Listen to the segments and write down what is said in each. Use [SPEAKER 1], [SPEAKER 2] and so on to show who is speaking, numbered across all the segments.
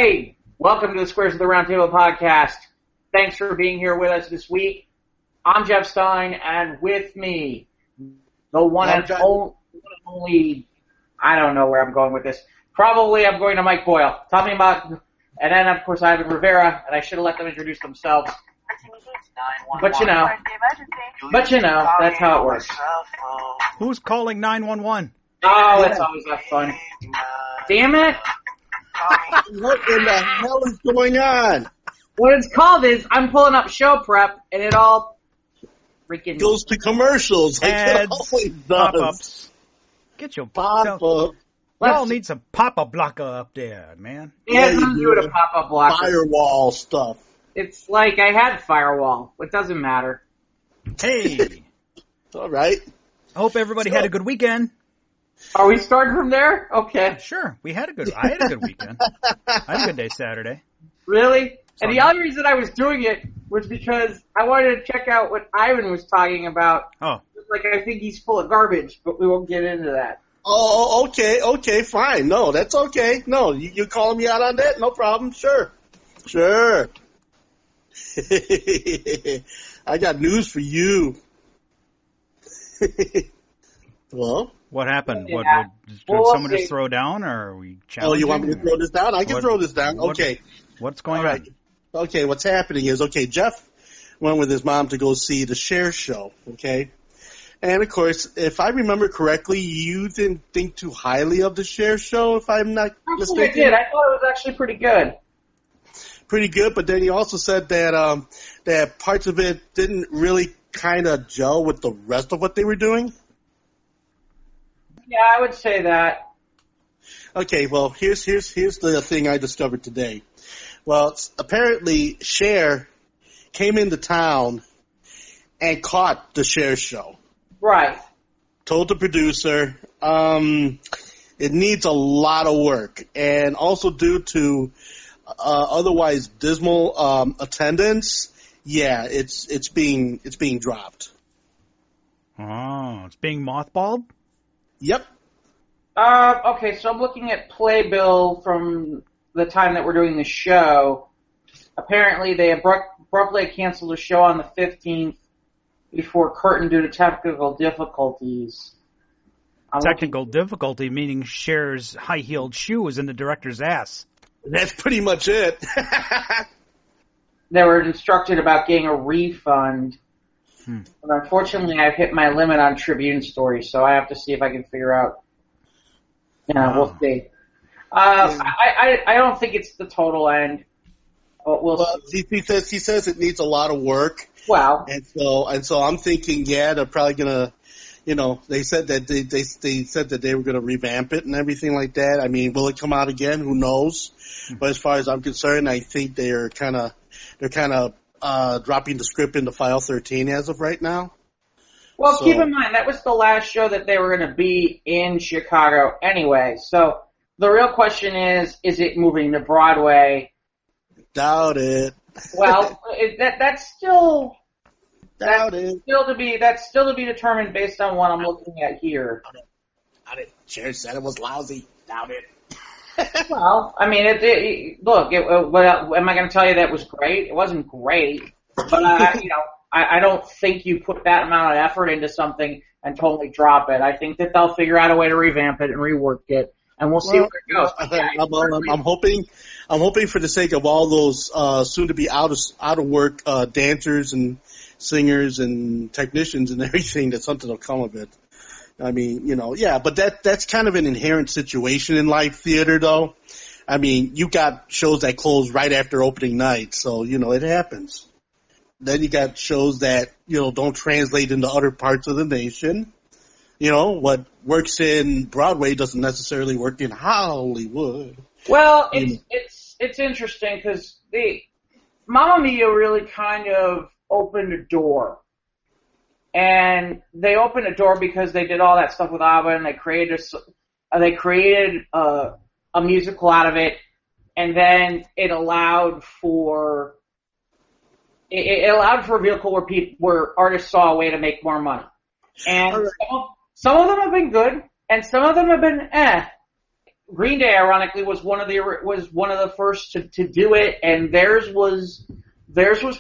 [SPEAKER 1] Hey, welcome to the Squares of the Roundtable podcast. Thanks for being here with us this week. I'm Jeff Stein, and with me, the one and only, I don't know where I'm going with this. Probably I'm going to Mike Boyle. Talking about, and then of course Ivan Rivera, and I should have let them introduce themselves. But you know, that's how it works.
[SPEAKER 2] Who's calling 911?
[SPEAKER 1] Oh, it's always that fun. Damn it.
[SPEAKER 3] What in the hell is going on?
[SPEAKER 1] What it's called is I'm pulling up show prep, and it all freaking
[SPEAKER 3] goes to commercials. Like
[SPEAKER 2] ads,
[SPEAKER 3] it always does.
[SPEAKER 2] Pop-ups. Get your
[SPEAKER 3] Pop-up.
[SPEAKER 2] We all need some pop-up blocker up there, man.
[SPEAKER 1] It has nothing to do with a pop-up blocker.
[SPEAKER 3] Firewall stuff.
[SPEAKER 1] It's like I had firewall. It doesn't matter.
[SPEAKER 2] Hey.
[SPEAKER 3] All right.
[SPEAKER 2] I hope everybody had a good weekend.
[SPEAKER 1] Are we starting from there? Okay.
[SPEAKER 2] Sure. I had a good weekend. I had a good day Saturday.
[SPEAKER 1] Really? And the only reason I was doing it was because I wanted to check out what Ivan was talking about.
[SPEAKER 2] Oh.
[SPEAKER 1] Like, I think he's full of garbage, but we won't get into that.
[SPEAKER 3] Oh, okay, fine. No, that's okay. No, you calling me out on that? No problem. Sure. I got news for you. Well?
[SPEAKER 2] What happened?
[SPEAKER 1] Yeah.
[SPEAKER 2] Did someone just throw down, or are we challenging?
[SPEAKER 3] Oh, you want me to throw this down? I can throw this down. Okay.
[SPEAKER 2] What's going on?
[SPEAKER 3] Okay, what's happening is, Jeff went with his mom to go see the Cher show, okay? And, of course, if I remember correctly, you didn't think too highly of the Cher show, if I'm not mistaken.
[SPEAKER 1] I did. I thought it was actually pretty good.
[SPEAKER 3] Pretty good, but then he also said that that parts of it didn't really kind of gel with the rest of what they were doing.
[SPEAKER 1] Yeah, I would say that.
[SPEAKER 3] Okay, well, here's the thing I discovered today. Well, apparently Cher came into town and caught the Cher show.
[SPEAKER 1] Right.
[SPEAKER 3] Told the producer, it needs a lot of work, and also due to otherwise dismal attendance, yeah, it's being dropped.
[SPEAKER 2] Oh, it's being mothballed?
[SPEAKER 3] Yep.
[SPEAKER 1] Okay, so I'm looking at Playbill from the time that we're doing the show. Apparently, they abruptly canceled the show on the 15th before curtain due to technical difficulties.
[SPEAKER 2] Technical difficulty meaning Cher's high-heeled shoe was in the director's ass.
[SPEAKER 3] That's pretty much it.
[SPEAKER 1] They were instructed about getting a refund. But unfortunately, I've hit my limit on Tribune stories, so I have to see if I can figure out. We'll see. I don't think it's the total end. But we'll see.
[SPEAKER 3] He says it needs a lot of work.
[SPEAKER 1] Well,
[SPEAKER 3] and so I'm thinking, yeah, they're probably gonna, they said that they said that they were gonna revamp it and everything like that. I mean, will it come out again? Who knows? But as far as I'm concerned, I think they're kind of dropping the script into File 13 as of right now.
[SPEAKER 1] Well, keep in mind, that was the last show that they were going to be in Chicago anyway. So the real question is it moving to Broadway?
[SPEAKER 3] Doubt it.
[SPEAKER 1] Well, that's still
[SPEAKER 3] Doubt it.
[SPEAKER 1] That's still to be determined based on what I'm looking at here.
[SPEAKER 3] Doubt it. Cher said it was lousy. Doubt it.
[SPEAKER 1] Well, I mean, look. Am I going to tell you that it was great? It wasn't great, but I don't think you put that amount of effort into something and totally drop it. I think that they'll figure out a way to revamp it and rework it, and we'll see where it goes.
[SPEAKER 3] I'm hoping for the sake of all those soon to be out of work dancers and singers and technicians and everything, that something will come of it. I mean, yeah, but that's kind of an inherent situation in live theater, though. I mean, you got shows that close right after opening night, so, it happens. Then you got shows that, don't translate into other parts of the nation. What works in Broadway doesn't necessarily work in Hollywood.
[SPEAKER 1] Well, it's interesting because the Mamma Mia really kind of opened a door. And they opened a door because they did all that stuff with ABBA, and they created a musical out of it, and then it allowed for a vehicle where artists saw a way to make more money. And some of them have been good, and some of them have been Green Day, ironically, was one of the first to do it, and theirs was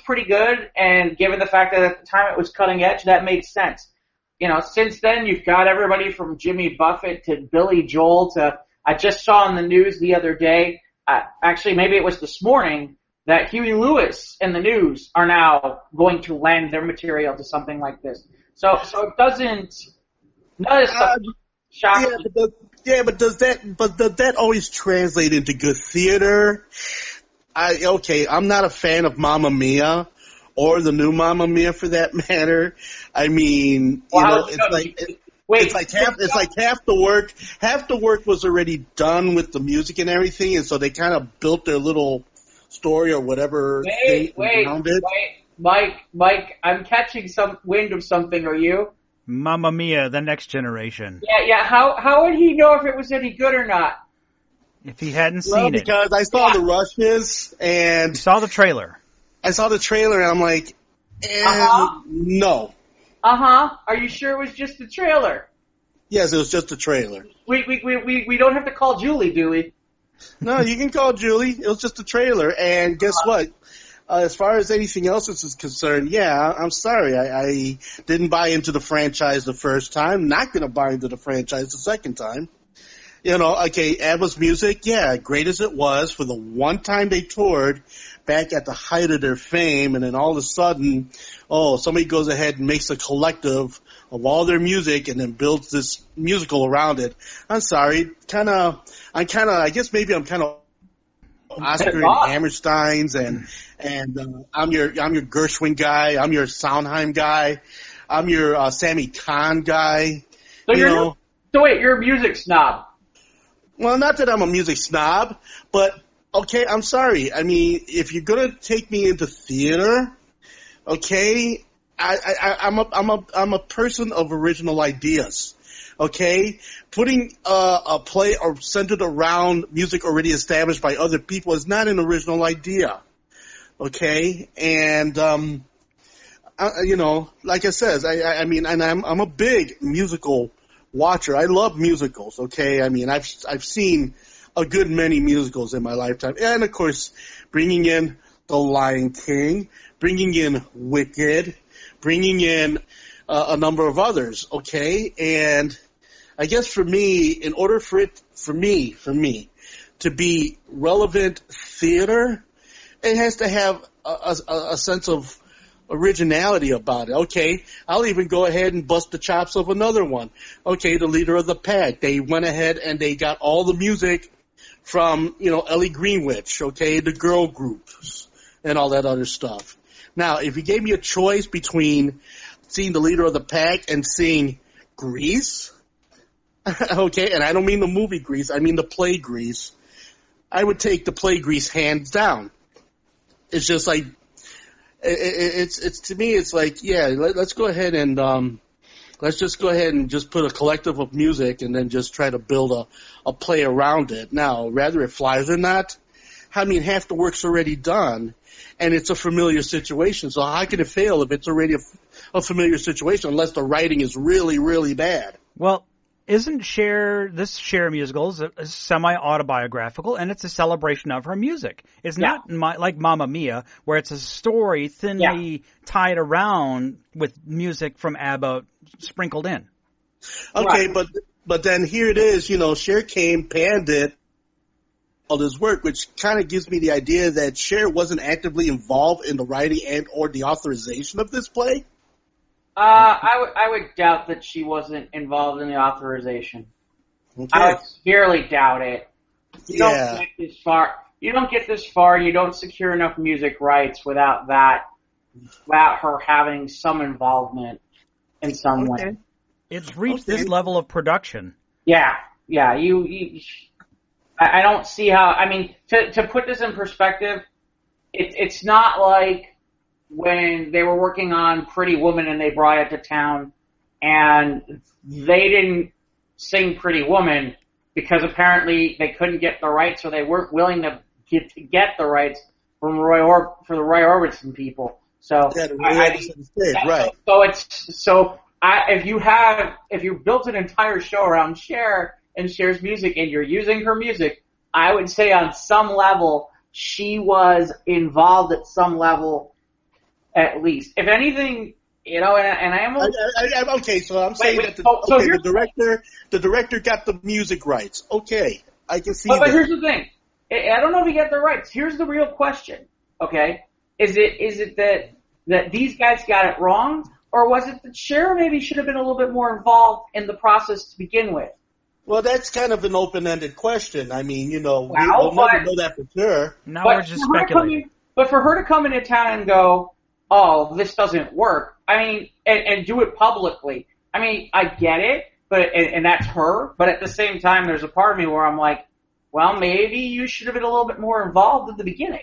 [SPEAKER 1] pretty good. And given the fact that at the time it was cutting edge, that made sense. Since then you've got everybody from Jimmy Buffett to Billy Joel to I just saw on the news the other day, actually maybe it was this morning, that Huey Lewis and the News are now going to lend their material to something like this. So it doesn't. None of this stuff shocks me.
[SPEAKER 3] But does that always translate into good theater? I'm not a fan of Mamma Mia or the new Mamma Mia for that matter. I mean, it's like half the work was already done with the music and everything, and so they kind of built their little story or whatever around it.
[SPEAKER 1] Mike, I'm catching some wind of something. Are you?
[SPEAKER 2] Mamma Mia, the next generation.
[SPEAKER 1] Yeah. How would he know if it was any good or not?
[SPEAKER 2] If he hadn't seen it.
[SPEAKER 3] Because I saw the rushes and
[SPEAKER 2] you saw the trailer.
[SPEAKER 3] I saw the trailer and I'm like, no.
[SPEAKER 1] Are you sure it was just a trailer?
[SPEAKER 3] Yes, it was just a trailer.
[SPEAKER 1] We don't have to call Julie, do we?
[SPEAKER 3] No, you can call Julie. It was just a trailer. And guess what? As far as anything else is concerned, I'm sorry. I didn't buy into the franchise the first time. Not going to buy into the franchise the second time. ABBA's music, great as it was for the one time they toured back at the height of their fame, and then all of a sudden, somebody goes ahead and makes a collective of all their music and then builds this musical around it. I'm sorry. I guess maybe I'm kind of Oscar and Hammersteins and I'm your Gershwin guy, I'm your Sondheim guy, I'm your Sammy Kahn guy.
[SPEAKER 1] So you're a music snob.
[SPEAKER 3] Well, not that I'm a music snob, but okay, I'm sorry. I mean, if you're gonna take me into theater, okay, I'm a person of original ideas. Okay, putting a play or centered around music already established by other people is not an original idea. Okay, and like I said, I mean, and I'm a big musical watcher. I love musicals. Okay, I mean, I've seen a good many musicals in my lifetime, and of course, bringing in The Lion King, bringing in Wicked, bringing in a number of others. Okay, and I guess for me, in order for me to be relevant theater, it has to have a sense of originality about it. Okay, I'll even go ahead and bust the chops of another one. Okay, The Leader of the Pack. They went ahead and they got all the music from, Ellie Greenwich, okay, the girl groups and all that other stuff. Now, if you gave me a choice between seeing The Leader of the Pack and seeing Grease, okay, and I don't mean the movie Grease, I mean the play Grease, I would take the play Grease hands down. It's just like, it's to me, it's like, let's go ahead and, let's just go ahead and just put a collective of music and then just try to build a play around it. Now, whether it flies or not, I mean, half the work's already done, and it's a familiar situation. So how can it fail if it's already a familiar situation unless the writing is really, really bad?
[SPEAKER 2] Well, isn't this Cher musical is semi-autobiographical, and it's a celebration of her music. It's not like Mamma Mia, where it's a story thinly tied around with music from ABBA sprinkled in.
[SPEAKER 3] Okay, right. but then here it is, Cher came, panned it, all this work, which kind of gives me the idea that Cher wasn't actively involved in the writing and or the authorization of this play.
[SPEAKER 1] I would doubt that she wasn't involved in the authorization. Okay. I would severely doubt it. You don't get this far. You don't get this far. You don't secure enough music rights without her having some involvement in some way.
[SPEAKER 2] It's reached this level of production.
[SPEAKER 1] Yeah. I don't see how. I mean, to put this in perspective, it's not like when they were working on Pretty Woman and they brought it to town and they didn't sing Pretty Woman because apparently they couldn't get the rights or they weren't willing to get the rights from the Roy Orbison people. So if you built an entire show around Cher in Cher's music and you're using her music, I would say on some level she was involved at some level, at least. If anything, and I am
[SPEAKER 3] okay. So I'm saying that the director got the music rights. Okay, I can see that.
[SPEAKER 1] But here's the thing. I don't know if he got the rights. Here's the real question. Okay, is it that these guys got it wrong, or was it that Cher maybe should have been a little bit more involved in the process to begin with?
[SPEAKER 3] Well, that's kind of an open-ended question. I mean, we'll never know that for sure.
[SPEAKER 2] Now we're just speculating.
[SPEAKER 1] But for her to come into town and go, oh, this doesn't work, I mean, and do it publicly, I mean, I get it, but and that's her, but at the same time, there's a part of me where I'm like, well, maybe you should have been a little bit more involved at the beginning.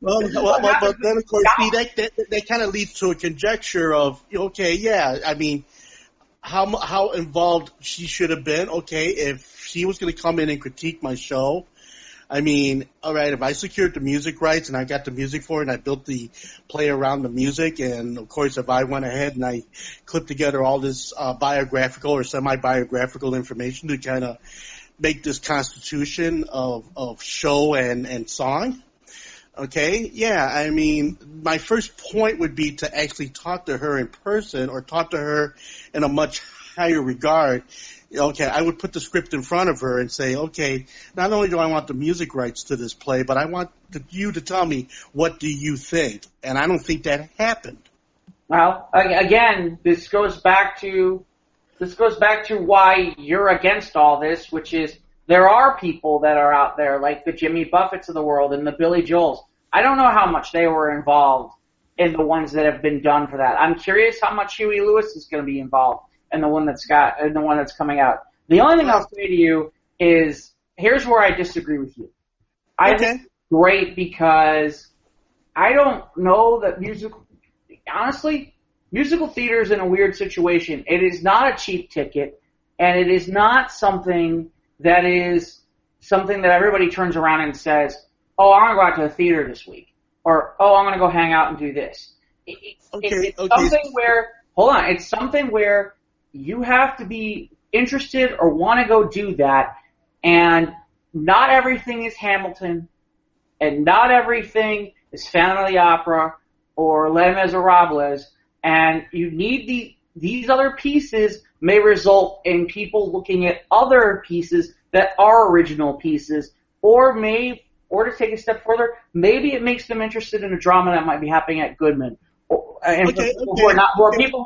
[SPEAKER 3] Well, but then, of course, see, that kind of leads to a conjecture of, okay, yeah, I mean, how involved she should have been. Okay, if she was going to come in and critique my show, I mean, all right, if I secured the music rights and I got the music for it and I built the play around the music, and of course if I went ahead and I clipped together all this biographical or semi-biographical information to kind of make this constitution of show and song, okay, yeah, I mean, my first point would be to actually talk to her in person or talk to her in a much higher regard. Okay, I would put the script in front of her and say, okay, not only do I want the music rights to this play, but I want you to tell me, what do you think? And I don't think that happened.
[SPEAKER 1] Well, again, this goes back to why you're against all this, which is there are people that are out there like the Jimmy Buffetts of the world and the Billy Joels. I don't know how much they were involved in the ones that have been done for that. I'm curious how much Huey Lewis is going to be involved in the one that's coming out. The only thing I'll say to you is, here's where I disagree with you. I think it's great because I don't know that musical theater is in a weird situation. It is not a cheap ticket, and it is not something that everybody turns around and says, oh, I'm going to go out to the theater this week, or, oh, I'm going to go hang out and do this. It's something where you have to be interested or want to go do that, and not everything is Hamilton, and not everything is Phantom of the Opera or Les Miserables, and you need these other pieces may result in people looking at other pieces that are original pieces, or to take a step further, maybe it makes them interested in a drama that might be happening at Goodman. People who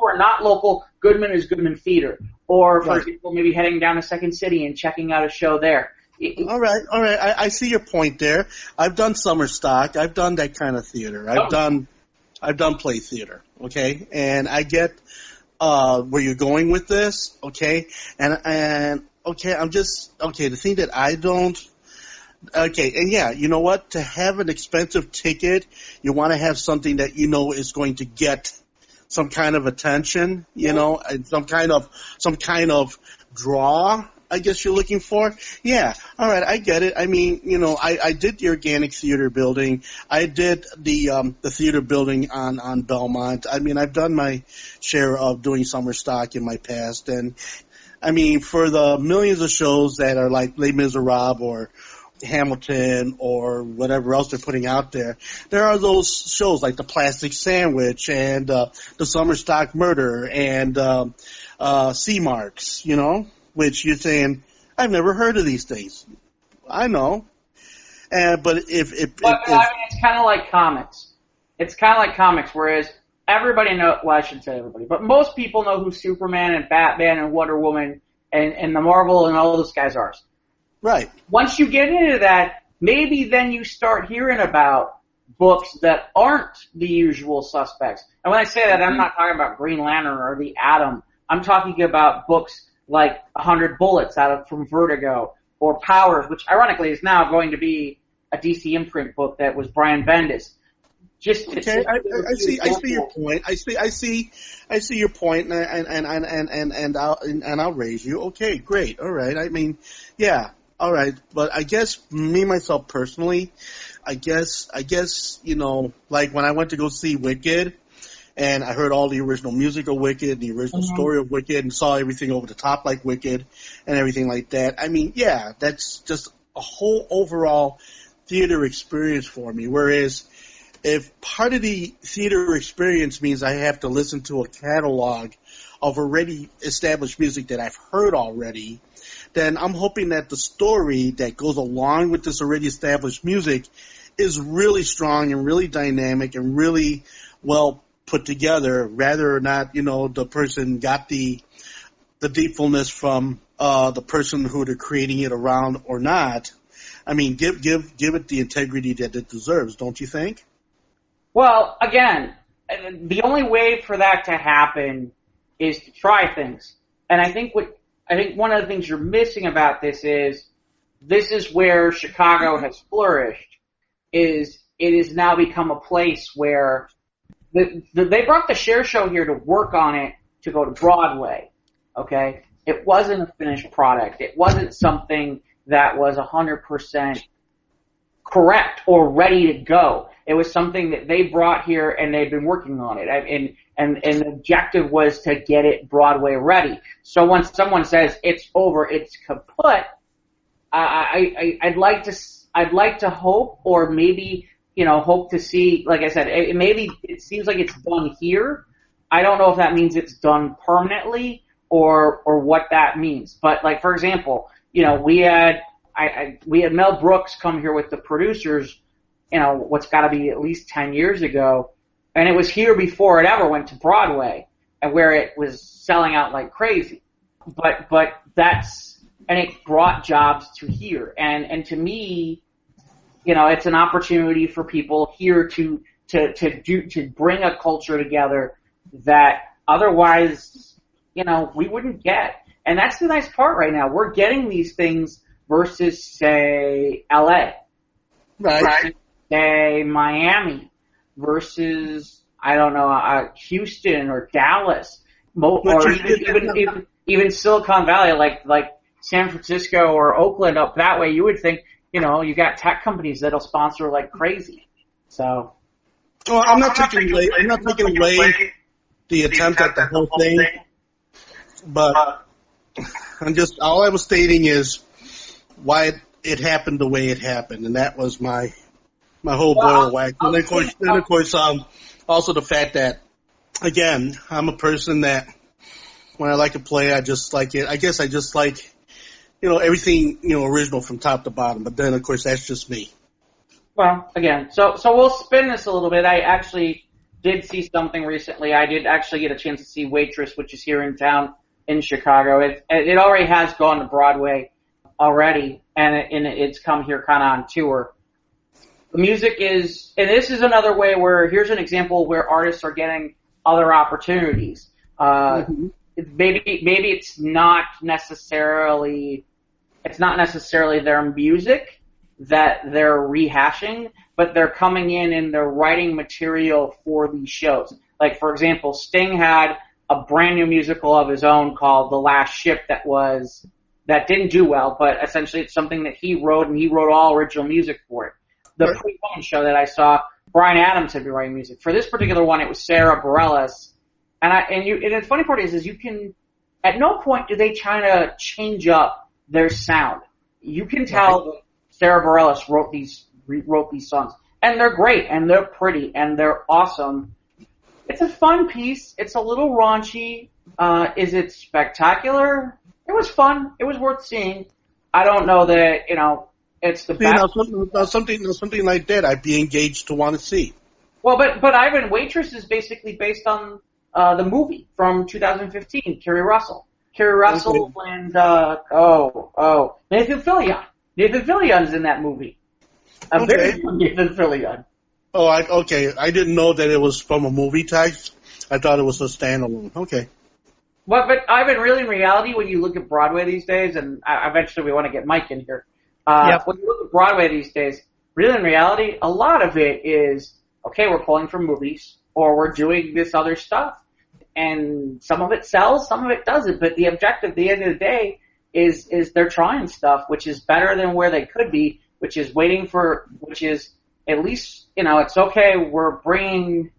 [SPEAKER 1] are not local, Goodman is Goodman Theater. Or, for example, maybe heading down to Second City and checking out a show there.
[SPEAKER 3] All right. I see your point there. I've done summer stock. I've done that kind of theater. I've done play theater. Okay, and I get where you're going with this. Okay, and okay, the thing that I don't. Okay, and yeah, you know what? To have an expensive ticket, you want to have something that you know is going to get some kind of attention, and some kind of draw, I guess you're looking for. Yeah, all right, I get it. I mean, I did the organic theater building. I did the theater building on Belmont. I mean, I've done my share of doing summer stock in my past, and I mean, for the millions of shows that are like Les Miserables or Hamilton or whatever else they're putting out there are those shows like the Plastic Sandwich and the Summer Stock Murder and Sea Marks, which you're saying, I've never heard of these things. I know. But if I mean,
[SPEAKER 1] it's kind of like comics. It's kind of like comics, whereas everybody knows, well, I shouldn't say everybody, but most people know who Superman and Batman and Wonder Woman and the Marvel and all those guys are.
[SPEAKER 3] Right.
[SPEAKER 1] Once you get into that, maybe then you start hearing about books that aren't the usual suspects. And when I say that, I'm not talking about Green Lantern or The Atom. I'm talking about books like 100 Bullets from Vertigo, or Powers, which ironically is now going to be a DC imprint book that was Brian Bendis.
[SPEAKER 3] Okay, I see your point. I see your point, and I'll raise you. Okay, great. All right. I mean, yeah. All right. But I guess myself personally, I guess like when I went to go see Wicked, and I heard all the original music of Wicked, the original story of Wicked, and saw everything over the top like Wicked and everything like that. I mean, yeah, that's just a whole overall theater experience for me. Whereas if part of the theater experience means I have to listen to a catalog of already established music that I've heard already, then I'm hoping that the story that goes along with this already established music is really strong and really dynamic and really well put together, rather or not, the person got the deepfulness from the person who they're creating it around or not. I mean, give it the integrity that it deserves, don't you think?
[SPEAKER 1] Well, again, the only way for that to happen is to try things. And I think one of the things you're missing about this is where Chicago has flourished, is it has now become a place where they brought the Cher show here to work on it to go to Broadway, okay? It wasn't a finished product. It wasn't something that was 100% correct or ready to go. It was something that they brought here and they've been working on it. And the objective was to get it Broadway ready. So when someone says it's over, it's kaput, I'd like to hope, or maybe, hope to see, like I said, it seems like it's done here. I don't know if that means it's done permanently or what that means. But like, for example, we had Mel Brooks come here with the producers, what's got to be at least 10 years ago, and it was here before it ever went to Broadway, and where it was selling out like crazy. But and it brought jobs to here, and to me, it's an opportunity for people here to bring a culture together that otherwise, we wouldn't get. And that's the nice part right now. We're getting these things versus, say, LA.
[SPEAKER 3] Right.
[SPEAKER 1] Versus, say, Miami. Versus, I don't know, Houston or Dallas. Or even Silicon Valley, like San Francisco or Oakland up that way. You would think, you got tech companies that'll sponsor like crazy. So.
[SPEAKER 3] Well, I'm not taking away the attempt at the whole thing, but all I was stating is why it happened the way it happened, and that was my whole boil of wax. And of course, also the fact that, again, I'm a person that when I like a play, I just like it. I guess I just like, everything, original from top to bottom. But then, of course, that's just me.
[SPEAKER 1] Well, again, so we'll spin this a little bit. I actually did see something recently. I did actually get a chance to see Waitress, which is here in town in Chicago. It already has gone to Broadway already, and it's come here kind of on tour. The music is, and this is another way where, here's an example where artists are getting other opportunities. Maybe it's not necessarily their music that they're rehashing, but they're coming in and they're writing material for these shows. Like, for example, Sting had a brand new musical of his own called The Last Ship that didn't do well, but essentially it's something that he wrote, and he wrote all original music for it. The pre-woman show that I saw, Bryan Adams had been writing music. For this particular one, it was Sarah Bareilles. And the funny part is you can, at no point do they try to change up their sound. You can tell that Sarah Bareilles wrote these songs. And they're great, and they're pretty, and they're awesome. It's a fun piece. It's a little raunchy. Is it spectacular? It was fun. It was worth seeing. I don't know that, it's the best.
[SPEAKER 3] Something like that I'd be engaged to want to see.
[SPEAKER 1] Well, but Ivan, Waitress is basically based on the movie from 2015, Kerry Russell. Kerry Russell and Nathan Fillion. Nathan Fillion's in that movie. Very young Nathan Fillion.
[SPEAKER 3] Oh, I didn't know that it was from a movie type. I thought it was a standalone. Okay.
[SPEAKER 1] Well, but Ivan, really, in reality, when you look at Broadway these days, and eventually we want to get Mike in here. When you look at Broadway these days, really, in reality, a lot of it is, okay, we're pulling from movies, or we're doing this other stuff. And some of it sells, some of it doesn't. But the objective at the end of the day is they're trying stuff, which is better than where they could be, which is at least, it's okay, we're bringing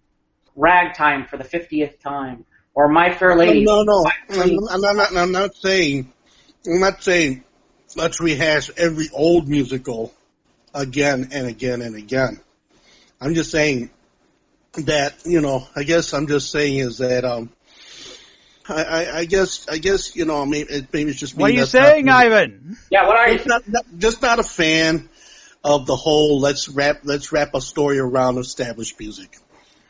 [SPEAKER 1] Ragtime for the 50th time, or My Fair Lady.
[SPEAKER 3] No. I'm not saying let's rehash every old musical again and again and again. I'm just saying that, I guess I'm just saying is that, I guess, maybe it's just me.
[SPEAKER 2] What are you saying, Ivan?
[SPEAKER 1] Yeah, what are you?
[SPEAKER 3] Just not a fan of the whole let's wrap a story around established music.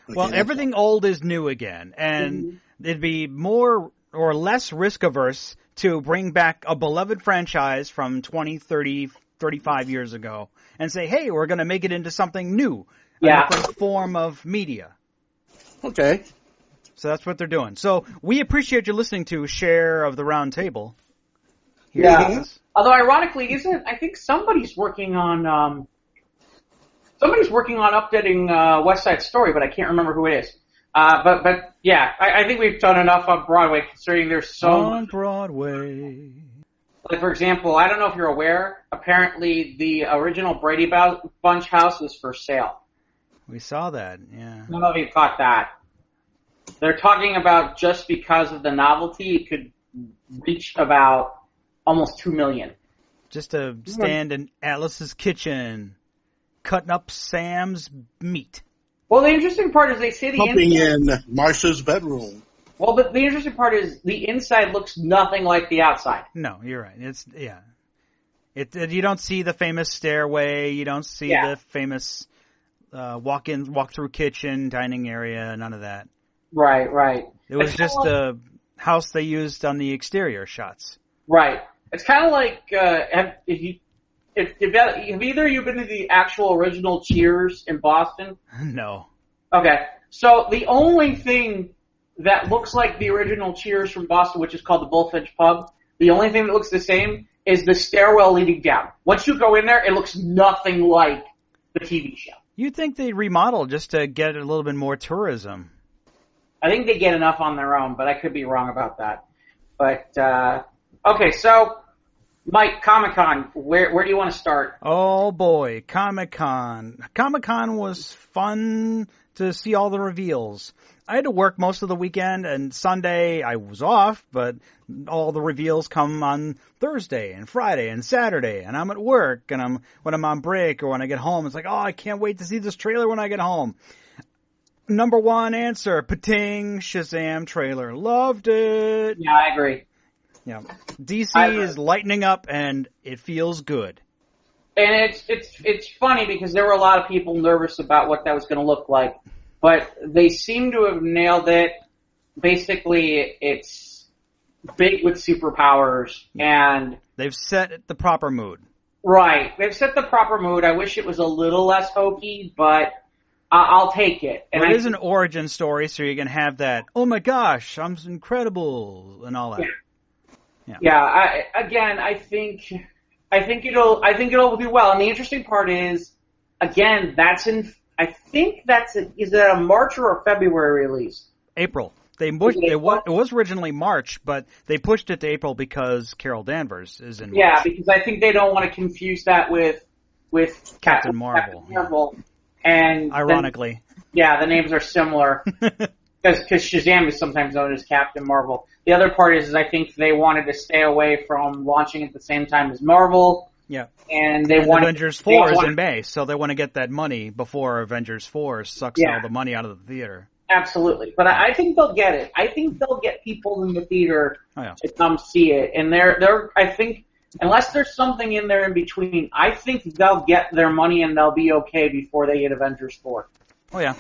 [SPEAKER 3] Okay,
[SPEAKER 2] well, everything old is new again, and it'd be more or less risk averse to bring back a beloved franchise from 20, 30, 35 years ago and say, hey, we're going to make it into something new, a different form of media.
[SPEAKER 3] Okay.
[SPEAKER 2] So that's what they're doing. So we appreciate you listening to Cher of the Round Table.
[SPEAKER 1] Yeah. Although ironically, I think somebody's working on updating West Side Story, but I can't remember who it is. But yeah, I think we've done enough on Broadway, considering there's so
[SPEAKER 2] on Broadway.
[SPEAKER 1] Like, for example, I don't know if you're aware, apparently the original Brady Bunch house is for sale.
[SPEAKER 2] We saw that, yeah.
[SPEAKER 1] I don't know if you caught that. They're talking about, just because of the novelty, it could reach about almost $2 million.
[SPEAKER 2] Just to stand in Alice's kitchen, cutting up Sam's meat.
[SPEAKER 1] Well, the interesting part is they say
[SPEAKER 3] pumping in Marsha's bedroom.
[SPEAKER 1] Well, but the interesting part is the inside looks nothing like the outside.
[SPEAKER 2] No, you're right. You don't see the famous stairway. You don't see the famous walk-through kitchen, dining area. None of that.
[SPEAKER 1] Right.
[SPEAKER 2] It was just the house they used on the exterior shots.
[SPEAKER 1] Right. It's kind of like have either of you been to the actual original Cheers in Boston?
[SPEAKER 2] No.
[SPEAKER 1] Okay. So the only thing that looks like the original Cheers from Boston, which is called the Bullfinch Pub, the only thing that looks the same is the stairwell leading down. Once you go in there, it looks nothing like the TV show.
[SPEAKER 2] You'd think they'd remodel just to get a little bit more tourism.
[SPEAKER 1] I think they get enough on their own, but I could be wrong about that. But, okay, so, Mike, Comic-Con, where do you want to start?
[SPEAKER 2] Oh, boy, Comic-Con. Comic-Con was fun to see all the reveals. I had to work most of the weekend, and Sunday I was off, but all the reveals come on Thursday and Friday and Saturday, and I'm at work, and when I'm on break or when I get home, it's like, oh, I can't wait to see this trailer when I get home. Number one answer, Pating, Shazam trailer. Loved it.
[SPEAKER 1] Yeah, I agree.
[SPEAKER 2] Yeah. DC is lightening up, and it feels good.
[SPEAKER 1] And it's funny because there were a lot of people nervous about what that was going to look like, but they seem to have nailed it. Basically, it's big with superpowers, and
[SPEAKER 2] they've set the proper mood.
[SPEAKER 1] Right. They've set the proper mood. I wish it was a little less hokey, but I'll take it. And
[SPEAKER 2] it is an origin story, so you're going to have that, oh my gosh, I'm incredible, and all that.
[SPEAKER 1] Yeah. I think it'll do well. And the interesting part is, again, is that a March or a February release?
[SPEAKER 2] April. It was originally March, but they pushed it to April because Carol Danvers is in March.
[SPEAKER 1] Yeah, because I think they don't want to confuse that with
[SPEAKER 2] Captain Marvel.
[SPEAKER 1] Captain Marvel. And
[SPEAKER 2] ironically.
[SPEAKER 1] The names are similar. Because Shazam is sometimes known as Captain Marvel. The other part is I think they wanted to stay away from launching at the same time as Marvel.
[SPEAKER 2] Yeah.
[SPEAKER 1] And
[SPEAKER 2] Avengers 4 is in May, so they want to get that money before Avengers 4 sucks all the money out of the theater.
[SPEAKER 1] Absolutely. But I think they'll get it. I think they'll get people in the theater to come see it. And I think, unless there's something in there in between, I think they'll get their money and they'll be okay before they hit Avengers 4.
[SPEAKER 2] Oh, yeah.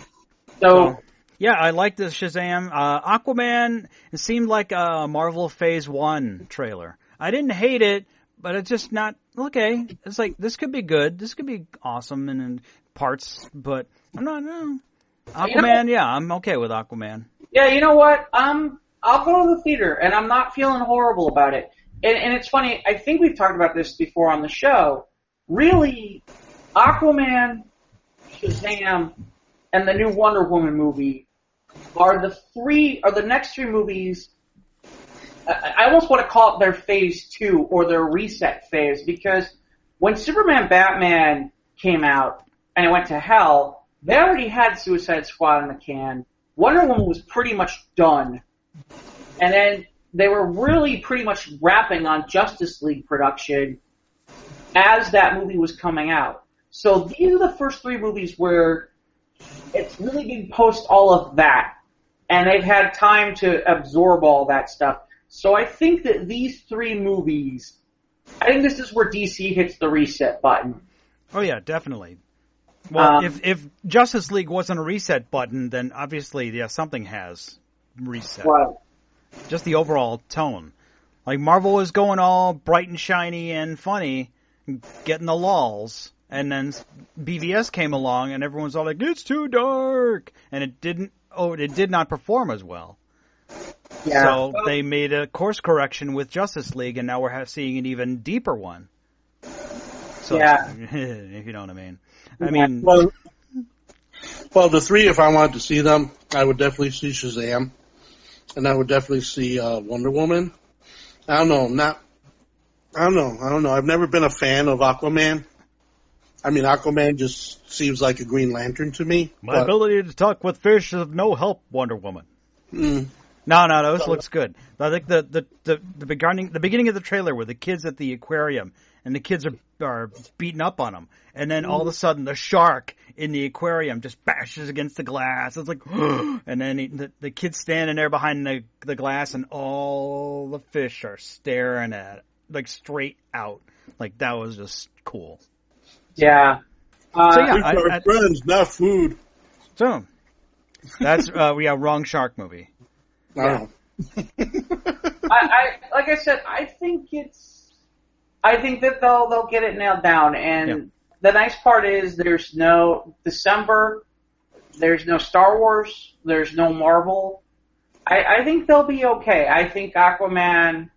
[SPEAKER 1] So
[SPEAKER 2] yeah, I like the Shazam. Aquaman, it seemed like a Marvel Phase 1 trailer. I didn't hate it, but it's just not, okay. It's like, this could be good. This could be awesome in parts, but I'm not, no. Aquaman, I'm okay with Aquaman.
[SPEAKER 1] Yeah, you know what? I'll go to the theater, and I'm not feeling horrible about it. And it's funny, I think we've talked about this before on the show. Really, Aquaman, Shazam, and the new Wonder Woman movie are the next three movies. I almost want to call it their phase 2 or their reset phase, because when Superman Batman came out and it went to hell, they already had Suicide Squad in the can. Wonder Woman was pretty much done. And then they were really pretty much wrapping on Justice League production as that movie was coming out. So these are the first 3 movies where it's really been post all of that. And they've had time to absorb all that stuff. So I think that these 3 movies, I think this is where DC hits the reset button.
[SPEAKER 2] Oh yeah, definitely. Well, if Justice League wasn't a reset button, then obviously, yeah, something has reset.
[SPEAKER 1] Right.
[SPEAKER 2] Just the overall tone. Like Marvel was going all bright and shiny and funny, getting the lulls, and then BVS came along and everyone's all like, it's too dark, and it did not perform as well.
[SPEAKER 1] Yeah.
[SPEAKER 2] So they made a course correction with Justice League, and now we're seeing an even deeper one. So,
[SPEAKER 1] yeah.
[SPEAKER 2] If you know what I mean. I mean,
[SPEAKER 3] well, the 3, if I wanted to see them, I would definitely see Shazam, and I would definitely see Wonder Woman. I don't know. I've never been a fan of Aquaman. I mean, Aquaman just seems like a Green Lantern to me.
[SPEAKER 2] My ability to talk with fish is of no help, Wonder Woman. No, this looks good. I think the beginning of the trailer where the kids at the aquarium and the kids are beating up on them, and then all of a sudden the shark in the aquarium just bashes against the glass. It's like, and then the kid's standing there behind the glass, and all the fish are staring at it, like straight out. Like that was just cool.
[SPEAKER 1] Yeah.
[SPEAKER 3] So yeah, friends, not food.
[SPEAKER 2] So that's wrong shark movie.
[SPEAKER 1] Yeah. I like I said, I think that they'll get it nailed down, and the nice part is there's no December, there's no Star Wars, there's no Marvel. I think they'll be okay. I think Aquaman.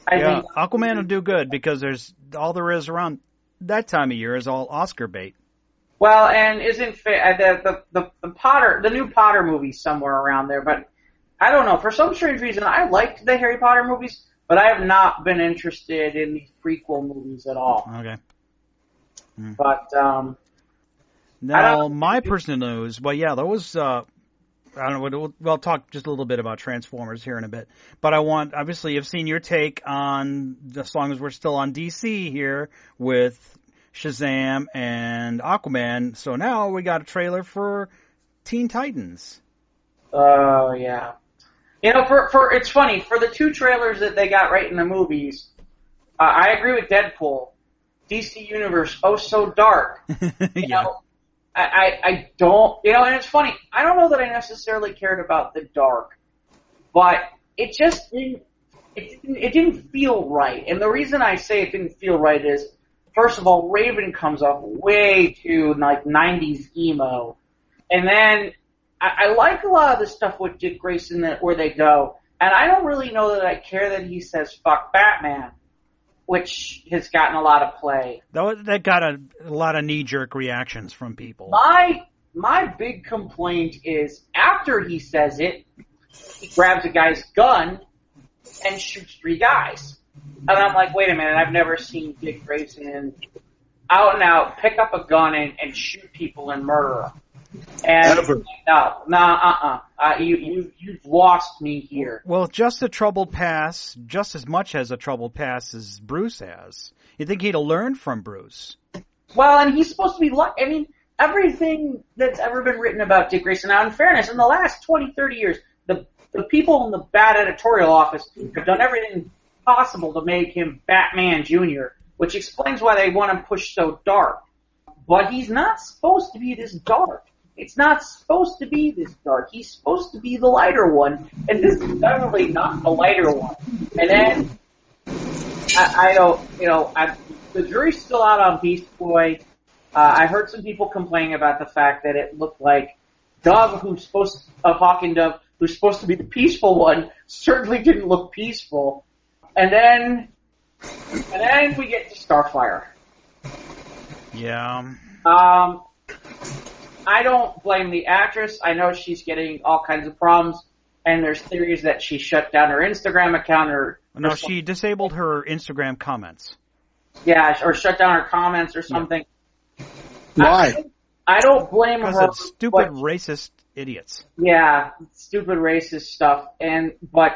[SPEAKER 2] Aquaman will do good because there's all there is around that time of year is all Oscar bait.
[SPEAKER 1] Well, and isn't the Potter, the new Potter movie somewhere around there, but I don't know. For some strange reason, I liked the Harry Potter movies, but I have not been interested in these prequel movies at all.
[SPEAKER 2] Okay.
[SPEAKER 1] But,
[SPEAKER 2] now, my personal news, there was, I don't know, we'll talk just a little bit about Transformers here in a bit. But obviously, you've seen your take on, as long as we're still on DC here, with Shazam and Aquaman. So now we got a trailer for Teen Titans.
[SPEAKER 1] Oh, yeah. You know, it's funny, for the 2 trailers that they got right in the movies, I agree with Deadpool. DC Universe, oh so dark. You know, I don't, and it's funny, I don't know that I necessarily cared about the dark, but it just didn't feel right. And the reason I say it didn't feel right is, first of all, Raven comes off way too, like, 90s emo. And then, I like a lot of the stuff with Dick Grayson where they go, and I don't really know that I care that he says fuck Batman, which has gotten a lot of play.
[SPEAKER 2] That got a lot of knee-jerk reactions from people.
[SPEAKER 1] My big complaint is after he says it, he grabs a guy's gun and shoots 3 guys. And I'm like, wait a minute, I've never seen Dick Grayson out and out pick up a gun and shoot people and murder them. And you've lost me here.
[SPEAKER 2] Well, just a troubled past, just as much as a troubled past as Bruce has. You think he'd have learned from Bruce?
[SPEAKER 1] Well, and he's supposed to be I mean, everything that's ever been written about Dick Grayson, now in fairness, in the last 20, 30 years, the people in the bad editorial office have done everything possible to make him Batman Jr., which explains why they want him pushed so dark. But he's not supposed to be this dark. It's not supposed to be this dark. He's supposed to be the lighter one, and this is definitely not the lighter one. And then, the jury's still out on Beast Boy. I heard some people complaining about the fact that it looked like Dove, Hawk and Dove, who's supposed to be the peaceful one, certainly didn't look peaceful. And then we get to Starfire.
[SPEAKER 2] Yeah.
[SPEAKER 1] I don't blame the actress. I know she's getting all kinds of problems, and there's theories that she shut down her Instagram account
[SPEAKER 2] No, she disabled her Instagram comments.
[SPEAKER 1] Yeah, or shut down her comments or something.
[SPEAKER 3] Yeah. Why?
[SPEAKER 1] I don't blame her.
[SPEAKER 2] Because of stupid racist idiots.
[SPEAKER 1] Yeah, stupid racist stuff. But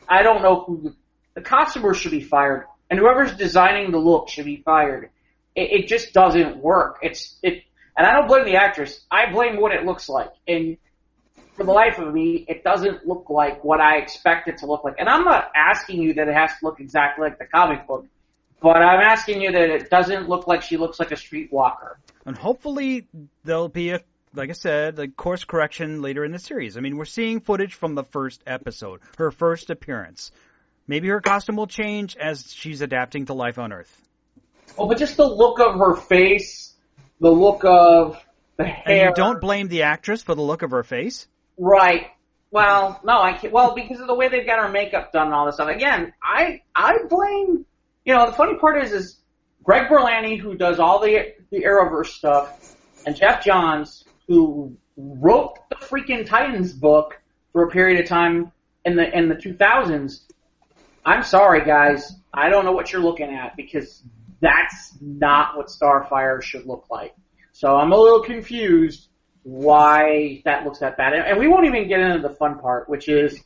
[SPEAKER 1] I don't know who the costumer should be fired, and whoever's designing the look should be fired. It just doesn't work. And I don't blame the actress. I blame what it looks like. And for the life of me, it doesn't look like what I expect it to look like. And I'm not asking you that it has to look exactly like the comic book, but I'm asking you that it doesn't look like she looks like a streetwalker.
[SPEAKER 2] And hopefully there'll be like I said, a course correction later in the series. I mean, we're seeing footage from the first episode, her first appearance. Maybe her costume will change as she's adapting to life on Earth.
[SPEAKER 1] Oh, but just the look of her face, the look of the hair.
[SPEAKER 2] And you don't blame the actress for the look of her face?
[SPEAKER 1] Right. Well, no, I can't. Well, because of the way they've got her makeup done and all this stuff. Again, I blame, the funny part is Greg Berlanti, who does all the Arrowverse stuff, and Jeff Johns, who wrote the freaking Titans book for a period of time in the 2000s. I'm sorry, guys. I don't know what you're looking at, because that's not what Starfire should look like. So I'm a little confused why that looks that bad. And we won't even get into the fun part, which is,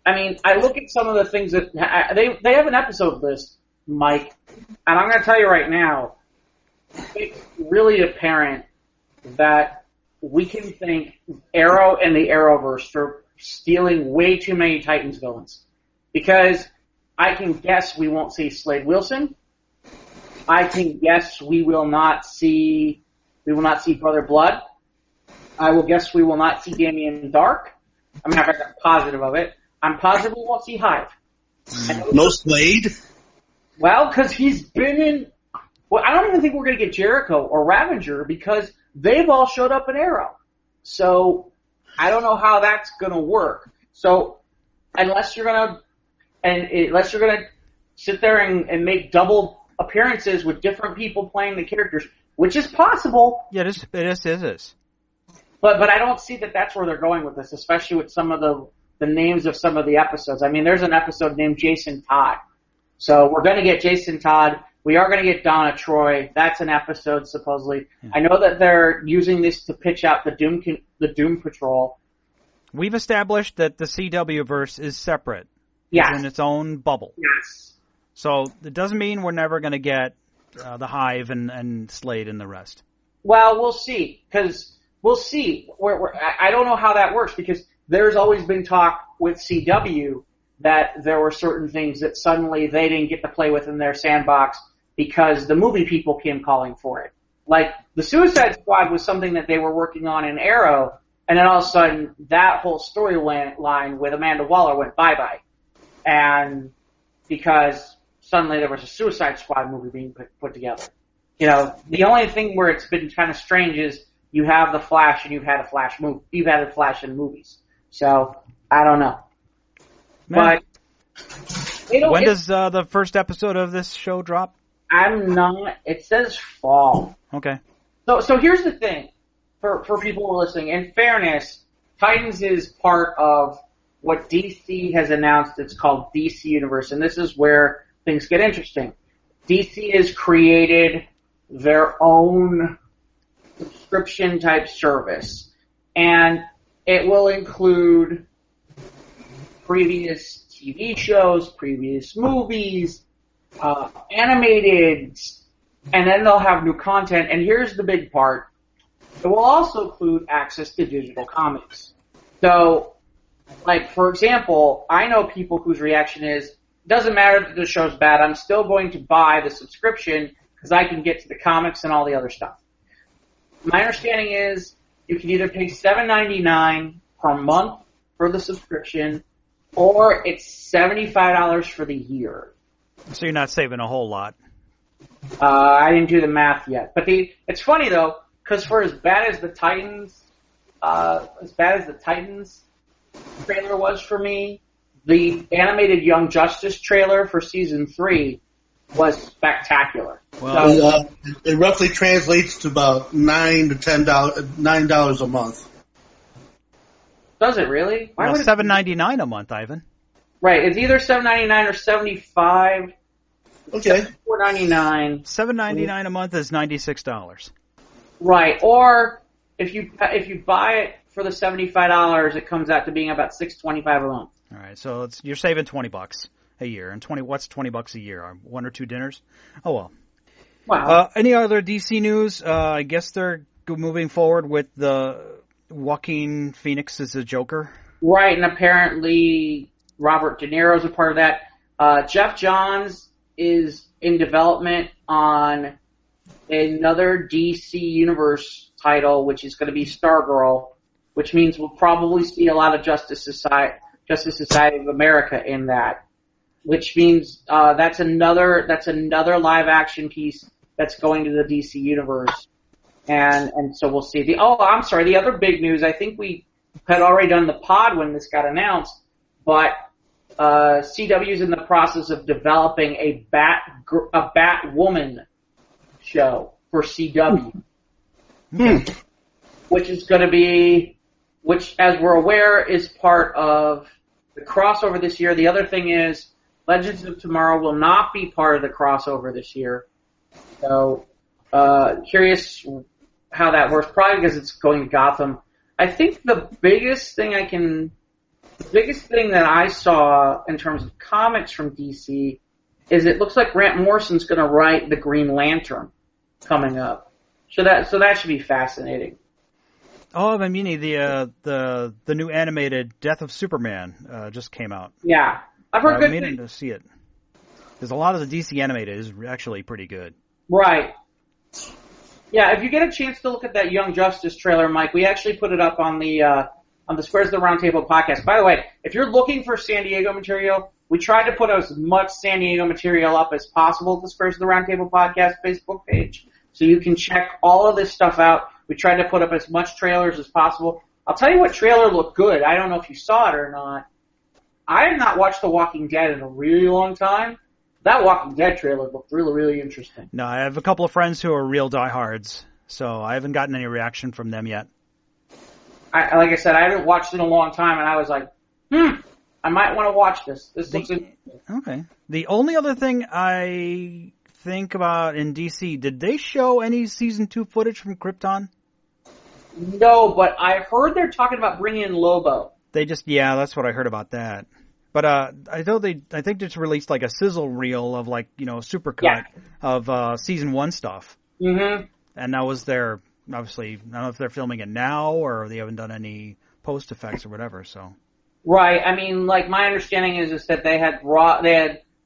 [SPEAKER 1] I look at some of the things that they have an episode list, Mike, and I'm going to tell you right now, it's really apparent that we can thank Arrow and the Arrowverse for stealing way too many Titans villains. Because I can guess we won't see Slade Wilson. I can guess we will not see Brother Blood. I will guess we will not see Damien Dark. In fact, I'm positive of it. I'm positive we won't see Hive.
[SPEAKER 3] No Slade?
[SPEAKER 1] Well, because he's been in... Well, I don't even think we're going to get Jericho or Ravager, because they've all showed up in Arrow. So, I don't know how that's going to work. So, unless you're going to sit there and make double appearances with different people playing the characters, which is possible.
[SPEAKER 2] Yeah, it is.
[SPEAKER 1] But I don't see that that's where they're going with this, especially with some of the names of some of the episodes. There's an episode named Jason Todd. So we're going to get Jason Todd. We are going to get Donna Troy. That's an episode, supposedly. Yeah. I know that they're using this to pitch out the Doom Patrol.
[SPEAKER 2] We've established that the CW verse is separate.
[SPEAKER 1] Yes.
[SPEAKER 2] It's in its own bubble.
[SPEAKER 1] Yes.
[SPEAKER 2] So it doesn't mean we're never going to get the Hive and Slade and the rest.
[SPEAKER 1] Well, we'll see. Because we'll see. I don't know how that works, because there's always been talk with CW that there were certain things that suddenly they didn't get to play with in their sandbox because the movie people came calling for it. Like, the Suicide Squad was something that they were working on in Arrow, and then all of a sudden, that whole storyline with Amanda Waller went bye-bye. And because suddenly there was a Suicide Squad movie being put together. The only thing where it's been kind of strange is you have the Flash and you've had a Flash in movies. So, I don't know.
[SPEAKER 2] Man. But when does the first episode of this show drop?
[SPEAKER 1] It says fall.
[SPEAKER 2] Okay.
[SPEAKER 1] So here's the thing, for people who are listening. In fairness, Titans is part of what DC has announced. It's called DC Universe, and this is where things get interesting. DC has created their own subscription-type service, and it will include previous TV shows, previous movies, animated, and then they'll have new content. And here's the big part. It will also include access to digital comics. So, like, for example, I know people whose reaction is, doesn't matter that the show's bad, I'm still going to buy the subscription because I can get to the comics and all the other stuff. My understanding is you can either pay $7.99 per month for the subscription, or it's $75 for the year.
[SPEAKER 2] So you're not saving a whole lot.
[SPEAKER 1] I didn't do the math yet. But it's funny, though, because for as bad as the Titans trailer was for me, the animated Young Justice trailer for season 3 was spectacular.
[SPEAKER 3] Well, it roughly translates to about $9 to $9 a month.
[SPEAKER 1] Does it really?
[SPEAKER 2] Well, $7.99 a month, Ivan.
[SPEAKER 1] Right, it's either $7.99 or $75.
[SPEAKER 3] Okay.
[SPEAKER 1] $4.99.
[SPEAKER 2] $7.99 a month is $96.
[SPEAKER 1] Right, or if you buy it for the $75, it comes out to being about $6.25 a month.
[SPEAKER 2] All right, so you're saving $20 a year, and what's $20 a year? 1 or 2 dinners? Oh well.
[SPEAKER 1] Wow.
[SPEAKER 2] Any other DC news? I guess they're moving forward with the Joaquin Phoenix as a Joker.
[SPEAKER 1] Right, and apparently Robert De Niro's a part of that. Jeff Johns is in development on another DC Universe title, which is going to be Stargirl, which means we'll probably see a lot of Justice Society of America in that. Which means that's another live action piece that's going to the DC Universe, and so we'll see. The other big news. I think we had already done the pod when this got announced, but CW is in the process of developing a Batwoman show for CW, which is going to be, which as we're aware is part of the crossover this year. The other thing is Legends of Tomorrow will not be part of the crossover this year. So, curious how that works. Probably because it's going to Gotham. I think the biggest thing that I saw in terms of comics from DC is it looks like Grant Morrison's going to write the Green Lantern coming up. So that should be fascinating.
[SPEAKER 2] Oh, I mean, the new animated Death of Superman just came out.
[SPEAKER 1] Yeah. I've heard good
[SPEAKER 2] things. To see it. Because a lot of the DC animated is actually pretty good.
[SPEAKER 1] Right. Yeah, if you get a chance to look at that Young Justice trailer, Mike, we actually put it up on the Squares of the Roundtable podcast. By the way, if you're looking for San Diego material, we tried to put as much San Diego material up as possible at the Squares of the Roundtable podcast Facebook page, so you can check all of this stuff out. We tried to put up as much trailers as possible. I'll tell you what trailer looked good. I don't know if you saw it or not. I have not watched The Walking Dead in a really long time. That Walking Dead trailer looked really, really interesting.
[SPEAKER 2] No, I have a couple of friends who are real diehards, so I haven't gotten any reaction from them yet.
[SPEAKER 1] Like I said, I haven't watched it in a long time, and I was like, I might want to watch this. This looks interesting.
[SPEAKER 2] Okay. The only other thing I think about in DC, did they show any Season 2 footage from Krypton?
[SPEAKER 1] No, but I heard they're talking about bringing in Lobo.
[SPEAKER 2] That's what I heard about that. But I think just released like a sizzle reel of supercut of Season 1 stuff. Mm-hmm. And that was obviously, I don't know if they're filming it now or they haven't done any post effects or whatever, so.
[SPEAKER 1] Right. I mean, like, my understanding is that they had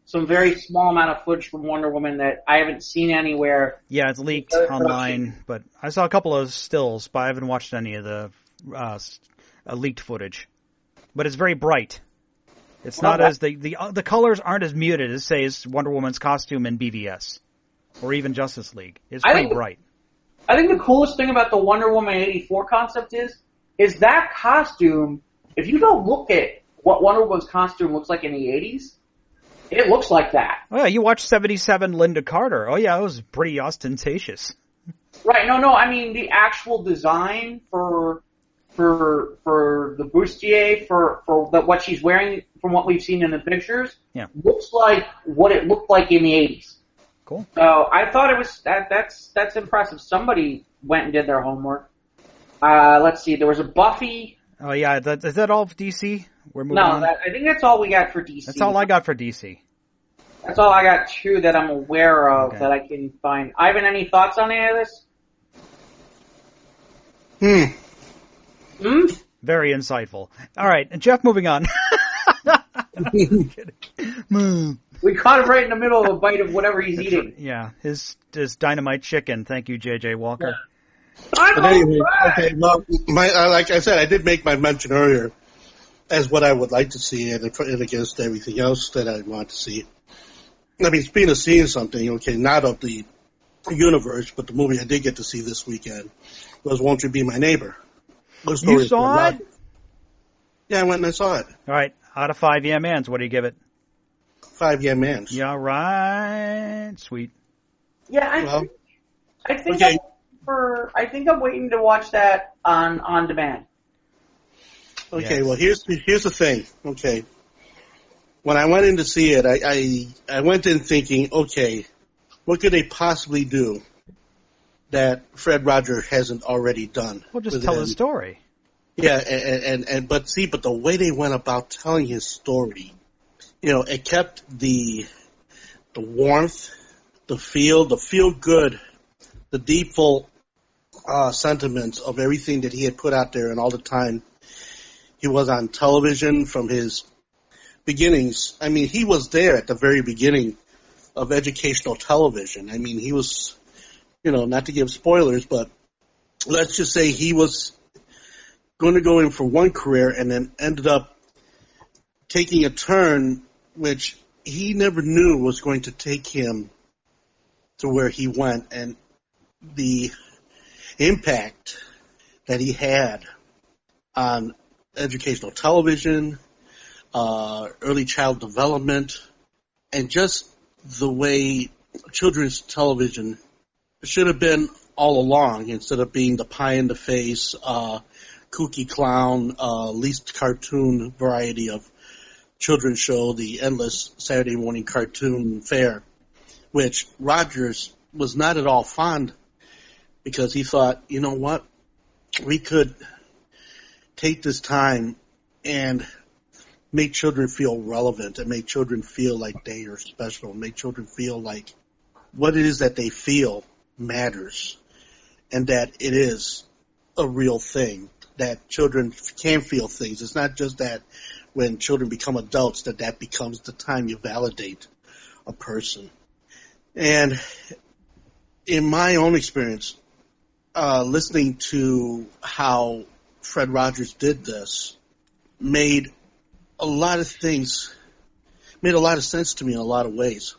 [SPEAKER 1] some very small amount of footage from Wonder Woman that I haven't seen anywhere.
[SPEAKER 2] Yeah, it's leaked online, but I saw a couple of stills, but I haven't watched any of the leaked footage. But it's very bright. It's not as the colors aren't as muted as say Wonder Woman's costume in BVS or even Justice League. It's pretty bright.
[SPEAKER 1] I think the coolest thing about the Wonder Woman 84 concept is that costume. If you go look at what Wonder Woman's costume looks like in the 80s, it looks like that.
[SPEAKER 2] Oh yeah, you watched 77 Linda Carter. Oh yeah, it was pretty ostentatious.
[SPEAKER 1] Right. No. I mean the actual design for the bustier for what she's wearing from what we've seen in the pictures looks like what it looked like in the 80s.
[SPEAKER 2] Cool.
[SPEAKER 1] So I thought it was that's impressive. Somebody went and did their homework. Let's see. There was a Buffy.
[SPEAKER 2] Oh yeah, is that all of DC? We're moving on.
[SPEAKER 1] I think that's all we got for DC.
[SPEAKER 2] That's all I got for DC.
[SPEAKER 1] That's all I got too that I'm aware of that I can find. Ivan, any thoughts on any of this?
[SPEAKER 2] Very insightful. All right, and Jeff, moving on.
[SPEAKER 1] We caught him right in the middle of a bite of whatever he's eating.
[SPEAKER 2] Yeah, his dynamite chicken. Thank you, J.J. Walker.
[SPEAKER 1] Yeah.
[SPEAKER 3] But anyway, okay, well, like I said, I did make my mention earlier as what I would like to see and against everything else that I want to see. I mean, speaking of seeing something, okay, not of the universe, but the movie I did get to see this weekend was Won't You Be My Neighbor?
[SPEAKER 2] You saw it?
[SPEAKER 3] Yeah, I went and I saw it.
[SPEAKER 2] All right, out of 5 yeah-mans, what do you give it?
[SPEAKER 3] 5 yeah-mans.
[SPEAKER 2] Yeah, right. Sweet.
[SPEAKER 1] Yeah, I think I'm waiting to watch that on demand.
[SPEAKER 3] Okay, well, here's the thing. Okay, when I went in to see it, I went in thinking, okay, what could they possibly do that Fred Roger hasn't already done?
[SPEAKER 2] Well, just tell the story.
[SPEAKER 3] Yeah, but the way they went about telling his story, it kept the warmth, the feel good, the deepful sentiments of everything that he had put out there, and all the time he was on television from his beginnings. I mean, he was there at the very beginning of educational television. I mean, he was, not to give spoilers, but let's just say he was going to go in for one career and then ended up taking a turn which he never knew was going to take him to where he went, and the impact that he had on educational television, early child development, and just the way children's television should have been all along, instead of being the pie-in-the-face, kooky clown, least cartoon variety of children's show, the endless Saturday morning cartoon fare, which Rogers was not at all fond, because he thought, you know what, we could take this time and make children feel relevant, and make children feel like they are special, and make children feel like what it is that they feel matters, and that it is a real thing, that children can feel things. It's not just that when children become adults that becomes the time you validate a person. And in my own experience, listening to how Fred Rogers did this made a lot of sense to me in a lot of ways.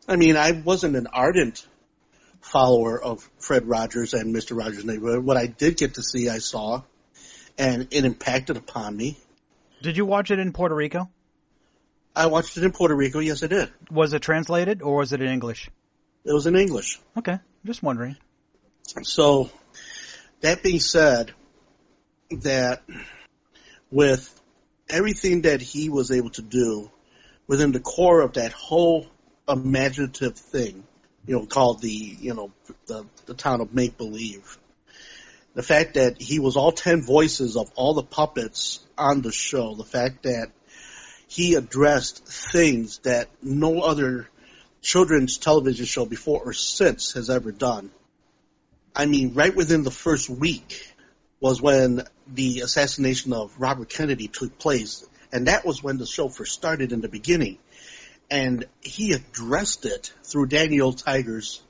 [SPEAKER 3] I mean, I wasn't an ardent follower of Fred Rogers and Mr. Rogers' Neighborhood. What I did get to see, I saw, and it impacted upon me.
[SPEAKER 2] Did you watch it in Puerto Rico?
[SPEAKER 3] I watched it in Puerto Rico, yes I did.
[SPEAKER 2] Was it translated, or was it in English?
[SPEAKER 3] It was in English.
[SPEAKER 2] Okay, just wondering.
[SPEAKER 3] So, that being said, that with everything that he was able to do within the core of that whole imaginative thing, called the town of make-believe, the fact that he was all 10 voices of all the puppets on the show, the fact that he addressed things that no other children's television show before or since has ever done. I mean, right within the first week was when the assassination of Robert Kennedy took place, and that was when the show first started in the beginning. And he addressed it through Daniel Tiger's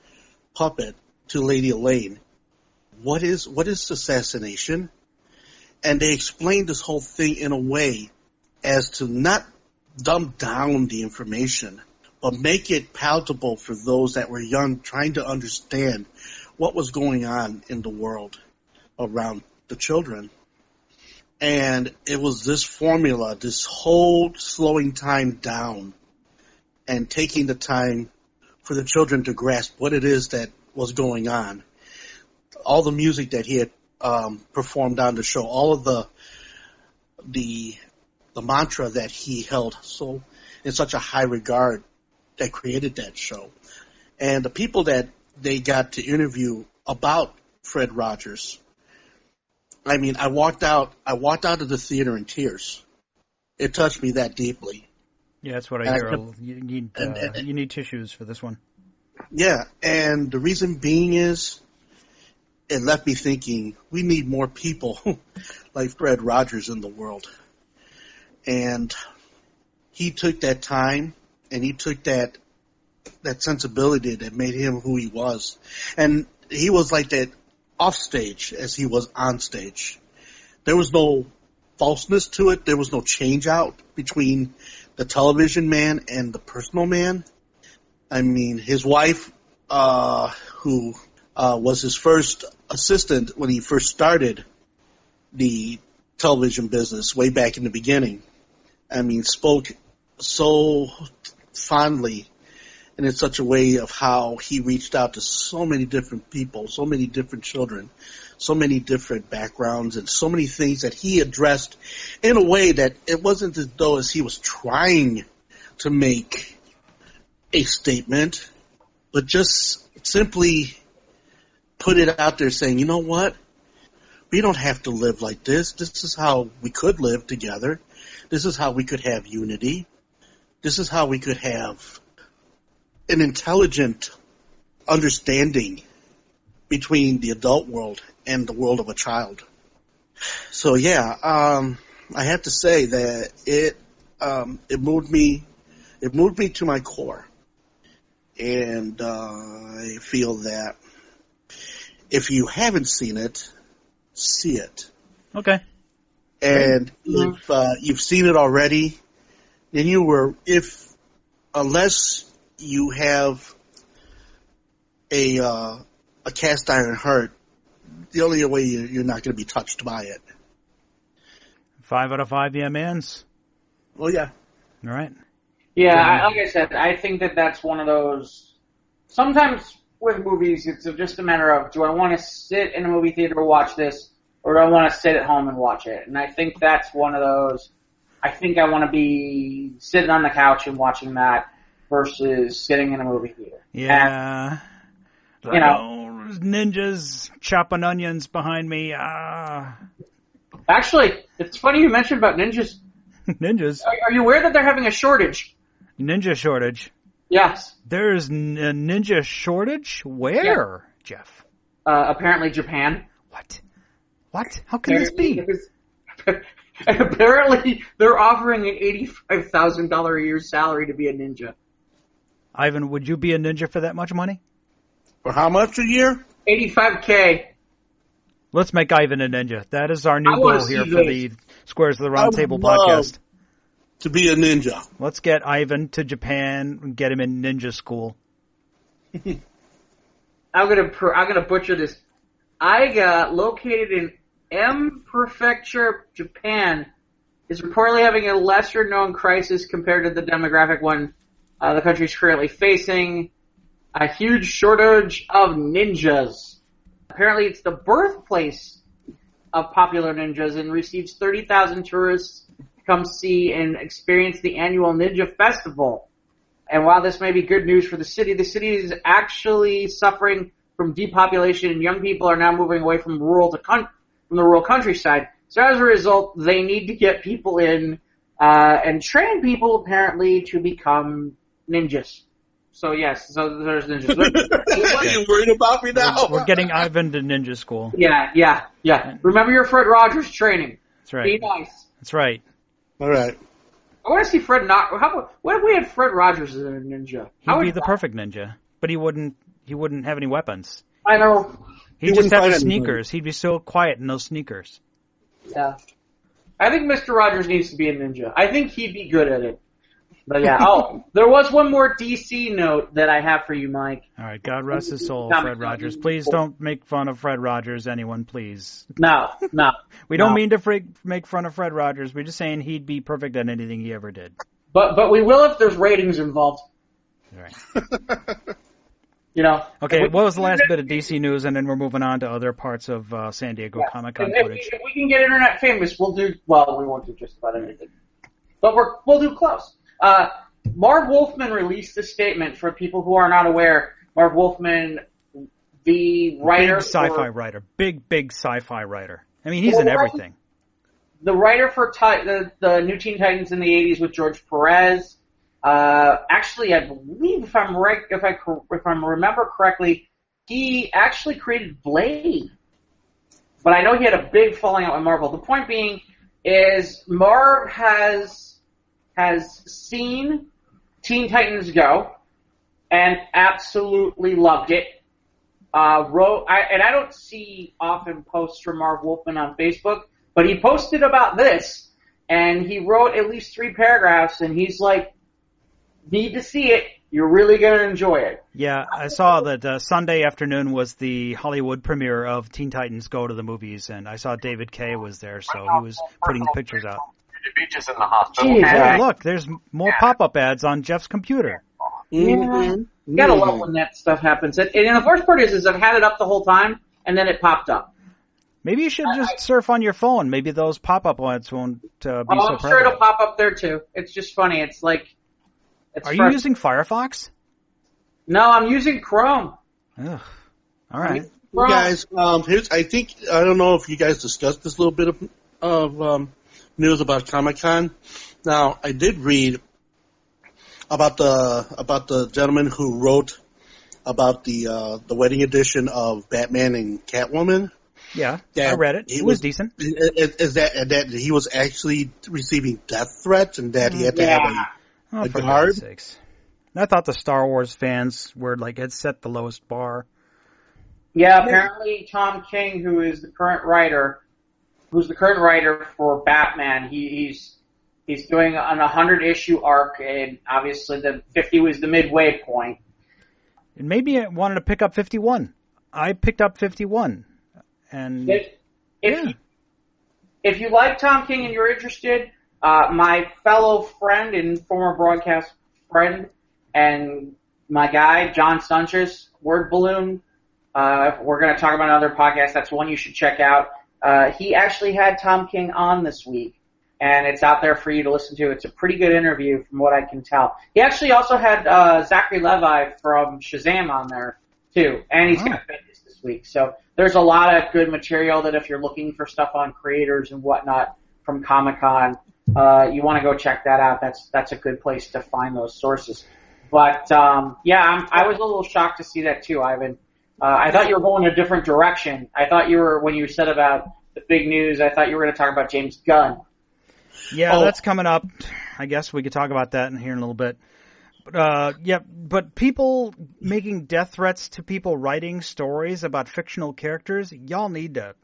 [SPEAKER 3] puppet to Lady Elaine. What is assassination? And they explained this whole thing in a way as to not dumb down the information, but make it palatable for those that were young, trying to understand what was going on in the world around the children. And it was this formula, this whole slowing time down and taking the time for the children to grasp what it is that was going on. All the music that he had performed on the show, all of the mantra that he held so in such a high regard that created that show. And the people that they got to interview about Fred Rogers, I mean, I walked out of the theater in tears. It touched me that deeply.
[SPEAKER 2] Yeah, that's what I hear. You need tissues for this one.
[SPEAKER 3] Yeah, and the reason being is it left me thinking we need more people like Fred Rogers in the world. And he took that time, and he took that sensibility that made him who he was. And he was like that off stage as he was on stage. There was no falseness to it. There was no change out between the television man and the personal man. I mean, his wife, who was his first assistant when he first started the television business way back in the beginning, I mean, spoke so fondly and in such a way of how he reached out to so many different people, so many different children, so many different backgrounds, and so many things that he addressed in a way that it wasn't as though as he was trying to make a statement, but just simply put it out there saying, you know what? we don't have to live like this. This is how we could live together. This is how we could have unity. This is how we could have an intelligent understanding between the adult world and the world of a child. So yeah, I have to say that it moved me to my core, and I feel that if you haven't seen it, see it.
[SPEAKER 2] Okay.
[SPEAKER 3] And if you've seen it already, then unless you have a cast iron heart, the only way you're not going to be touched by it.
[SPEAKER 2] 5 out of 5, yeah, mans.
[SPEAKER 3] Oh yeah.
[SPEAKER 2] All right.
[SPEAKER 1] Yeah, like I said, I think that's one of those. Sometimes with movies, it's just a matter of, do I want to sit in a movie theater and watch this, or do I want to sit at home and watch it? And I think that's one of those. I think I want to be sitting on the couch and watching that versus sitting in a movie theater.
[SPEAKER 2] Yeah.
[SPEAKER 1] And, you know,
[SPEAKER 2] ninjas chopping onions behind me.
[SPEAKER 1] Actually, it's funny you mentioned about ninjas.
[SPEAKER 2] Ninjas.
[SPEAKER 1] Are you aware that they're having a shortage?
[SPEAKER 2] Ninja shortage.
[SPEAKER 1] Yes.
[SPEAKER 2] There's a ninja shortage? Where, Jeff?
[SPEAKER 1] Apparently Japan.
[SPEAKER 2] What? How can this be?
[SPEAKER 1] And apparently they're offering an $85,000 a year salary to be a ninja.
[SPEAKER 2] Ivan, would you be a ninja for that much money?
[SPEAKER 3] For how much a year?
[SPEAKER 1] $85K.
[SPEAKER 2] Let's make Ivan a ninja. That is our new goal here for the Squares of the Round Table podcast.
[SPEAKER 3] To be a ninja.
[SPEAKER 2] Let's get Ivan to Japan and get him in ninja school.
[SPEAKER 1] I'm gonna butcher this. Aiga, located in M Prefecture, Japan, is reportedly having a lesser-known crisis compared to the demographic one the country is currently facing. A huge shortage of ninjas. Apparently, it's the birthplace of popular ninjas and receives 30,000 tourists to come see and experience the annual Ninja Festival. And while this may be good news for the city is actually suffering from depopulation, and young people are now moving away from the rural countryside. So as a result, they need to get people in and train people apparently to become ninjas. So yes, so there's ninjas.
[SPEAKER 3] Are you worried about me now?
[SPEAKER 2] We're getting Ivan to ninja school.
[SPEAKER 1] Yeah. Remember your Fred Rogers training.
[SPEAKER 2] That's right.
[SPEAKER 1] Be nice.
[SPEAKER 2] That's right.
[SPEAKER 3] All right.
[SPEAKER 1] I want to see Fred. What if we had Fred Rogers as a ninja?
[SPEAKER 2] He'd be the perfect ninja, but he wouldn't have any weapons.
[SPEAKER 1] I know.
[SPEAKER 2] He'd just have his sneakers. He'd be so quiet in those sneakers.
[SPEAKER 1] Yeah. I think Mr. Rogers needs to be a ninja. I think he'd be good at it. But yeah. Oh, there was one more DC note that I have for you, Mike.
[SPEAKER 2] All right. God rest his soul, Fred Rogers. Please don't make fun of Fred Rogers, anyone, please.
[SPEAKER 1] No.
[SPEAKER 2] We don't mean to make fun of Fred Rogers. We're just saying he'd be perfect at anything he ever did.
[SPEAKER 1] But we will if there's ratings involved.
[SPEAKER 2] All right.
[SPEAKER 1] You know.
[SPEAKER 2] Okay, what was the last bit of DC news, and then we're moving on to other parts of San Diego Comic-Con footage.
[SPEAKER 1] If we can get internet famous, we'll do. Well, we won't do just about anything, but we'll do close. Marv Wolfman released a statement for people who are not aware. Marv Wolfman, the writer,
[SPEAKER 2] big sci-fi writer, big sci-fi writer. I mean, he's in everything.
[SPEAKER 1] The writer for the New Teen Titans in the '80s with George Perez. Actually, I believe if I remember correctly, he actually created Blade. But I know he had a big falling out with Marvel. The point being is Marv has seen Teen Titans Go and absolutely loved it. I don't see often posts from Marv Wolfman on Facebook, but he posted about this, and he wrote at least 3 paragraphs, and he's like, need to see it. You're really going to enjoy it.
[SPEAKER 2] Yeah, I saw that Sunday afternoon was the Hollywood premiere of Teen Titans Go to the Movies, and I saw David Kay was there, so he was putting pictures out.
[SPEAKER 4] Beaches in the hospital.
[SPEAKER 1] Jeez,
[SPEAKER 2] hey, look, there's more pop-up ads on Jeff's computer.
[SPEAKER 1] Yeah. You gotta love when that stuff happens. And the worst part is I've had it up the whole time, and then it popped up.
[SPEAKER 2] Maybe you should just surf on your phone. Maybe those pop-up ads won't be so prevalent.
[SPEAKER 1] I'm sure it'll pop up there, too. It's just funny. It's like...
[SPEAKER 2] Are you using Firefox?
[SPEAKER 1] No, I'm using Chrome.
[SPEAKER 2] Ugh. All right.
[SPEAKER 3] You guys, I don't know if you guys discussed this little bit of news about Comic-Con. Now, I did read about the gentleman who wrote about the wedding edition of Batman and Catwoman.
[SPEAKER 2] Yeah, I read it. It was decent.
[SPEAKER 3] Is that he was actually receiving death threats and that he had to have a
[SPEAKER 2] for
[SPEAKER 3] guard?
[SPEAKER 2] God's sakes. I thought the Star Wars fans were had set the lowest bar.
[SPEAKER 1] Yeah, apparently Tom King, who's the current writer for Batman, he's doing an 100-issue arc, and obviously the 50 was the midway point.
[SPEAKER 2] And maybe I wanted to pick up 51. I picked up 51. And
[SPEAKER 1] if you like Tom King and you're interested, my fellow friend and former broadcast friend and my guy, John Sanchez, Word Balloon, we're going to talk about another podcast. That's one you should check out. He actually had Tom King on this week, and it's out there for you to listen to. It's a pretty good interview from what I can tell. He actually also had Zachary Levi from Shazam on there, too, and he's got Bendis this week. So there's a lot of good material that if you're looking for stuff on creators and whatnot from Comic-Con, you want to go check that out. That's a good place to find those sources. But, I was a little shocked to see that, too, Ivan. I thought you were going a different direction. I thought when you said about the big news, I thought you were going to talk about James Gunn.
[SPEAKER 2] Yeah, that's coming up. I guess we could talk about that in here in a little bit. But people making death threats to people writing stories about fictional characters, y'all need to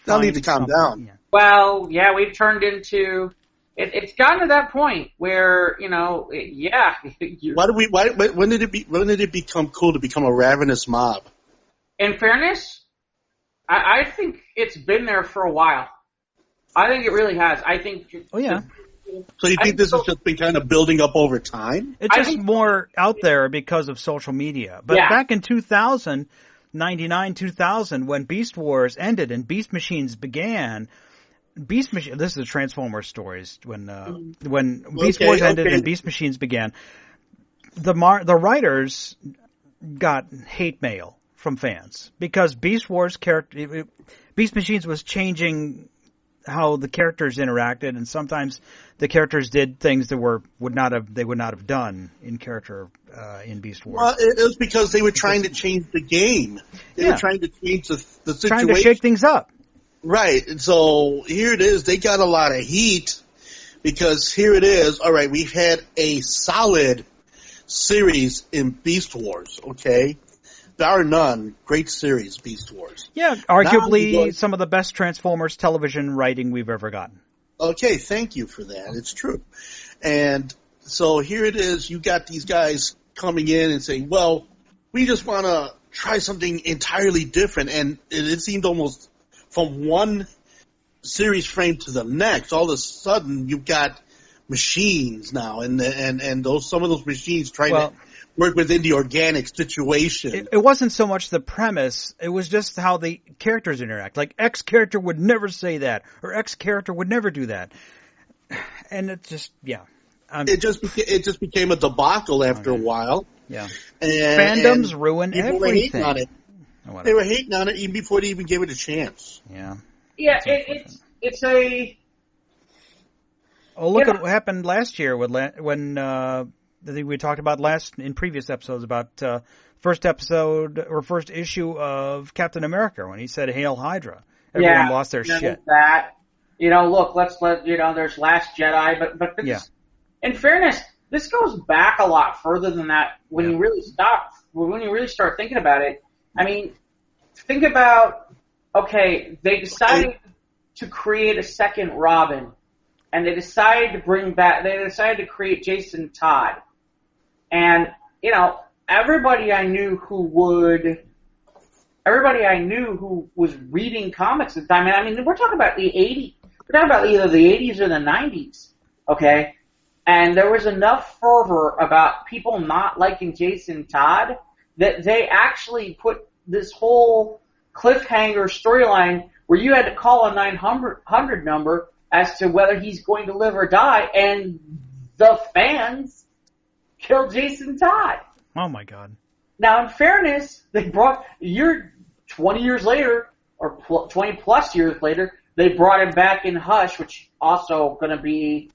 [SPEAKER 3] calm down.
[SPEAKER 2] Yeah.
[SPEAKER 1] Well, yeah, we've turned into it's gotten to that point where
[SPEAKER 3] When did it become cool to become a ravenous mob?
[SPEAKER 1] In fairness, I think it's been there for a while. I think it really has. I think.
[SPEAKER 2] Oh yeah.
[SPEAKER 3] So you think this has just been kind of building up over time?
[SPEAKER 2] It's just more out there because of social media. But back in 2000, 99, 2000, when Beast Wars ended and Beast Machines began, this is the Transformers stories when Beast Wars ended and Beast Machines began. The writers got hate mail from fans because Beast Machines was changing how the characters interacted, and sometimes the characters did things that would not have done in character in Beast Wars.
[SPEAKER 3] Well, it was because they were trying to change the game. They were trying to change the situation.
[SPEAKER 2] Trying to shake things up.
[SPEAKER 3] Right. And so here it is. They got a lot of heat because here it is. All right, we've had a solid series in Beast Wars, okay? Bar none, great series, Beast Wars.
[SPEAKER 2] Yeah, arguably some of the best Transformers television writing we've ever gotten.
[SPEAKER 3] Okay, thank you for that. It's true. And so here it is. You got these guys coming in and saying, well, we just want to try something entirely different. And it seemed almost from one series frame to the next, all of a sudden you've got machines now. And some of those machines trying to work within the organic situation.
[SPEAKER 2] It wasn't so much the premise, it was just how the characters interact. Like, X character would never say that, or X character would never do that. And it just,
[SPEAKER 3] it just became a debacle after a while.
[SPEAKER 2] Yeah.
[SPEAKER 3] Fandoms
[SPEAKER 2] ruin everything.
[SPEAKER 3] Were hating on it. They were hating on it even before they even gave it a chance.
[SPEAKER 2] Yeah.
[SPEAKER 1] Yeah, it's a...
[SPEAKER 2] Oh, look at what happened last year when I think we talked about in previous episodes about first issue of Captain America when he said "Hail Hydra." Everyone lost their shit.
[SPEAKER 1] That there's Last Jedi, but this, in fairness, this goes back a lot further than that. When you really start thinking about it, I mean, think about they decided to create a second Robin, and they decided to create Jason Todd. And, everybody I knew who was reading comics at the time, and I mean, we're talking about the 80s, we're talking about either the 80s or the 90s, okay? And there was enough fervor about people not liking Jason Todd that they actually put this whole cliffhanger storyline where you had to call a 900 number as to whether he's going to live or die, and the fans killed Jason Todd.
[SPEAKER 2] Oh my God!
[SPEAKER 1] Now, in fairness, they brought 20 years later, or 20 plus years later, they brought him back in Hush, which also going to be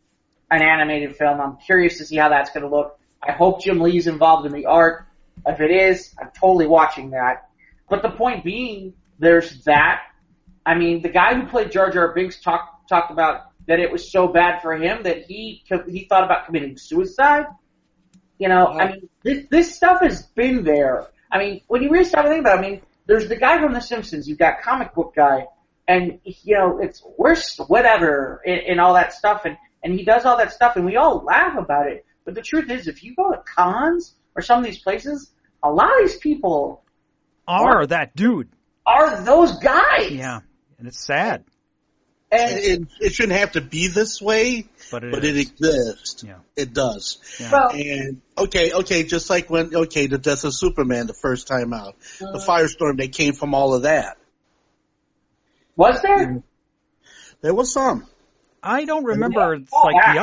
[SPEAKER 1] an animated film. I'm curious to see how that's going to look. I hope Jim Lee's involved in the art. If it is, I'm totally watching that. But the point being, there's that. I mean, the guy who played Jar Jar Binks talked about that it was so bad for him that he thought about committing suicide. You know, I mean, this stuff has been there. I mean, when you really start to think about it, I mean, there's the guy from The Simpsons. You've got comic book guy, and you know, it's worst whatever and all that stuff, and he does all that stuff, and we all laugh about it. But the truth is, if you go to cons or some of these places, a lot of these people
[SPEAKER 2] are that dude.
[SPEAKER 1] Are those guys?
[SPEAKER 2] Yeah, and it's sad.
[SPEAKER 3] And it shouldn't have to be this way, but it exists.
[SPEAKER 2] Yeah.
[SPEAKER 3] It does.
[SPEAKER 2] Yeah.
[SPEAKER 1] Well,
[SPEAKER 3] And okay, just like when the death of Superman the first time out, the firestorm that came from all of that.
[SPEAKER 1] Was there?
[SPEAKER 3] There was some.
[SPEAKER 2] I don't remember the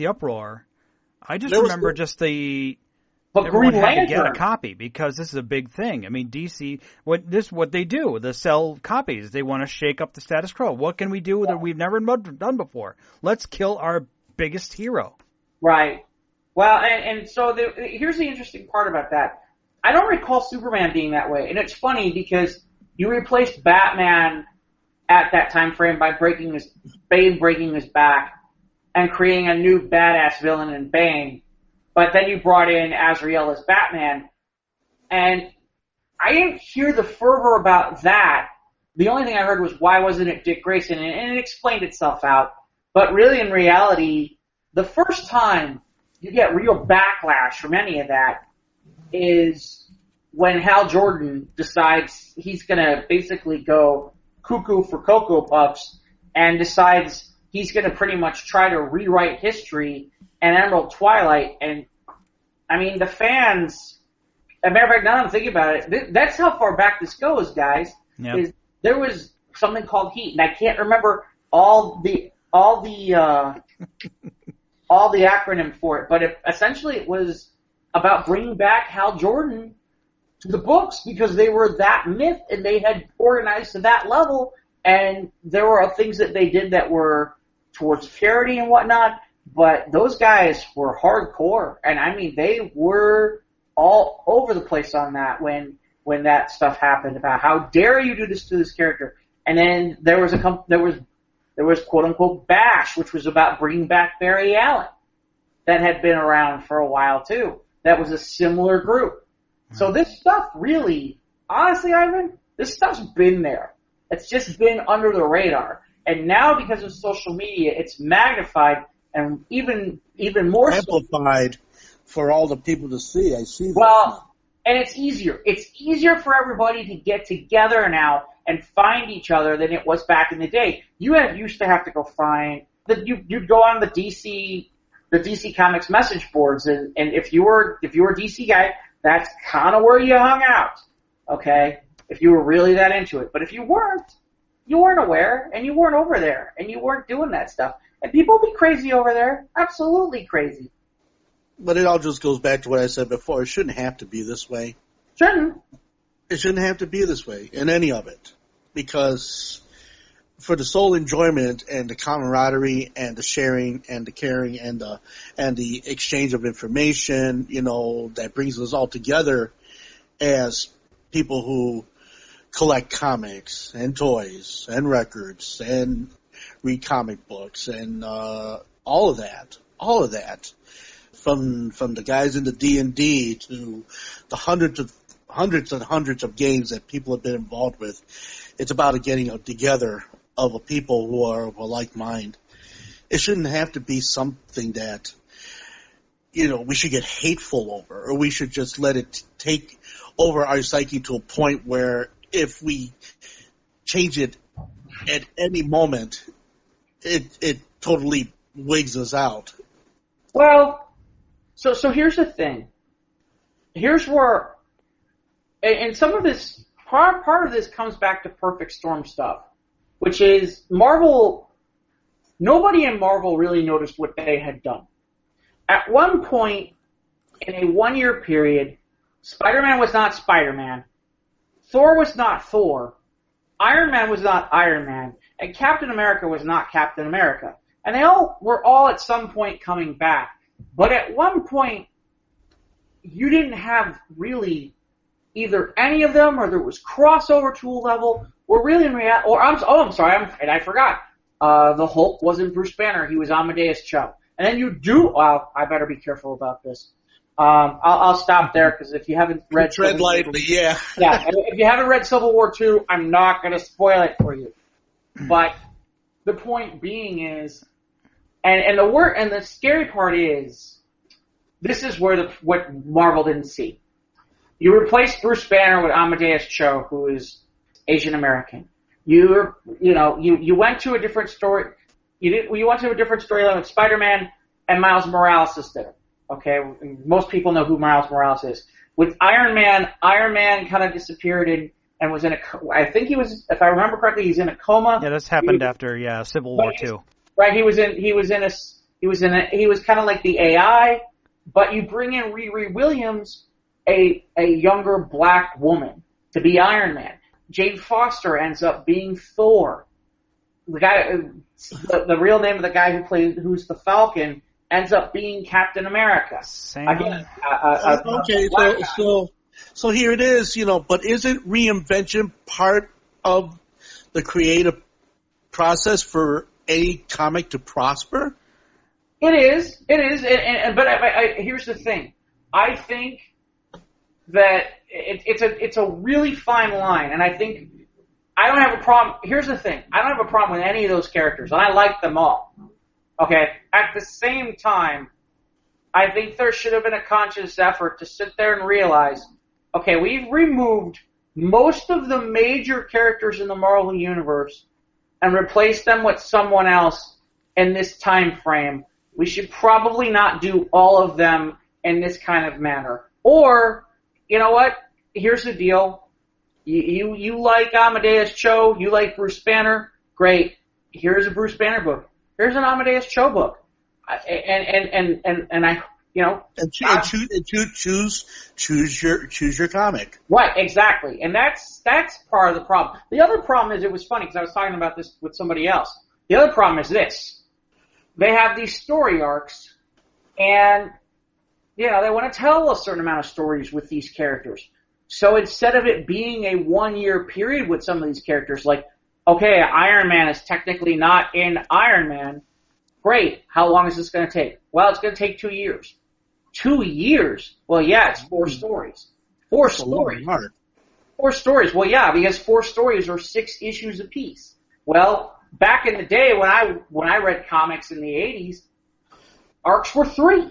[SPEAKER 2] uproar. I just remember just the.
[SPEAKER 1] But
[SPEAKER 2] everyone
[SPEAKER 1] Green
[SPEAKER 2] had to get a
[SPEAKER 1] Lantern.
[SPEAKER 2] copy because this is a big thing. I mean, DC, what they do, they sell copies. They want to shake up the status quo. What can we do that we've never done before? Let's kill our biggest hero.
[SPEAKER 1] Right. Well, and so here's the interesting part about that. I don't recall Superman being that way, and it's funny because you replaced Batman at that time frame by breaking his back and creating a new badass villain in Bane. But then you brought in Azrael as Batman, and I didn't hear the fervor about that. The only thing I heard was, why wasn't it Dick Grayson? And it explained itself out. But really, in reality, the first time you get real backlash from any of that is when Hal Jordan decides he's going to basically go cuckoo for Cocoa Puffs and decides he's going to pretty much try to rewrite history and Emerald Twilight, and I mean, the fans, as a matter of fact, now I'm thinking about it, that's how far back this goes, guys.
[SPEAKER 2] Yep.
[SPEAKER 1] Is there was something called Heat, and I can't remember all the acronym for it, but essentially it was about bringing back Hal Jordan to the books because they were that myth and they had organized to that level, and there were things that they did that were towards charity and whatnot. But those guys were hardcore, and I mean, they were all over the place on that when that stuff happened about how dare you do this to this character. And then there was quote unquote Bash, which was about bringing back Barry Allen, that had been around for a while too. That was a similar group. So this stuff really, honestly, Ivan, this stuff's been there. It's just been under the radar, and now because of social media, it's magnified. And even more
[SPEAKER 3] amplified for all the people to see. I see that.
[SPEAKER 1] Well, and it's easier. It's easier for everybody to get together now and find each other than it was back in the day. You used to have to go find you'd go on the DC Comics message boards, and if you were a DC guy, that's kind of where you hung out. Okay, if you were really that into it. But if you weren't aware, and you weren't over there, and you weren't doing that stuff. And people be crazy over there. Absolutely crazy.
[SPEAKER 3] But it all just goes back to what I said before. It shouldn't have to be this way.
[SPEAKER 1] Shouldn't.
[SPEAKER 3] It shouldn't have to be this way in any of it. Because for the sole enjoyment and the camaraderie and the sharing and the caring and the exchange of information, you know, that brings us all together as people who collect comics and toys and records and read comic books and all of that, from the guys in the D&D to the hundreds and hundreds of games that people have been involved with. It's about getting together of a people who are of a like mind. It shouldn't have to be something that, you know, we should get hateful over, or we should just let it take over our psyche to a point where if we change it at any moment, it totally wigs us out.
[SPEAKER 1] Well, so here's the thing. Here's where, and some of this, part of this comes back to Perfect Storm stuff, which is Marvel, nobody in Marvel really noticed what they had done. At one point, in a 1-year period, Spider-Man was not Spider-Man. Thor was not Thor, Iron Man was not Iron Man, and Captain America was not Captain America. And they all were all at some point coming back. But at one point, you didn't have really either any of them, or there was crossover to a level, or really in reality, I forgot. The Hulk wasn't Bruce Banner, he was Amadeus Cho. And then I better be careful about this. I'll stop there, because if you haven't read
[SPEAKER 3] Tread lightly, yeah.
[SPEAKER 1] Yeah, if you haven't read Civil War II, I'm not going to spoil it for you. But the point being is, and the scary part is, this is what Marvel didn't see. You replaced Bruce Banner with Amadeus Cho, who is Asian American. You went to a different story. You went to a different storyline with Spider-Man, and Miles Morales is there. Okay, most people know who Miles Morales is. With Iron Man kind of disappeared and was in I think he was, if I remember correctly, he's in a coma.
[SPEAKER 2] Yeah, this happened after Civil War II.
[SPEAKER 1] Right, he was kind of like the AI, but you bring in Riri Williams, a younger black woman, to be Iron Man. Jane Foster ends up being Thor. The guy, the real name of the guy who's the Falcon, ends up being Captain America. Again,
[SPEAKER 3] so here it is, but isn't reinvention part of the creative process for any comic to prosper?
[SPEAKER 1] It is, but here's the thing. I think that it's a really fine line, and I think I don't have a problem. Here's the thing. I don't have a problem with any of those characters, and I like them all. Okay? At the same time, I think there should have been a conscious effort to sit there and realize, okay, we've removed most of the major characters in the Marvel Universe and replaced them with someone else in this time frame. We should probably not do all of them in this kind of manner. Or, you know what? Here's the deal. You like Amadeus Cho, you like Bruce Banner, great. Here's a Bruce Banner book. Here's an Amadeus Cho book. Choose your comic. Right, exactly. And that's part of the problem. The other problem is, it was funny because I was talking about this with somebody else. The other problem is this. They have these story arcs, and they want to tell a certain amount of stories with these characters. So instead of it being a 1-year period with some of these characters, like, okay, Iron Man is technically not in Iron Man. Great. How long is this going to take? Well, it's going to take 2 years. 2 years? Well, yeah, it's 4 stories. 4 stories. 4 stories. Well, yeah, because 4 stories are 6 issues apiece. Well, back in the day when I read comics in the 80s, arcs were 3.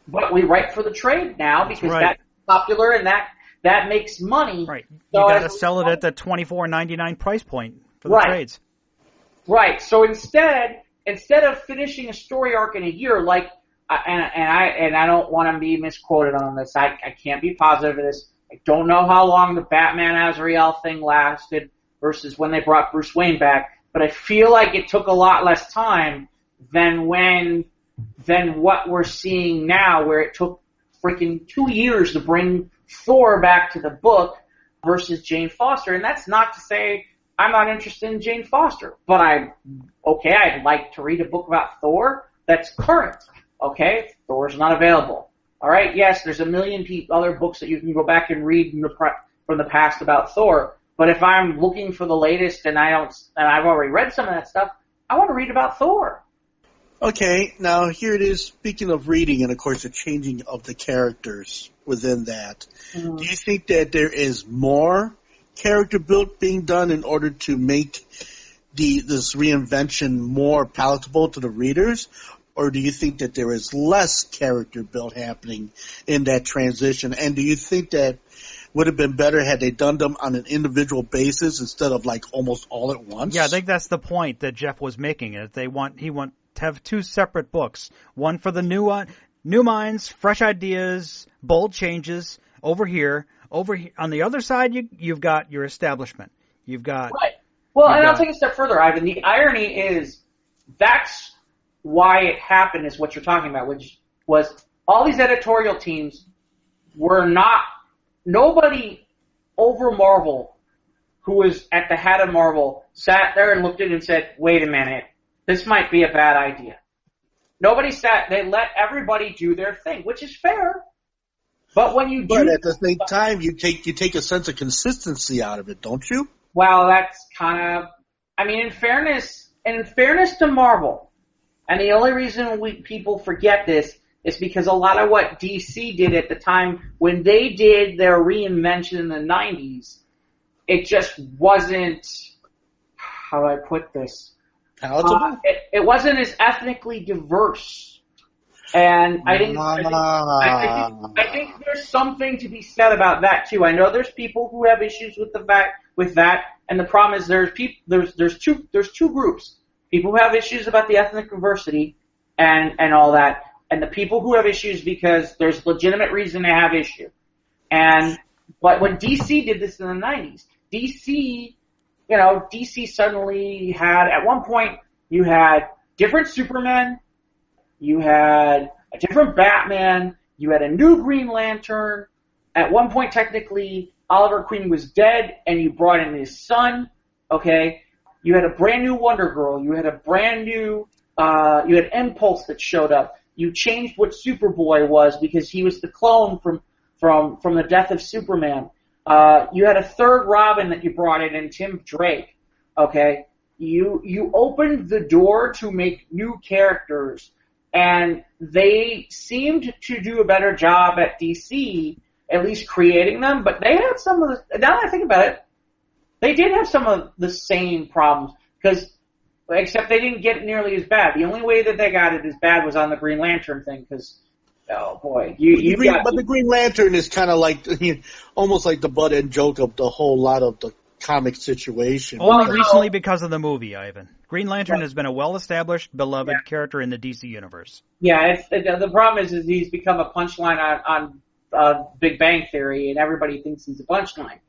[SPEAKER 1] But we write for the trade now because that's popular and that makes money.
[SPEAKER 2] Right. You got to sell it at the $24.99 price point for the trades.
[SPEAKER 1] Right. So instead of finishing a story arc in a year, like, and I don't want to be misquoted on this. I can't be positive of this. I don't know how long the Batman Azrael thing lasted versus when they brought Bruce Wayne back, but I feel like it took a lot less time than what we're seeing now, where it took freaking 2 years to bring Thor back to the book versus Jane Foster. And that's not to say I'm not interested in Jane Foster, but I'd like to read a book about Thor that's current. Okay, Thor's not available. All right, yes, there's a million other books that you can go back and read from the past about Thor. But if I'm looking for the latest and I've already read some of that stuff, I want to read about Thor.
[SPEAKER 3] Okay, now here it is. Speaking of reading, and of course the changing of the characters within that, do you think that there is more character build being done in order to make this reinvention more palatable to the readers, or do you think that there is less character build happening in that transition? And do you think that would have been better had they done them on an individual basis instead of like almost all at once?
[SPEAKER 2] Yeah, I think that's the point that Jeff was making. He want to have 2 separate books, one for the new minds, fresh ideas, bold changes. Over here, on the other side, you've got your establishment. You've got
[SPEAKER 1] Well, and I'll take a step further, Ivan. The irony is that's why it happened, is what you're talking about, which was all these editorial teams were not. Nobody over Marvel who was at the head of Marvel, sat there and looked at it and said, wait a minute, this might be a bad idea. Nobody they let everybody do their thing, which is fair. But when you do...
[SPEAKER 3] But at the same time, you take a sense of consistency out of it, don't you?
[SPEAKER 1] Well, that's kind of... I mean, in fairness to Marvel, and the only reason people forget this is because a lot of what DC did at the time, when they did their reinvention in the 90s, it just wasn't... How do I put this?
[SPEAKER 3] Palatable?
[SPEAKER 1] It wasn't as ethnically diverse. And I think there's something to be said about that too. I know there's people who have issues with that, and the problem is there's two groups. People who have issues about the ethnic diversity and all that, and the people who have issues because there's legitimate reason to have issue. But when DC did this in the 90s, DC suddenly had, at one point, you had different Supermen, you had a different Batman, you had a new Green Lantern. At one point, technically, Oliver Queen was dead, and you brought in his son, okay? You had a brand new Wonder Girl, you had a brand new, you had Impulse that showed up. You changed what Superboy was because he was the clone from the death of Superman. You had a third Robin that you brought in Tim Drake, okay? You opened the door to make new characters, and they seemed to do a better job at DC, at least creating them, but they had some of the, now that I think about it, they did have some of the same problems, except they didn't get it nearly as bad. The only way that they got it as bad was on the Green Lantern thing, because... Oh boy,
[SPEAKER 3] but the Green Lantern is kind of like almost like the butt end joke of the whole lot of the comic situation.
[SPEAKER 2] Only recently because of the movie, Ivan. Green Lantern has been a well-established, beloved character in the DC universe.
[SPEAKER 1] Yeah, the problem is he's become a punchline on Big Bang Theory, and everybody thinks he's a punchline.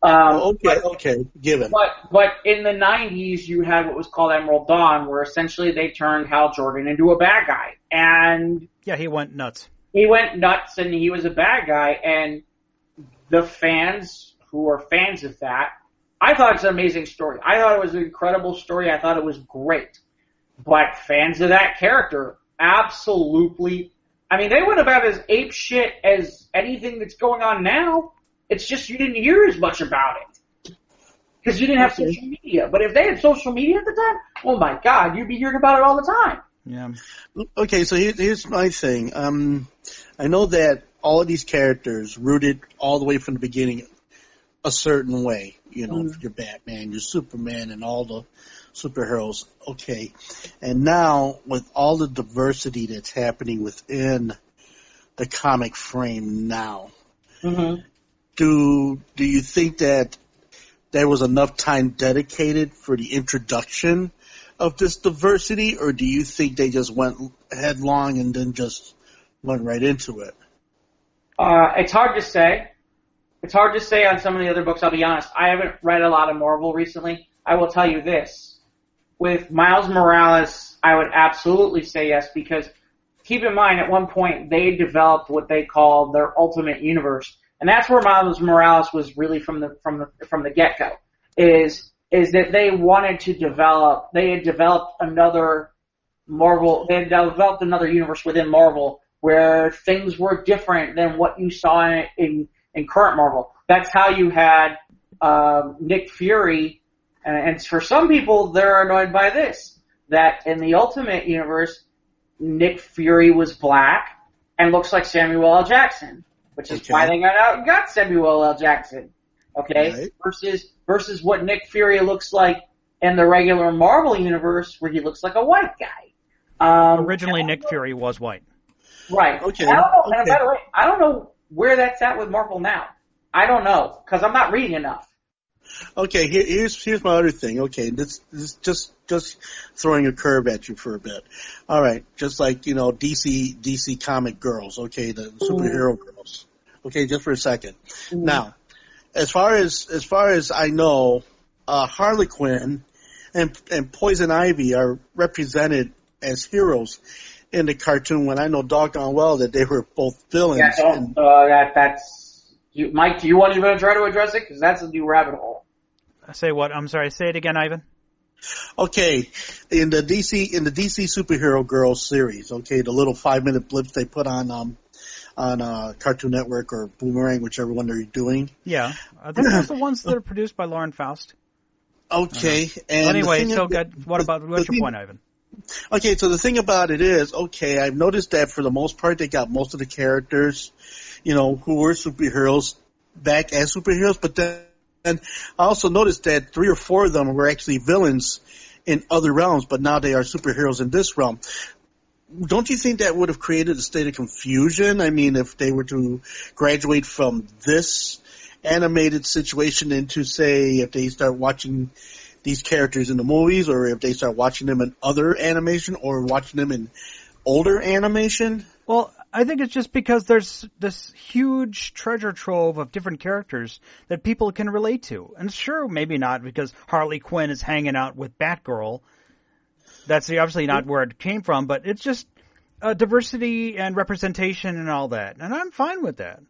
[SPEAKER 3] Okay, given.
[SPEAKER 1] But in the 90s, you had what was called Emerald Dawn, where essentially they turned Hal Jordan into a bad guy. And
[SPEAKER 2] yeah, he went nuts.
[SPEAKER 1] He went nuts, and he was a bad guy. And the fans who are fans of that, I thought it's an amazing story. I thought it was an incredible story. I thought it was great. But fans of that character, absolutely. I mean, they went about as ape shit as anything that's going on now. It's just you didn't hear as much about it because you didn't have social media. But if they had social media at the time, oh my God, you'd be hearing about it all the time.
[SPEAKER 2] Yeah.
[SPEAKER 3] Okay, so here's my thing. I know that all of these characters rooted all the way from the beginning a certain way. You know, your Batman, your Superman, and all the superheroes. Okay, and now with all the diversity that's happening within the comic frame now.
[SPEAKER 1] Mm-hmm.
[SPEAKER 3] Do you think that there was enough time dedicated for the introduction of this diversity, or do you think they just went headlong and then just went right into it?
[SPEAKER 1] It's hard to say. It's hard to say on some of the other books, I'll be honest. I haven't read a lot of Marvel recently. I will tell you this. With Miles Morales, I would absolutely say yes, because keep in mind, at one point, they developed what they called their Ultimate Universe. And that's where Miles Morales was really from the get-go, is that they wanted to develop, they had developed another universe within Marvel where things were different than what you saw in current Marvel. That's how you had Nick Fury, and for some people, they're annoyed by this, that in the Ultimate Universe, Nick Fury was black and looks like Samuel L. Jackson. Which is why they got out and got Samuel L. Jackson, okay? Right. Versus what Nick Fury looks like in the regular Marvel universe, where he looks like a white guy.
[SPEAKER 2] Originally, Nick Fury was white.
[SPEAKER 1] Right.
[SPEAKER 3] Okay.
[SPEAKER 1] And by the way, I don't know where that's at with Marvel now. I don't know, because I'm not reading enough.
[SPEAKER 3] Okay, here's my other thing. Okay, this just throwing a curve at you for a bit. All right, just like DC comic girls. Okay, the superhero girls. Okay, just for a second. Mm-hmm. Now, as far as I know, Harley Quinn and Poison Ivy are represented as heroes in the cartoon. When I know doggone well that they were both villains.
[SPEAKER 1] Yeah, that's. Mike, do you want to even try to address it? Because that's a new rabbit hole.
[SPEAKER 2] Say what? I'm sorry. Say it again, Ivan.
[SPEAKER 3] Okay, in the DC Superhero Girls series, okay, the little 5-minute blips they put on Cartoon Network or Boomerang, whichever one they're doing.
[SPEAKER 2] Yeah, I think those are the ones that are produced by Lauren Faust.
[SPEAKER 3] Okay, and
[SPEAKER 2] anyway, so good. What's your point, Ivan?
[SPEAKER 3] Okay, so the thing about it is, okay, I've noticed that for the most part they got most of the characters, who were superheroes back as superheroes, but then I also noticed that 3 or 4 of them were actually villains in other realms, but now they are superheroes in this realm. Don't you think that would have created a state of confusion? I mean, if they were to graduate from this animated situation into, say, if they start watching these characters in the movies, or if they start watching them in other animation, or watching them in older animation?
[SPEAKER 2] Well, I think it's just because there's this huge treasure trove of different characters that people can relate to. And sure, maybe not because Harley Quinn is hanging out with Batgirl. That's obviously not where it came from, but it's just diversity and representation and all that. And I'm fine with that.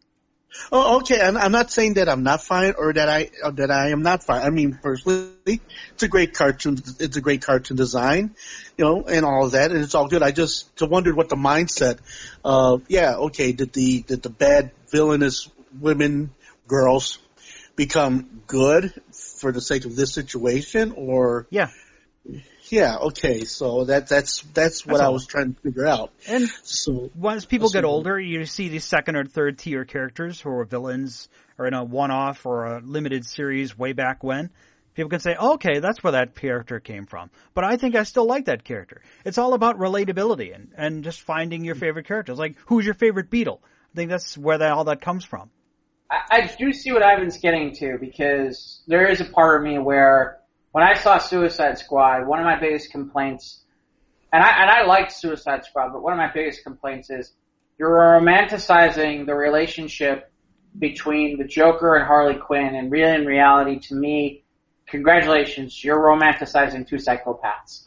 [SPEAKER 3] Oh, okay. I'm not saying that I'm not fine or that I am not fine. I mean, personally, it's a great cartoon. It's a great cartoon design, and all of that, and it's all good. I just wondered what the mindset of, did the bad villainous girls become good for the sake of this situation, or Yeah, okay, so that's what I was trying to figure out.
[SPEAKER 2] And so once people get older, you see these second or third tier characters who are villains or in a one-off or a limited series way back when. People can say, okay, that's where that character came from. But I think I still like that character. It's all about relatability and just finding your favorite characters. Like, who's your favorite Beatle? I think that's where all that comes from.
[SPEAKER 1] I do see what Ivan's getting to, because there is a part of me where when I saw Suicide Squad, one of my biggest complaints, and I liked Suicide Squad, but one of my biggest complaints is you're romanticizing the relationship between the Joker and Harley Quinn, and really in reality, to me, congratulations, you're romanticizing 2 psychopaths.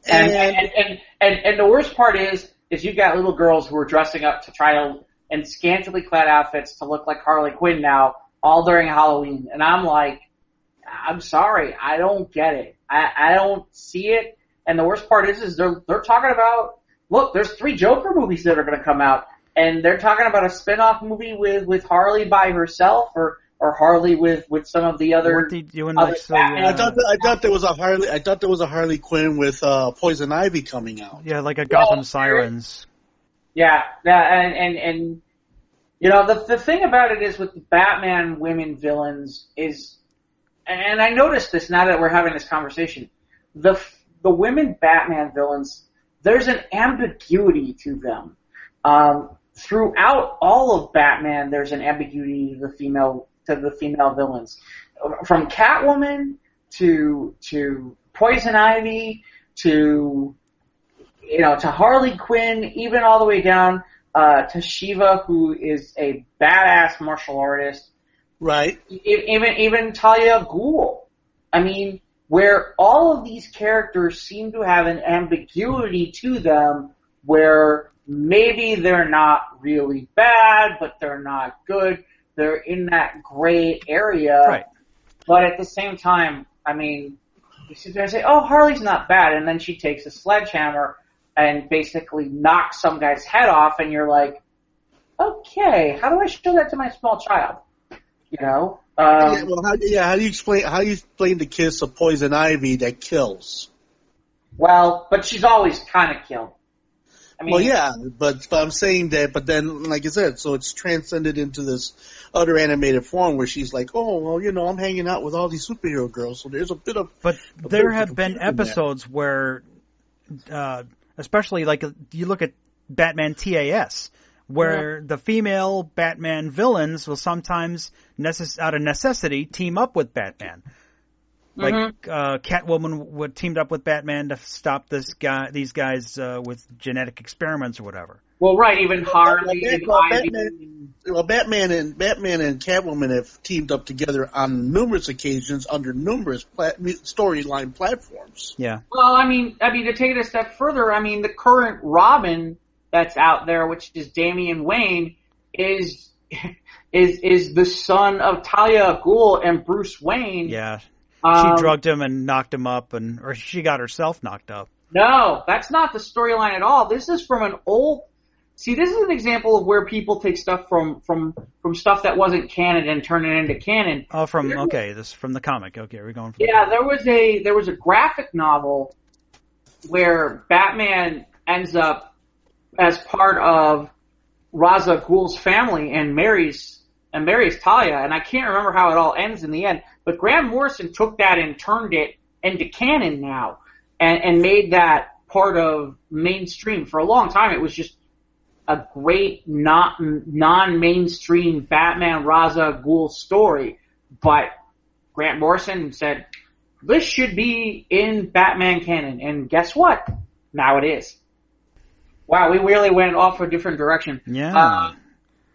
[SPEAKER 1] And the worst part is you've got little girls who are dressing up to try to, in scantily clad outfits to look like Harley Quinn now, all during Halloween. And I'm like, I'm sorry, I don't get it. I don't see it. And the worst part is they're talking about, look, there's 3 Joker movies that are going to come out, and they're talking about a spin-off movie with Harley by herself, or Harley with some of the other.
[SPEAKER 3] I thought there was a Harley Quinn with Poison Ivy coming out.
[SPEAKER 2] Yeah, like a Gotham Sirens.
[SPEAKER 1] Yeah, and the thing about it is with the Batman women villains is. And I noticed this now that we're having this conversation. The women Batman villains, there's an ambiguity to them. Throughout all of Batman, there's an ambiguity to the female villains. From Catwoman to Poison Ivy to Harley Quinn, even all the way down to Shiva, who is a badass martial artist.
[SPEAKER 3] Right.
[SPEAKER 1] Even Talia al Ghul. I mean, where all of these characters seem to have an ambiguity to them, where maybe they're not really bad, but they're not good. They're in that gray area.
[SPEAKER 2] Right.
[SPEAKER 1] But at the same time, I mean, you sit there and say, oh, Harley's not bad, and then she takes a sledgehammer and basically knocks some guy's head off, and you're like, okay, how do I show that to my small child? How do you explain the kiss of Poison Ivy that kills? Well, but she's always kind of killed. I mean,
[SPEAKER 3] well, yeah, but I'm saying that. But then, like I said, so it's transcended into this other animated form where she's like, oh, well, I'm hanging out with all these superhero girls, so there's a bit of.
[SPEAKER 2] But there have been episodes where, especially like you look at Batman TAS. Where the female Batman villains will sometimes, out of necessity, team up with Batman. Like Catwoman teamed up with Batman to stop these guys with genetic experiments or whatever.
[SPEAKER 1] Well, right, even Harley and Ivy.
[SPEAKER 3] Batman and Catwoman have teamed up together on numerous occasions under numerous storyline platforms.
[SPEAKER 2] Yeah.
[SPEAKER 1] Well, I mean, to take it a step further, I mean, the current Robin that's out there, which is Damian Wayne, is the son of Talia al Ghul and Bruce Wayne.
[SPEAKER 2] Yeah. She drugged him and knocked him up, or she got herself knocked up.
[SPEAKER 1] No, that's not the storyline at all. This is from an old. See, this is an example of where people take stuff from stuff that wasn't canon and turn it into canon.
[SPEAKER 2] Oh, this from the comic. Okay, we're going.
[SPEAKER 1] There was a graphic novel where Batman ends up as part of Ra's al Ghul's family and marries Talia, and I can't remember how it all ends in the end. But Grant Morrison took that and turned it into canon now, and made that part of mainstream. For a long time, it was just a great non-mainstream Batman Ra's al Ghul story. But Grant Morrison said, this should be in Batman canon, and guess what? Now it is. Wow, we really went off a different direction.
[SPEAKER 2] Yeah.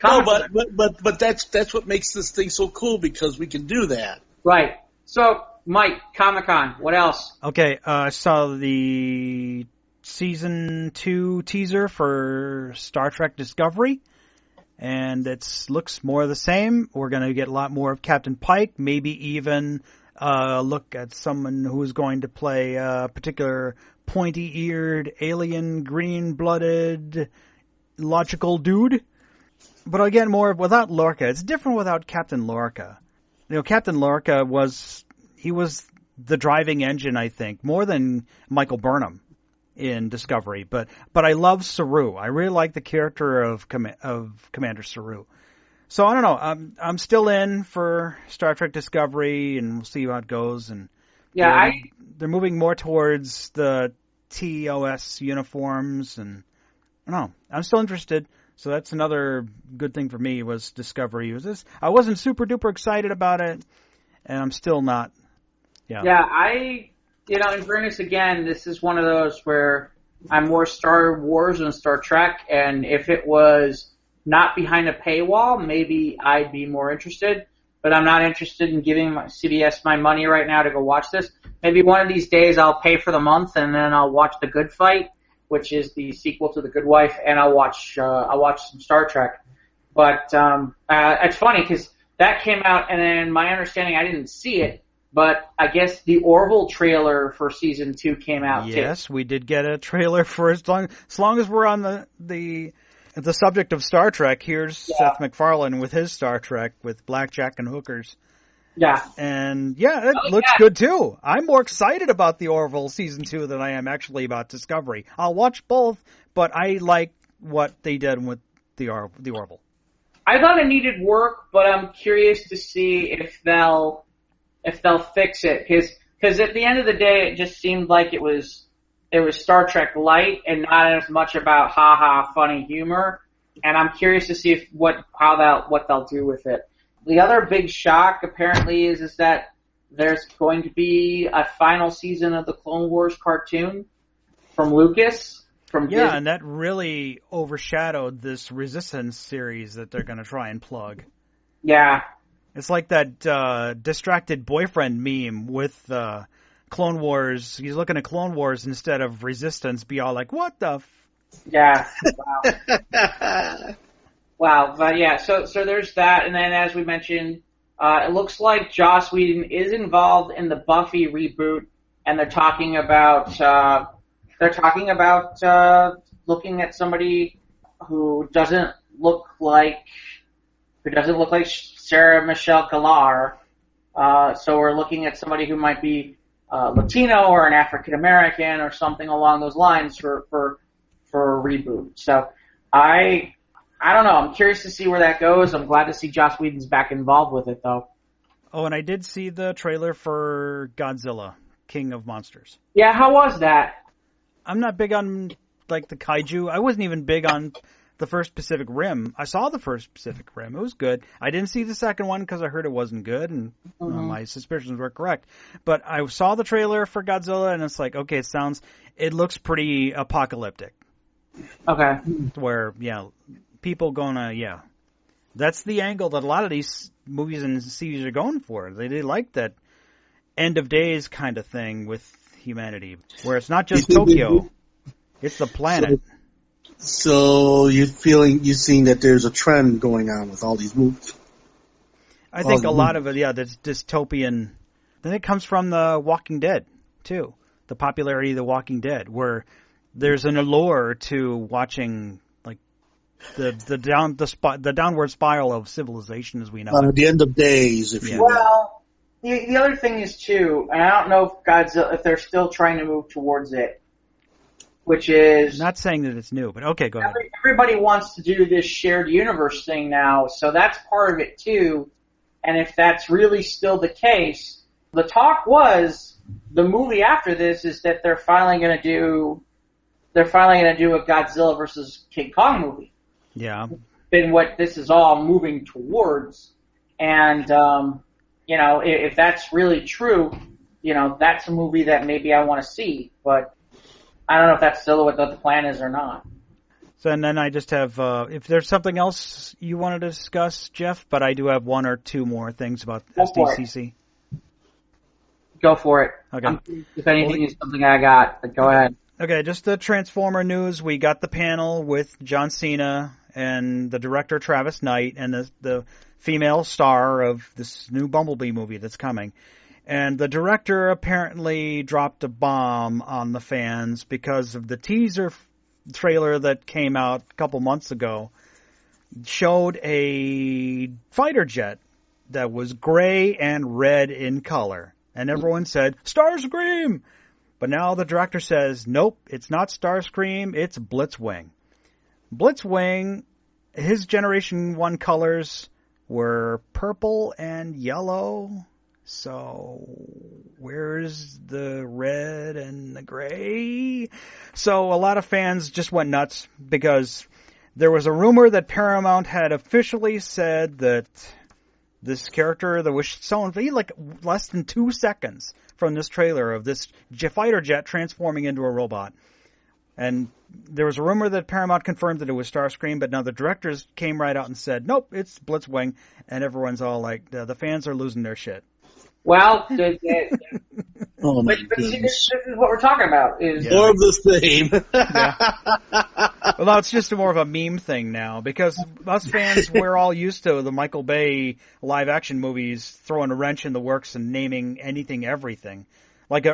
[SPEAKER 3] No, but that's what makes this thing so cool, because we can do that.
[SPEAKER 1] Right. So, Mike, Comic-Con, what else?
[SPEAKER 2] Okay, I saw the Season 2 teaser for Star Trek Discovery, and it looks more of the same. We're going to get a lot more of Captain Pike, maybe even look at someone who's going to play a particular pointy-eared, alien, green-blooded, logical dude. But again, more without Lorca. It's different without Captain Lorca. Captain Lorca was the driving engine, I think, more than Michael Burnham in Discovery. But I love Saru. I really like the character of Commander Saru. So I don't know. I'm still in for Star Trek Discovery, and we'll see how it goes. And they're moving more towards the TOS uniforms, and I don't know. I'm still interested. So that's another good thing for me was Discovery. I wasn't super duper excited about it, and I'm still not. Yeah. Yeah, in fairness, again, this is one of those where I'm more Star Wars than Star Trek, and if it was not behind a paywall, maybe I'd be more interested. But I'm not interested in giving CBS my money right now to go watch this. Maybe one of these days I'll pay for the month, and then I'll watch The Good Fight, which is the sequel to The Good Wife, and I'll watch some Star Trek. But it's funny because that came out, and then my understanding, I didn't see it, but I guess the Orville trailer for season 2 came out too. Yes, we did get a trailer for as long as we're on the subject of Star Trek. Here's Seth MacFarlane with his Star Trek with blackjack and hookers.
[SPEAKER 1] Yeah.
[SPEAKER 2] And it looks good too. I'm more excited about the Orville season 2 than I am actually about Discovery. I'll watch both, but I like what they did with the Orville.
[SPEAKER 1] I thought it needed work, but I'm curious to see if they'll fix it, because at the end of the day, it just seemed like it was Star Trek light and not as much about funny humor. And I'm curious to see what they'll do with it. The other big shock apparently is that there's going to be a final season of the Clone Wars cartoon from Lucas. Disney.
[SPEAKER 2] And that really overshadowed this Resistance series that they're going to try and plug.
[SPEAKER 1] Yeah.
[SPEAKER 2] It's like that distracted boyfriend meme with Clone Wars. He's looking at Clone Wars instead of Resistance, be all like, what the
[SPEAKER 1] Yeah. Wow. Wow. But yeah, so there's that. And then as we mentioned, it looks like Joss Whedon is involved in the Buffy reboot, and they're talking about looking at somebody who doesn't look like Sarah Michelle Gellar. So we're looking at somebody who might be Latino or an African American or something along those lines for a reboot. So I don't know. I'm curious to see where that goes. I'm glad to see Joss Whedon's back involved with it, though.
[SPEAKER 2] Oh, and I did see the trailer for Godzilla, King of Monsters.
[SPEAKER 1] Yeah, how was that?
[SPEAKER 2] I'm not big on like the kaiju. I wasn't even big on the first Pacific Rim. I saw the first Pacific Rim. It was good. I didn't see the second one because I heard it wasn't good, and my suspicions were correct. But I saw the trailer for Godzilla, and it's like, okay, it looks pretty apocalyptic.
[SPEAKER 1] Okay.
[SPEAKER 2] Where, people gonna, that's the angle that a lot of these movies and series are going for. They like that end of days kind of thing with humanity, where it's not just Tokyo, it's the planet.
[SPEAKER 3] So you're seeing that there's a trend going on with all these movies?
[SPEAKER 2] I think a lot of it, that's dystopian Then it comes from The Walking Dead, too. The popularity of The Walking Dead, where there's an allure to watching like the downward spiral of civilization as we know it.
[SPEAKER 3] The end of days, if you will.
[SPEAKER 1] Well, the other thing is too, and I don't know if they're still trying to move towards it, which is
[SPEAKER 2] I'm not saying that it's new, but okay, go ahead.
[SPEAKER 1] Everybody wants to do this shared universe thing now, so that's part of it too. And if that's really still the case, the talk was the movie after this is that they're finally going to do a Godzilla versus King Kong movie.
[SPEAKER 2] Yeah.
[SPEAKER 1] Been what this is all moving towards, and if that's really true, that's a movie that maybe I want to see, but I don't know if that's still what the plan is or not.
[SPEAKER 2] So, and then I just have, if there's something else you wanted to discuss, Jeff, but I do have one or two more things about SDCC.
[SPEAKER 1] Go for it.
[SPEAKER 2] Okay.
[SPEAKER 1] If anything is something I got, but go ahead.
[SPEAKER 2] Okay, just the Transformer news. We got the panel with John Cena and the director Travis Knight and the female star of this new Bumblebee movie that's coming. And the director apparently dropped a bomb on the fans because of the teaser trailer that came out a couple months ago. Showed a fighter jet that was gray and red in color. And everyone said, Starscream! But now the director says, nope, it's not Starscream, it's Blitzwing. Blitzwing, his Generation 1 colors were purple and yellow. So where's the red and the gray? So a lot of fans just went nuts because there was a rumor that Paramount had officially said that this character that was shown like less than 2 seconds from this trailer of this fighter jet transforming into a robot. And there was a rumor that Paramount confirmed that it was Starscream, but now the directors came right out and said, nope, it's Blitzwing. And everyone's all like, the fans are losing their shit.
[SPEAKER 1] Well,
[SPEAKER 3] Oh my
[SPEAKER 1] but see, this is what we're talking about. Is
[SPEAKER 3] more of the same.
[SPEAKER 2] Yeah. Well, no, it's just more of a meme thing now because us fans, we're all used to the Michael Bay live-action movies throwing a wrench in the works and naming anything everything. Like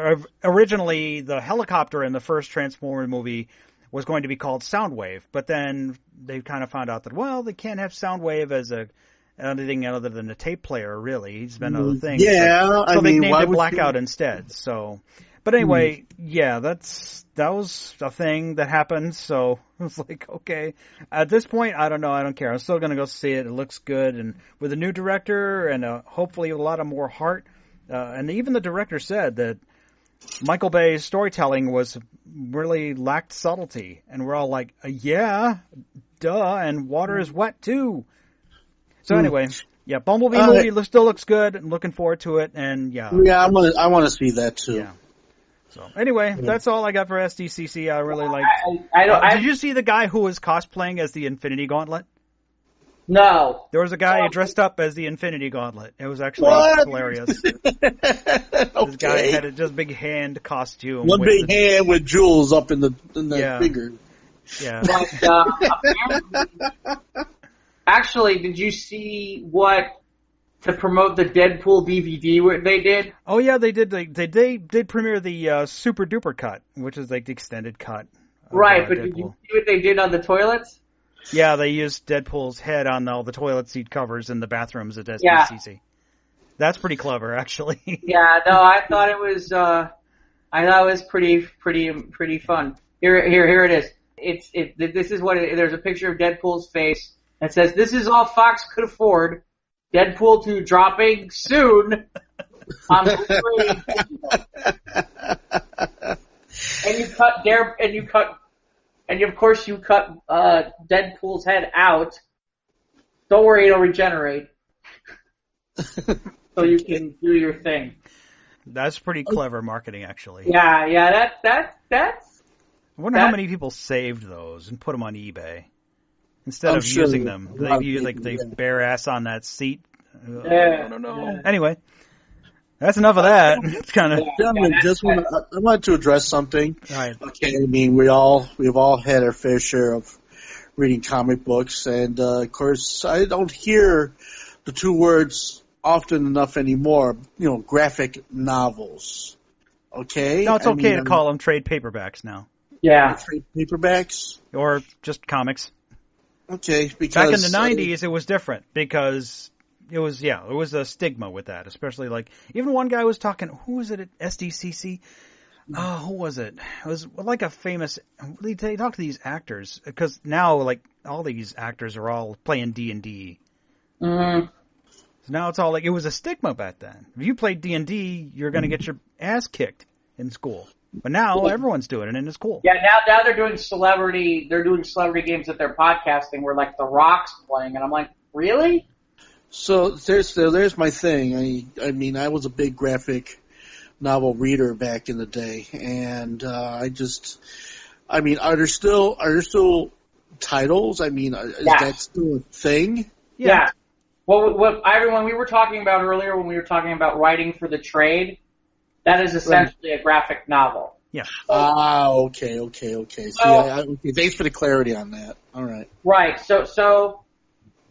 [SPEAKER 2] originally, the helicopter in the first Transformers movie was going to be called Soundwave, but then they kind of found out that, well, they can't have Soundwave as anything other than a tape player, really. He's been other things.
[SPEAKER 3] Yeah,
[SPEAKER 2] so they named it Blackout instead. So, but anyway, yeah, that was a thing that happened. So I was like, okay. At this point, I don't know. I don't care. I'm still going to go see it. It looks good, and with a new director and hopefully a lot of more heart. And even the director said that Michael Bay's storytelling really lacked subtlety, and we're all like, yeah, duh, and water is wet too. So anyway, yeah, Bumblebee movie still looks good. I'm looking forward to it, and yeah.
[SPEAKER 3] Yeah, I want to see that too.
[SPEAKER 2] Yeah. So anyway, that's all I got for SDCC. I really like. Did you see the guy who was cosplaying as the Infinity Gauntlet?
[SPEAKER 1] No.
[SPEAKER 2] There was a guy dressed up as the Infinity Gauntlet. It was actually hilarious. This guy had a just big hand costume.
[SPEAKER 3] One big hand with jewels up in the finger.
[SPEAKER 2] Yeah.
[SPEAKER 1] But, actually, did you see to promote the Deadpool DVD what they did?
[SPEAKER 2] Oh yeah, they did. They did premiere the Super Duper cut, which is like the extended cut.
[SPEAKER 1] Right, but did you see what they did on the toilets?
[SPEAKER 2] Yeah, they used Deadpool's head on all the toilet seat covers in the bathrooms at SDCC. Yeah. That's pretty clever, actually.
[SPEAKER 1] Yeah, no, I thought it was pretty fun. Here it is. This is what there's a picture of Deadpool's face that says, "This is all Fox could afford. Deadpool 2 dropping soon." On Blu-ray. And of course you cut Deadpool's head out. Don't worry, it'll regenerate. So you can do your thing.
[SPEAKER 2] That's pretty clever marketing, actually.
[SPEAKER 1] Yeah, that's.
[SPEAKER 2] I wonder how many people saved those and put them on eBay instead of using them. They bare ass on that seat. I don't know. Yeah. Anyway, that's enough of that. It's kind of.
[SPEAKER 3] I wanted to address something.
[SPEAKER 2] Right.
[SPEAKER 3] Okay, I mean we've all had our fair share of reading comic books, and of course I don't hear the two words often enough anymore, graphic novels. Okay?
[SPEAKER 2] No, it's okay to call them trade paperbacks now.
[SPEAKER 1] Yeah.
[SPEAKER 3] Trade paperbacks?
[SPEAKER 2] Or just comics.
[SPEAKER 3] Okay, because...
[SPEAKER 2] Back in the 90s, it was different because it was a stigma with that, especially even one guy was talking, who was it at SDCC? Oh, who was it? It was like a famous, they talked to these actors, because now, all these actors are all playing D&D.
[SPEAKER 1] Mm-hmm.
[SPEAKER 2] So now it's all it was a stigma back then. If you played D&D, you're going to get your ass kicked in school. But now everyone's doing it, and it's cool.
[SPEAKER 1] Yeah, now they're doing celebrity games that they're podcasting where The Rock's playing, and I'm like, really?
[SPEAKER 3] So there's my thing. I mean, I was a big graphic novel reader back in the day, and are there still titles? I mean, is that still a thing?
[SPEAKER 1] Yeah. Well, everyone, we were talking about earlier when we were talking about writing for the trade, that is essentially a graphic novel.
[SPEAKER 2] Yeah.
[SPEAKER 3] Okay. See, thanks for the clarity on that. All right.
[SPEAKER 1] Right. So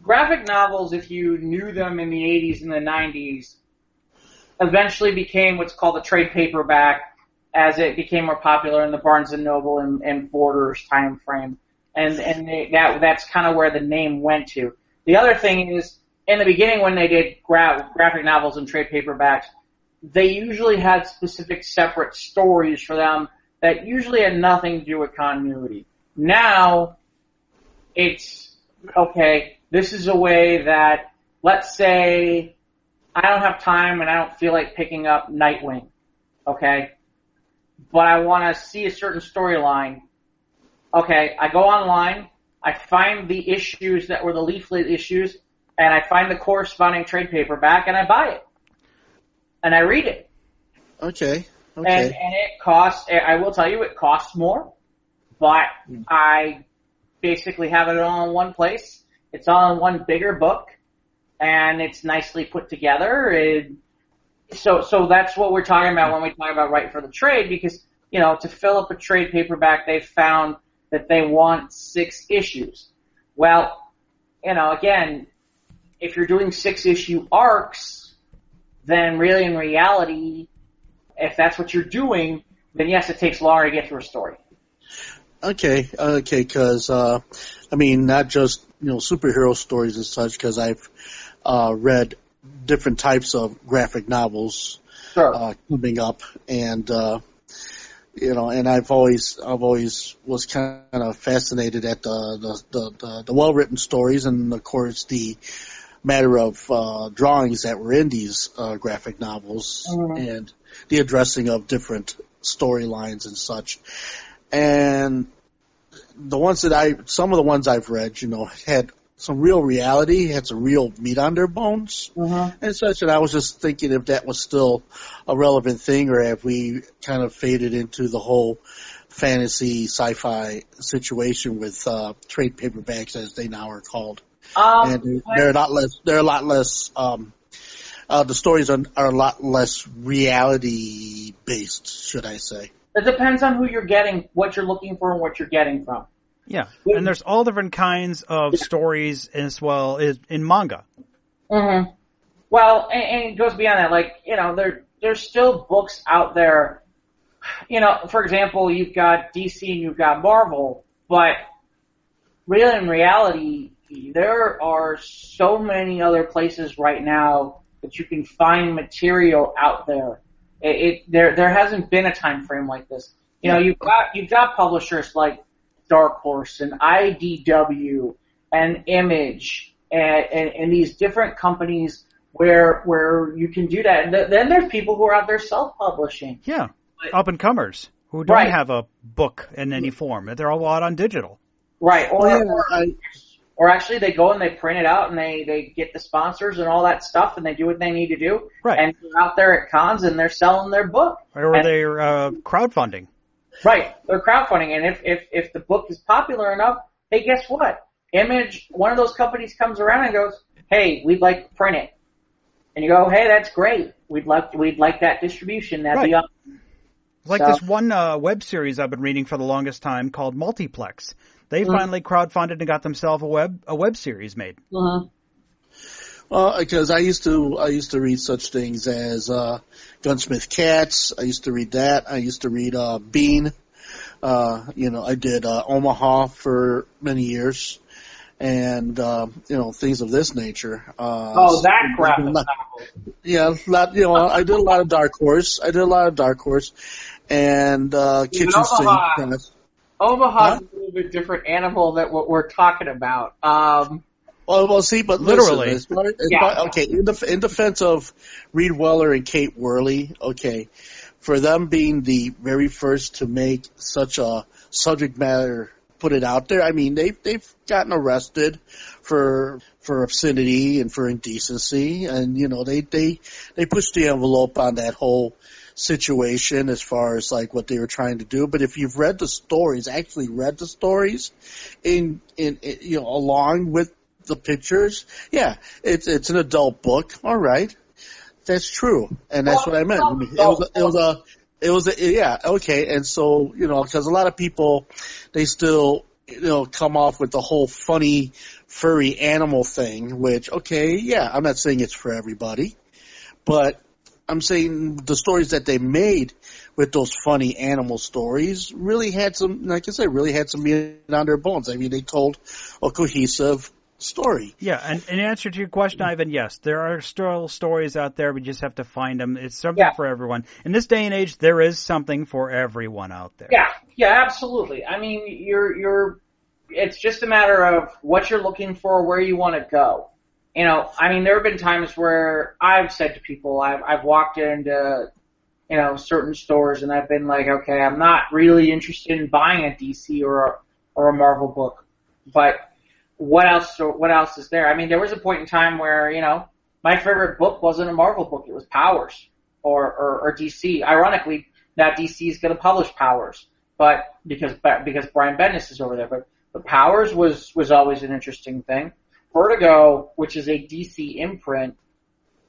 [SPEAKER 1] graphic novels, if you knew them in the 80s and the 90s, eventually became what's called a trade paperback as it became more popular in the Barnes & Noble and Borders time frame. And that's kind of where the name went to. The other thing is, in the beginning when they did graphic novels and trade paperbacks, they usually had specific separate stories for them that usually had nothing to do with continuity. Now, it's, okay, this is a way that, let's say, I don't have time and I don't feel like picking up Nightwing, okay? But I want to see a certain storyline. Okay, I go online, I find the issues that were the leaflet issues, and I find the corresponding trade paperback, and I buy it. And I read it.
[SPEAKER 3] Okay.
[SPEAKER 1] And it costs, I will tell you, it costs more, but I basically have it all in one place. It's all in one bigger book, and it's nicely put together. So that's what we're talking about when we talk about write for the trade, because, to fill up a trade paperback, they found that they want 6 issues. Well, again, if you're doing 6-issue arcs, then really in reality, if that's what you're doing, then yes, it takes longer to get through a story.
[SPEAKER 3] Okay, because, not just, superhero stories and such, because I've read different types of graphic novels coming up, and, and I've always was kind of fascinated at the well-written stories, and of course the matter of drawings that were in these graphic novels, and the addressing of different storylines and such. And some of the ones I've read, had some real reality, had some real meat on their bones and such. And I was just thinking if that was still a relevant thing, or have we kind of faded into the whole fantasy sci-fi situation with trade paperbacks, as they now are called. And they're a lot less. The stories are a lot less reality based, should I say?
[SPEAKER 1] It depends on who you're getting, what you're looking for, and what you're getting from.
[SPEAKER 2] Yeah, and there's all different kinds of stories as well in manga.
[SPEAKER 1] Mm-hmm. Well, and it goes beyond that. There's still books out there. For example, you've got DC and you've got Marvel, but really in reality, there are so many other places right now that you can find material out there. There hasn't been a time frame like this. You've got publishers like Dark Horse and IDW and Image and these different companies where you can do that. And then there's people who are out there self-publishing.
[SPEAKER 2] Yeah, up-and-comers who don't have a book in any form. They're all out on digital.
[SPEAKER 1] Right, or actually they go and they print it out and they get the sponsors and all that stuff and they do what they need to do.
[SPEAKER 2] Right.
[SPEAKER 1] And they're out there at cons and they're selling their book.
[SPEAKER 2] Or they're crowdfunding.
[SPEAKER 1] Right, they're crowdfunding. And if the book is popular enough, hey, guess what? Image, one of those companies comes around and goes, hey, we'd like to print it. And you go, hey, that's great. We'd like that distribution. That'd be awesome.
[SPEAKER 2] Like this one web series I've been reading for the longest time called Multiplex. They finally crowdfunded and got themselves a web series made.
[SPEAKER 1] Mm-hmm.
[SPEAKER 3] Well, because I used to read such things as Gunsmith Cats. I used to read that. I used to read Bean. I did Omaha for many years, and things of this nature.
[SPEAKER 1] That graphic novel.
[SPEAKER 3] Yeah, I did a lot of Dark Horse. And Kitchen Sink.
[SPEAKER 1] Omaha's a little bit different animal than what we're talking about.
[SPEAKER 3] Well, see, but
[SPEAKER 2] literally,
[SPEAKER 3] okay. In defense of Reed Weller and Kate Worley, okay, for them being the very first to make such a subject matter, put it out there. I mean, they've gotten arrested for obscenity and for indecency, and they pushed the envelope on that whole situation as far as like what they were trying to do. But if you've read the stories, in along with the pictures, yeah, it's an adult book. All right, that's true, and that's what I meant. It was okay. And so because a lot of people, they still come off with the whole funny furry animal thing, which I'm not saying it's for everybody, but I'm saying the stories that they made with those funny animal stories really had some, like I said, meat on their bones. I mean, they told a cohesive story.
[SPEAKER 2] Yeah, and in answer to your question, Ivan, yes, there are still stories out there. We just have to find them. It's something for everyone. In this day and age, there is something for everyone out there.
[SPEAKER 1] Yeah, absolutely. I mean, it's just a matter of what you're looking for, where you want to go. I mean, there have been times where I've said to people, I've walked into, certain stores and I've been like, okay, I'm not really interested in buying a DC or a Marvel book, but what else is there? I mean, there was a point in time where, my favorite book wasn't a Marvel book, it was Powers or DC. Ironically, now DC is going to publish Powers, but because Brian Bendis is over there, but Powers was always an interesting thing. Vertigo, which is a DC imprint,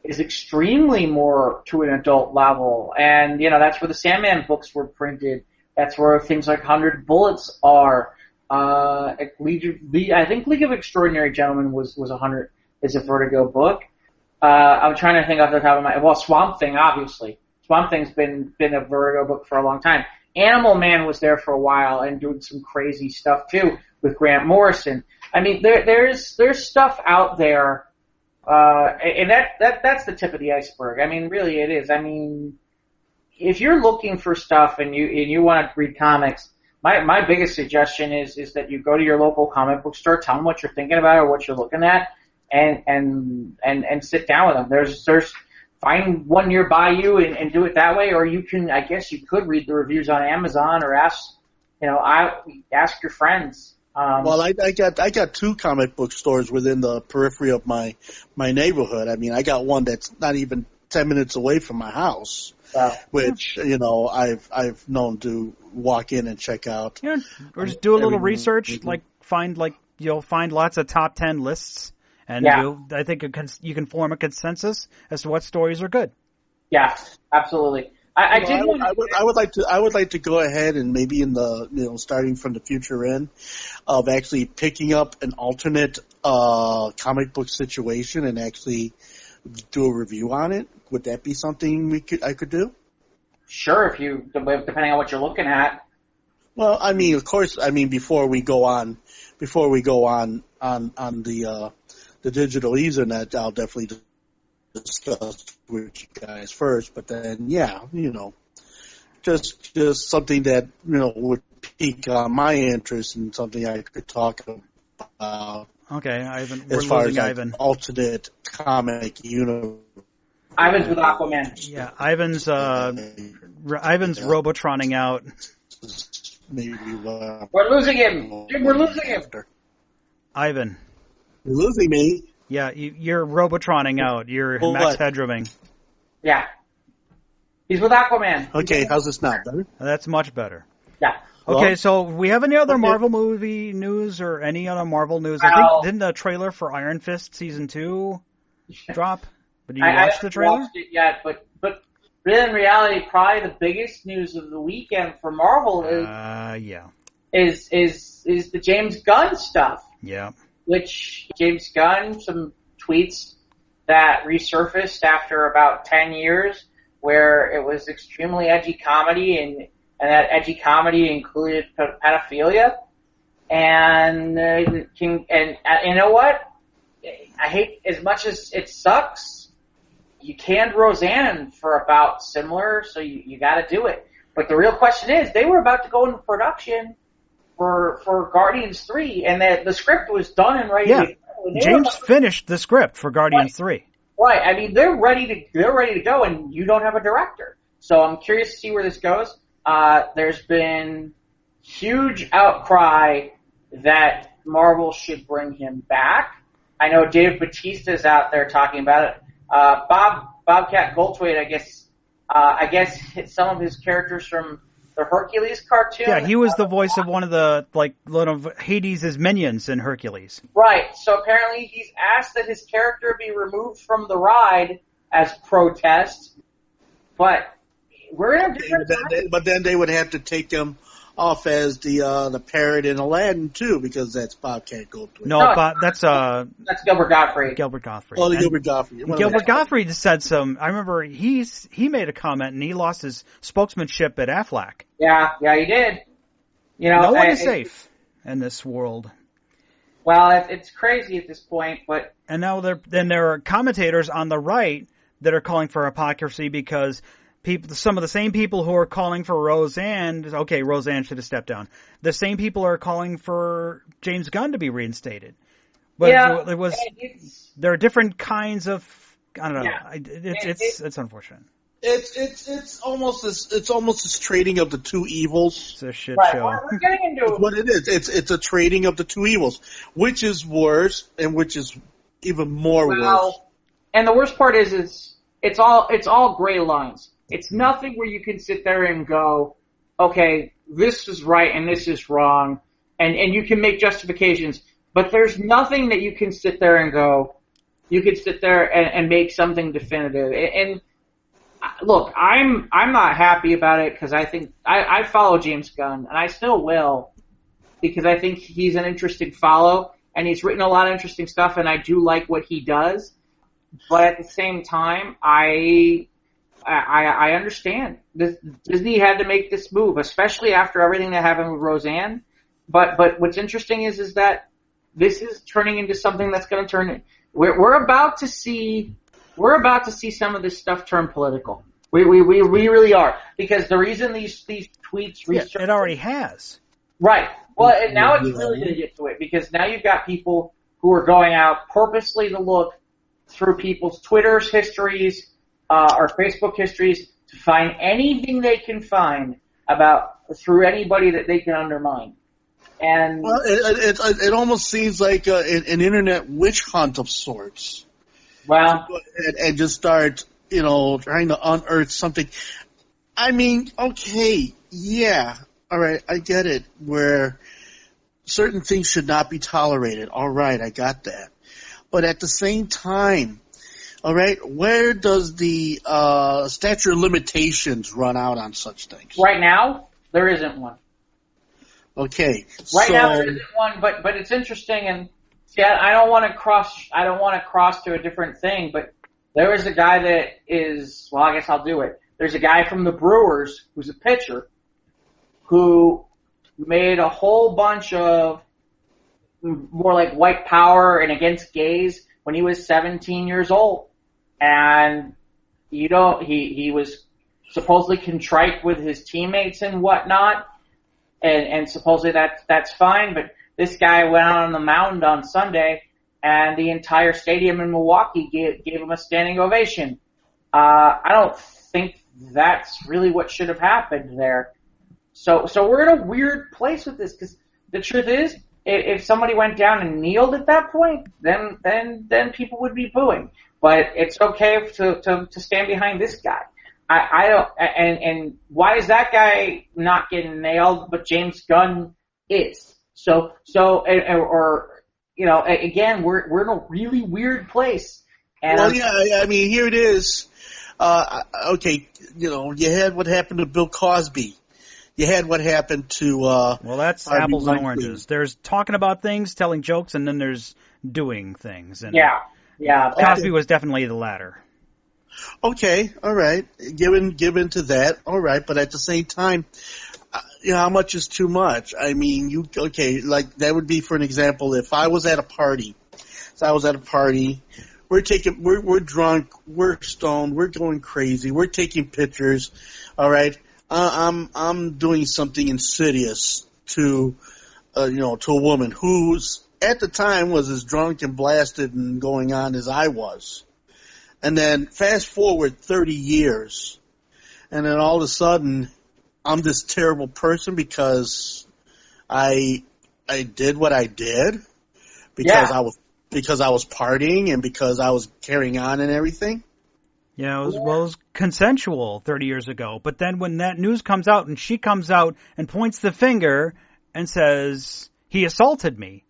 [SPEAKER 1] is extremely more to an adult level. And, that's where the Sandman books were printed. That's where things like 100 Bullets are. I think League of Extraordinary Gentlemen is a Vertigo book. I'm trying to think off the top of my head. Well, Swamp Thing, obviously. Swamp Thing's been a Vertigo book for a long time. Animal Man was there for a while and doing some crazy stuff too with Grant Morrison. I mean, there's stuff out there, and that's the tip of the iceberg. I mean, really it is. I mean, if you're looking for stuff and you want to read comics, my biggest suggestion is that you go to your local comic book store, tell them what you're thinking about or what you're looking at, and sit down with them. There's find one nearby you and do it that way, or you could read the reviews on Amazon or ask your friends.
[SPEAKER 3] Well, I got two comic book stores within the periphery of my neighborhood. I mean, I got one that's not even 10 minutes away from my house, which I've known to walk in and check out.
[SPEAKER 2] Yeah, or just do a little research, you'll find lots of top 10 lists, and I think you can form a consensus as to what stories are good.
[SPEAKER 1] Yeah, absolutely. I
[SPEAKER 3] would like to go ahead and maybe in the starting from the future end of actually picking up an alternate comic book situation and actually do a review on it. Would that be something I could do?
[SPEAKER 1] Sure, depending on what you're looking at.
[SPEAKER 3] Well, I mean, of course, before we go on the digital Ethernet, I'll definitely discuss with you guys first, but then just something that would pique my interest and something I could talk about.
[SPEAKER 2] Okay, Ivan.
[SPEAKER 3] As far as Ivan. Alternate comic universe.
[SPEAKER 1] Ivan's with Aquaman.
[SPEAKER 2] Yeah, Ivan's Robotroning out.
[SPEAKER 3] Maybe
[SPEAKER 1] we're losing him. Jim, we're losing him.
[SPEAKER 2] Ivan.
[SPEAKER 3] You're losing me.
[SPEAKER 2] Yeah, you're Robotroning out. You're Max Headrooming.
[SPEAKER 1] Yeah. He's with Aquaman.
[SPEAKER 3] Okay, how's this now? Better?
[SPEAKER 2] That's much better.
[SPEAKER 1] Yeah.
[SPEAKER 2] Okay, so we have any other Marvel movie news or any other Marvel news? I think didn't the trailer for Iron Fist Season 2 drop? But you watched the trailer?
[SPEAKER 1] I haven't watched it yet, but really in reality, probably the biggest news of the weekend for Marvel is the James Gunn stuff.
[SPEAKER 2] Yeah.
[SPEAKER 1] Which James Gunn, some tweets that resurfaced after about 10 years, where it was extremely edgy comedy, and that edgy comedy included pedophilia. And you know what? I hate, as much as it sucks, you canned Roseanne for about similar, so you got to do it. But the real question is, they were about to go into production for Guardians 3, and the script was done and ready to go.
[SPEAKER 2] James finished the script for Guardians 3.
[SPEAKER 1] Right. I mean, they're ready to go, and you don't have a director. So I'm curious to see where this goes. There's been huge outcry that Marvel should bring him back. I know Dave Bautista's out there talking about it. Bobcat Goldthwait, I guess hit some of his characters from the Hercules cartoon.
[SPEAKER 2] Yeah, he was the voice of one of the, one of Hades' minions in Hercules.
[SPEAKER 1] Right. So apparently he's asked that his character be removed from the ride as protest. But we're in a different time.
[SPEAKER 3] But then they would have to take him off as the parrot in Aladdin too, because that's Bobcat Goldthwait.
[SPEAKER 2] No, that's
[SPEAKER 1] Gilbert Gottfried.
[SPEAKER 2] Gilbert Gottfried.
[SPEAKER 3] Oh, Gilbert Gottfried.
[SPEAKER 2] Gilbert Gottfried said some. I remember he made a comment and he lost his spokesmanship at Aflac.
[SPEAKER 1] Yeah, he did.
[SPEAKER 2] No one is safe in this world.
[SPEAKER 1] Well, it's crazy at this point, but
[SPEAKER 2] and now there are commentators on the right that are calling for hypocrisy because some of the same people who are calling for Roseanne should have stepped down. The same people are calling for James Gunn to be reinstated. But there are different kinds of, I don't know. Yeah. It's unfortunate.
[SPEAKER 3] It's almost this trading of the two evils.
[SPEAKER 2] It's a shit
[SPEAKER 1] right.
[SPEAKER 2] show.
[SPEAKER 1] We're getting into
[SPEAKER 3] what it is. It's a trading of the two evils, which is worse and which is even more worse.
[SPEAKER 1] And the worst part is it's all gray lines. It's nothing where you can sit there and go, okay, this is right and this is wrong, and you can make justifications, but there's nothing that you can sit there and go, you could sit there and make something definitive. And look, I'm not happy about it because I think I follow James Gunn, and I still will, because I think he's an interesting follow, and he's written a lot of interesting stuff, and I do like what he does, but at the same time, I understand. Disney had to make this move, especially after everything that happened with Roseanne. But what's interesting is that this is turning into something that's going to turn. We're about to see some of this stuff turn political. We really are, because the reason these tweets
[SPEAKER 2] it already has.
[SPEAKER 1] Right. Well, and now it's really going to get to it, because now you've got people who are going out purposely to look through people's Twitter's histories. Or Facebook histories to find anything they can find through anybody that they can undermine. And
[SPEAKER 3] it almost seems like an internet witch hunt of sorts.
[SPEAKER 1] Well,
[SPEAKER 3] and just start trying to unearth something. I mean, okay, yeah, all right, I get it. Where certain things should not be tolerated. All right, I got that. But at the same time, all right, where does the statute of limitations run out on such things?
[SPEAKER 1] Right now, there isn't one.
[SPEAKER 3] Okay.
[SPEAKER 1] Right now, there isn't one, but it's interesting, and see, I don't want to cross to a different thing, but there is a guy that is, well, I guess I'll do it. There's a guy from the Brewers who's a pitcher who made a whole bunch of more like white power and against gays when he was 17 years old. And he was supposedly contrite with his teammates and whatnot, and supposedly that's fine. But this guy went out on the mound on Sunday, and the entire stadium in Milwaukee gave him a standing ovation. I don't think that's really what should have happened there. So we're in a weird place with this, because the truth is, if somebody went down and kneeled at that point, then people would be booing. But it's okay to stand behind this guy. I don't, and why is that guy not getting nailed, but James Gunn is? Again, we're in a really weird place. And
[SPEAKER 3] I mean, here it is. Okay, you had what happened to Bill Cosby. You had what happened to
[SPEAKER 2] well, that's
[SPEAKER 3] Harvey
[SPEAKER 2] apples and
[SPEAKER 3] Weinstein.
[SPEAKER 2] oranges. There's talking about things, telling jokes, and then there's doing things. And
[SPEAKER 1] yeah. Yeah,
[SPEAKER 2] Cosby was definitely the latter.
[SPEAKER 3] Okay, all right. Given to that, all right. But at the same time, how much is too much? I mean, like that would be, for an example, if I was at a party. So I was at a party. We're drunk, we're stoned, we're going crazy, we're taking pictures. All right, I'm doing something insidious to a woman who's at the time was as drunk and blasted and going on as I was. And then fast forward 30 years, and then all of a sudden, I'm this terrible person because I did what I did because I was partying and because I was carrying on and everything.
[SPEAKER 2] Yeah, it was consensual 30 years ago. But then when that news comes out and she comes out and points the finger and says, he assaulted me.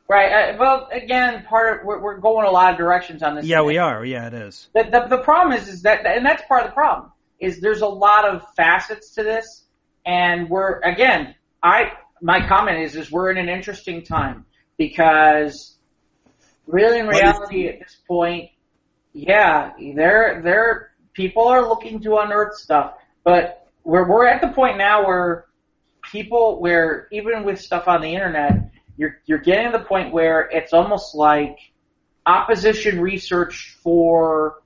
[SPEAKER 1] Right. Well, again, we're going a lot of directions on this.
[SPEAKER 2] Yeah, we are. Yeah, it is.
[SPEAKER 1] The problem is that, and that's part of the problem, is there's a lot of facets to this, and my comment is we're in an interesting time because really in reality at this point, people are looking to unearth stuff, but we're at the point now where even with stuff on the internet, you're getting to the point where it's almost like opposition research for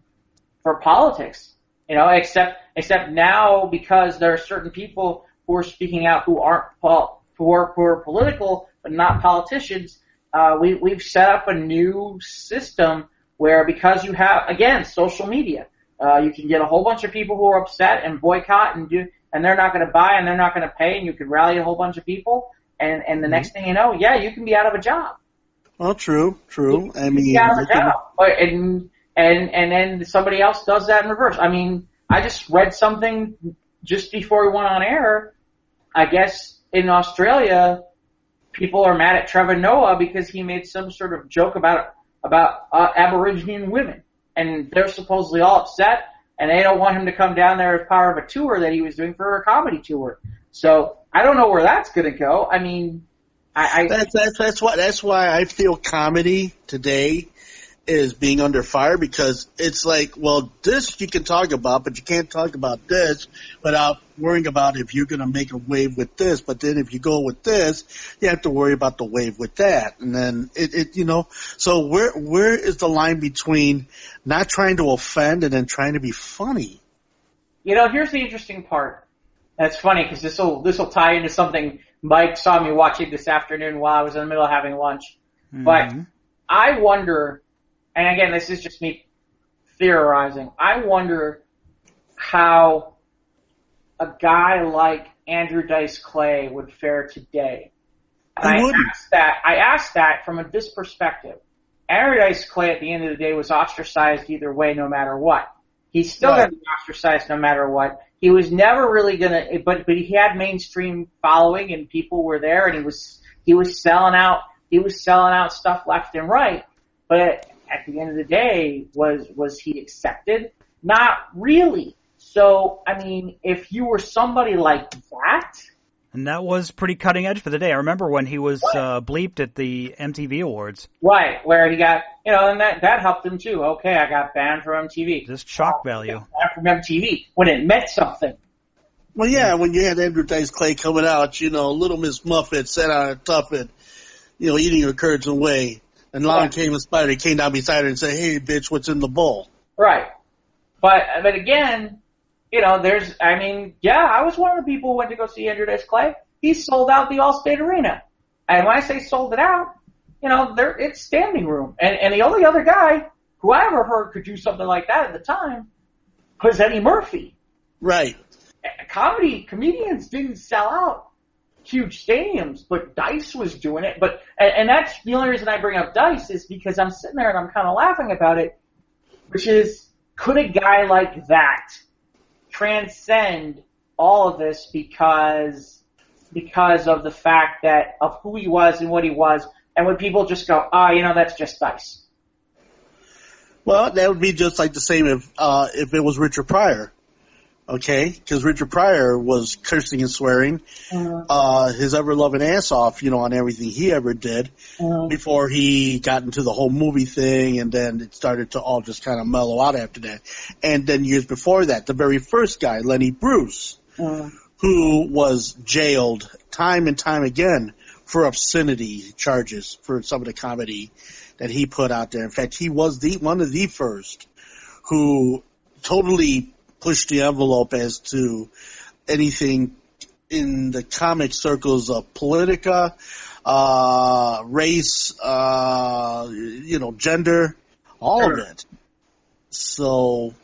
[SPEAKER 1] politics, except now because there are certain people who are speaking out who are political but not politicians. We've set up a new system where, because you have, again, social media, you can get a whole bunch of people who are upset and boycott and they're not going to buy and they're not going to pay, and you can rally a whole bunch of people, and the next thing you know, you can be out of a job.
[SPEAKER 3] Well, true. I mean,
[SPEAKER 1] be out of a job, and then somebody else does that in reverse. I mean, I just read something just before we went on air. I guess in Australia, people are mad at Trevor Noah because he made some sort of joke about Aborigine women, and they're supposedly all upset, and they don't want him to come down there as part of a tour that he was doing for a comedy tour. So I don't know where that's going to go. I mean,
[SPEAKER 3] that's why I feel comedy today is being under fire, because it's like, well, this you can talk about, but you can't talk about this without worrying about if you're going to make a wave with this. But then if you go with this, you have to worry about the wave with that. And then so where is the line between not trying to offend and then trying to be funny?
[SPEAKER 1] Here's the interesting part. That's funny because this will tie into something Mike saw me watching this afternoon while I was in the middle of having lunch. Mm-hmm. But I wonder, and again, this is just me theorizing, I wonder how a guy like Andrew Dice Clay would fare today. And I asked that from this perspective. Andrew Dice Clay at the end of the day was ostracized either way, no matter what. He's still going to be ostracized no matter what. He was never really going to, but he had mainstream following and people were there, and he was selling out stuff left and right. But at the end of the day, was he accepted? Not really. So, I mean, if you were somebody like that.
[SPEAKER 2] And that was pretty cutting edge for the day. I remember when he was bleeped at the MTV Awards.
[SPEAKER 1] Right, where he got, and that helped him too. Okay, I got banned from MTV.
[SPEAKER 2] Just shock value.
[SPEAKER 1] Banned from MTV when it meant something.
[SPEAKER 3] Well, yeah, when you had Andrew Dice Clay coming out, Little Miss Muffet sat on a tuffet, eating her curds and whey. And along came a spider, he came down beside her and said, "Hey, bitch, what's in the bowl?"
[SPEAKER 1] Right. But again, I was one of the people who went to go see Andrew Dice Clay. He sold out the Allstate Arena. And when I say sold it out, it's standing room. And the only other guy who I ever heard could do something like that at the time was Eddie Murphy.
[SPEAKER 3] Right.
[SPEAKER 1] Comedians didn't sell out huge stadiums, but Dice was doing it. And that's the only reason I bring up Dice is because I'm sitting there and I'm kind of laughing about it, which is, could a guy like that transcend all of this because of the fact of who he was and what he was, and would people just go, that's just Dice?
[SPEAKER 3] Well, that would be just like the same if it was Richard Pryor. Okay, because Richard Pryor was cursing and swearing his ever-loving ass off, on everything he ever did before he got into the whole movie thing, and then it started to all just kind of mellow out after that. And then years before that, the very first guy, Lenny Bruce, who was jailed time and time again for obscenity charges for some of the comedy that he put out there. In fact, he was one of the first who totally pushed the envelope as to anything in the comic circles of politica, race, gender, all of it. So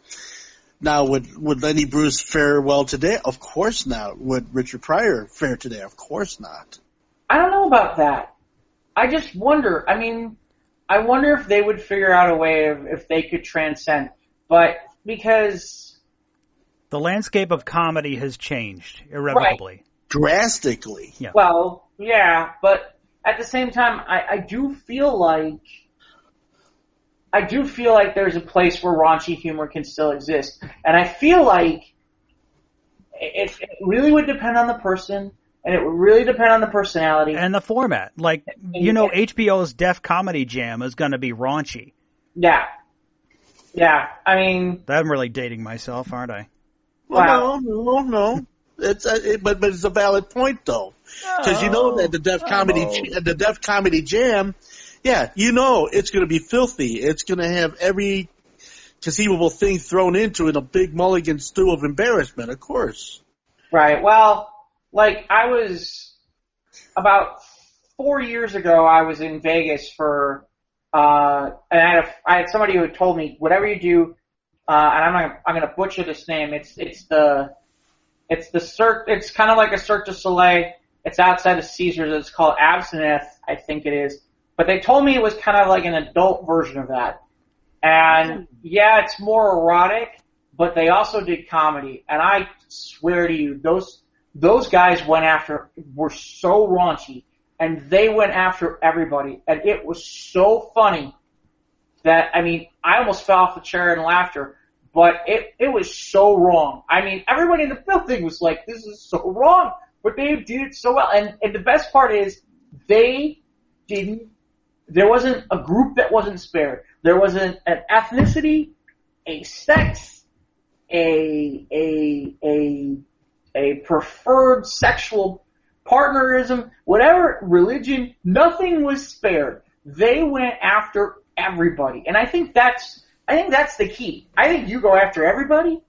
[SPEAKER 3] now would Lenny Bruce fare well today? Of course not. Would Richard Pryor fare today? Of course not.
[SPEAKER 1] I don't know about that. I just wonder. I mean, I wonder if they would figure out a way if they could transcend. But because
[SPEAKER 2] the landscape of comedy has changed irrevocably.
[SPEAKER 1] Right.
[SPEAKER 3] Drastically.
[SPEAKER 2] Yeah.
[SPEAKER 1] Well, yeah, but at the same time, I do feel like there's a place where raunchy humor can still exist. And I feel like it really would depend on the person, and it would really depend on the personality.
[SPEAKER 2] And the format. Like, HBO's Def Comedy Jam is going to be raunchy.
[SPEAKER 1] Yeah. Yeah, I mean...
[SPEAKER 2] I'm really dating myself, aren't I?
[SPEAKER 3] Well, no. But it's a valid point, though. Because that the Def Comedy Jam, it's going to be filthy. It's going to have every conceivable thing thrown into it, a big mulligan stew of embarrassment, of course.
[SPEAKER 1] Right. Well, like I was about 4 years ago, I was in Vegas for, and I had somebody who had told me, whatever you do, and I'm gonna butcher this name. It's kind of like a Cirque du Soleil. It's outside of Caesars. It's called Absinthe, I think it is. But they told me it was kind of like an adult version of that. And yeah, it's more erotic, but they also did comedy. And I swear to you, those guys were so raunchy, and they went after everybody. And it was so funny that, I mean, I almost fell off the chair in laughter, but it was so wrong. I mean, everybody in the building was like, this is so wrong, but they did it so well. And the best part is, there wasn't a group that wasn't spared. There wasn't an ethnicity, a sex, a preferred sexual partnerism, whatever religion, nothing was spared. They went after everybody. And I think that's the key. I think you go after everybody,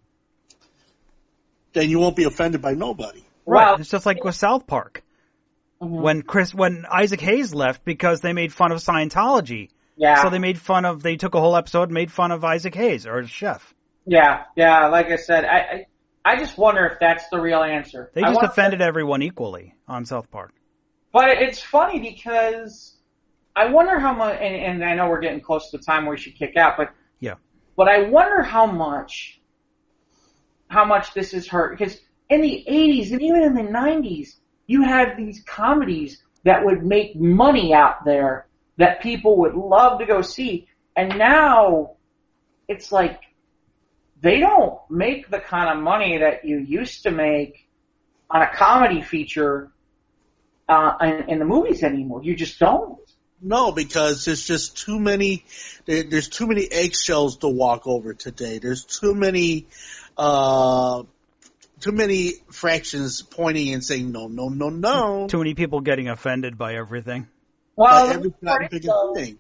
[SPEAKER 3] then you won't be offended by nobody.
[SPEAKER 2] Right.
[SPEAKER 1] Well,
[SPEAKER 2] it's just like with South Park. Mm-hmm. When Isaac Hayes left because they made fun of Scientology.
[SPEAKER 1] Yeah.
[SPEAKER 2] So they took a whole episode and made fun of Isaac Hayes or his chef.
[SPEAKER 1] Yeah, like I said, I just wonder if that's the real answer.
[SPEAKER 2] They just offended everyone equally on South Park.
[SPEAKER 1] But it's funny because I wonder how much, and I know we're getting close to the time where we should kick out, but
[SPEAKER 2] yeah.
[SPEAKER 1] But I wonder how much this has hurt, because in the 80s and even in the 90s, you had these comedies that would make money out there that people would love to go see, and now it's like they don't make the kind of money that you used to make on a comedy feature in the movies anymore. You just don't.
[SPEAKER 3] No, because there's just too many. There's too many eggshells to walk over today. There's too many fractions pointing and saying no.
[SPEAKER 2] Too many people getting offended by everything.
[SPEAKER 1] Well,
[SPEAKER 3] every thing.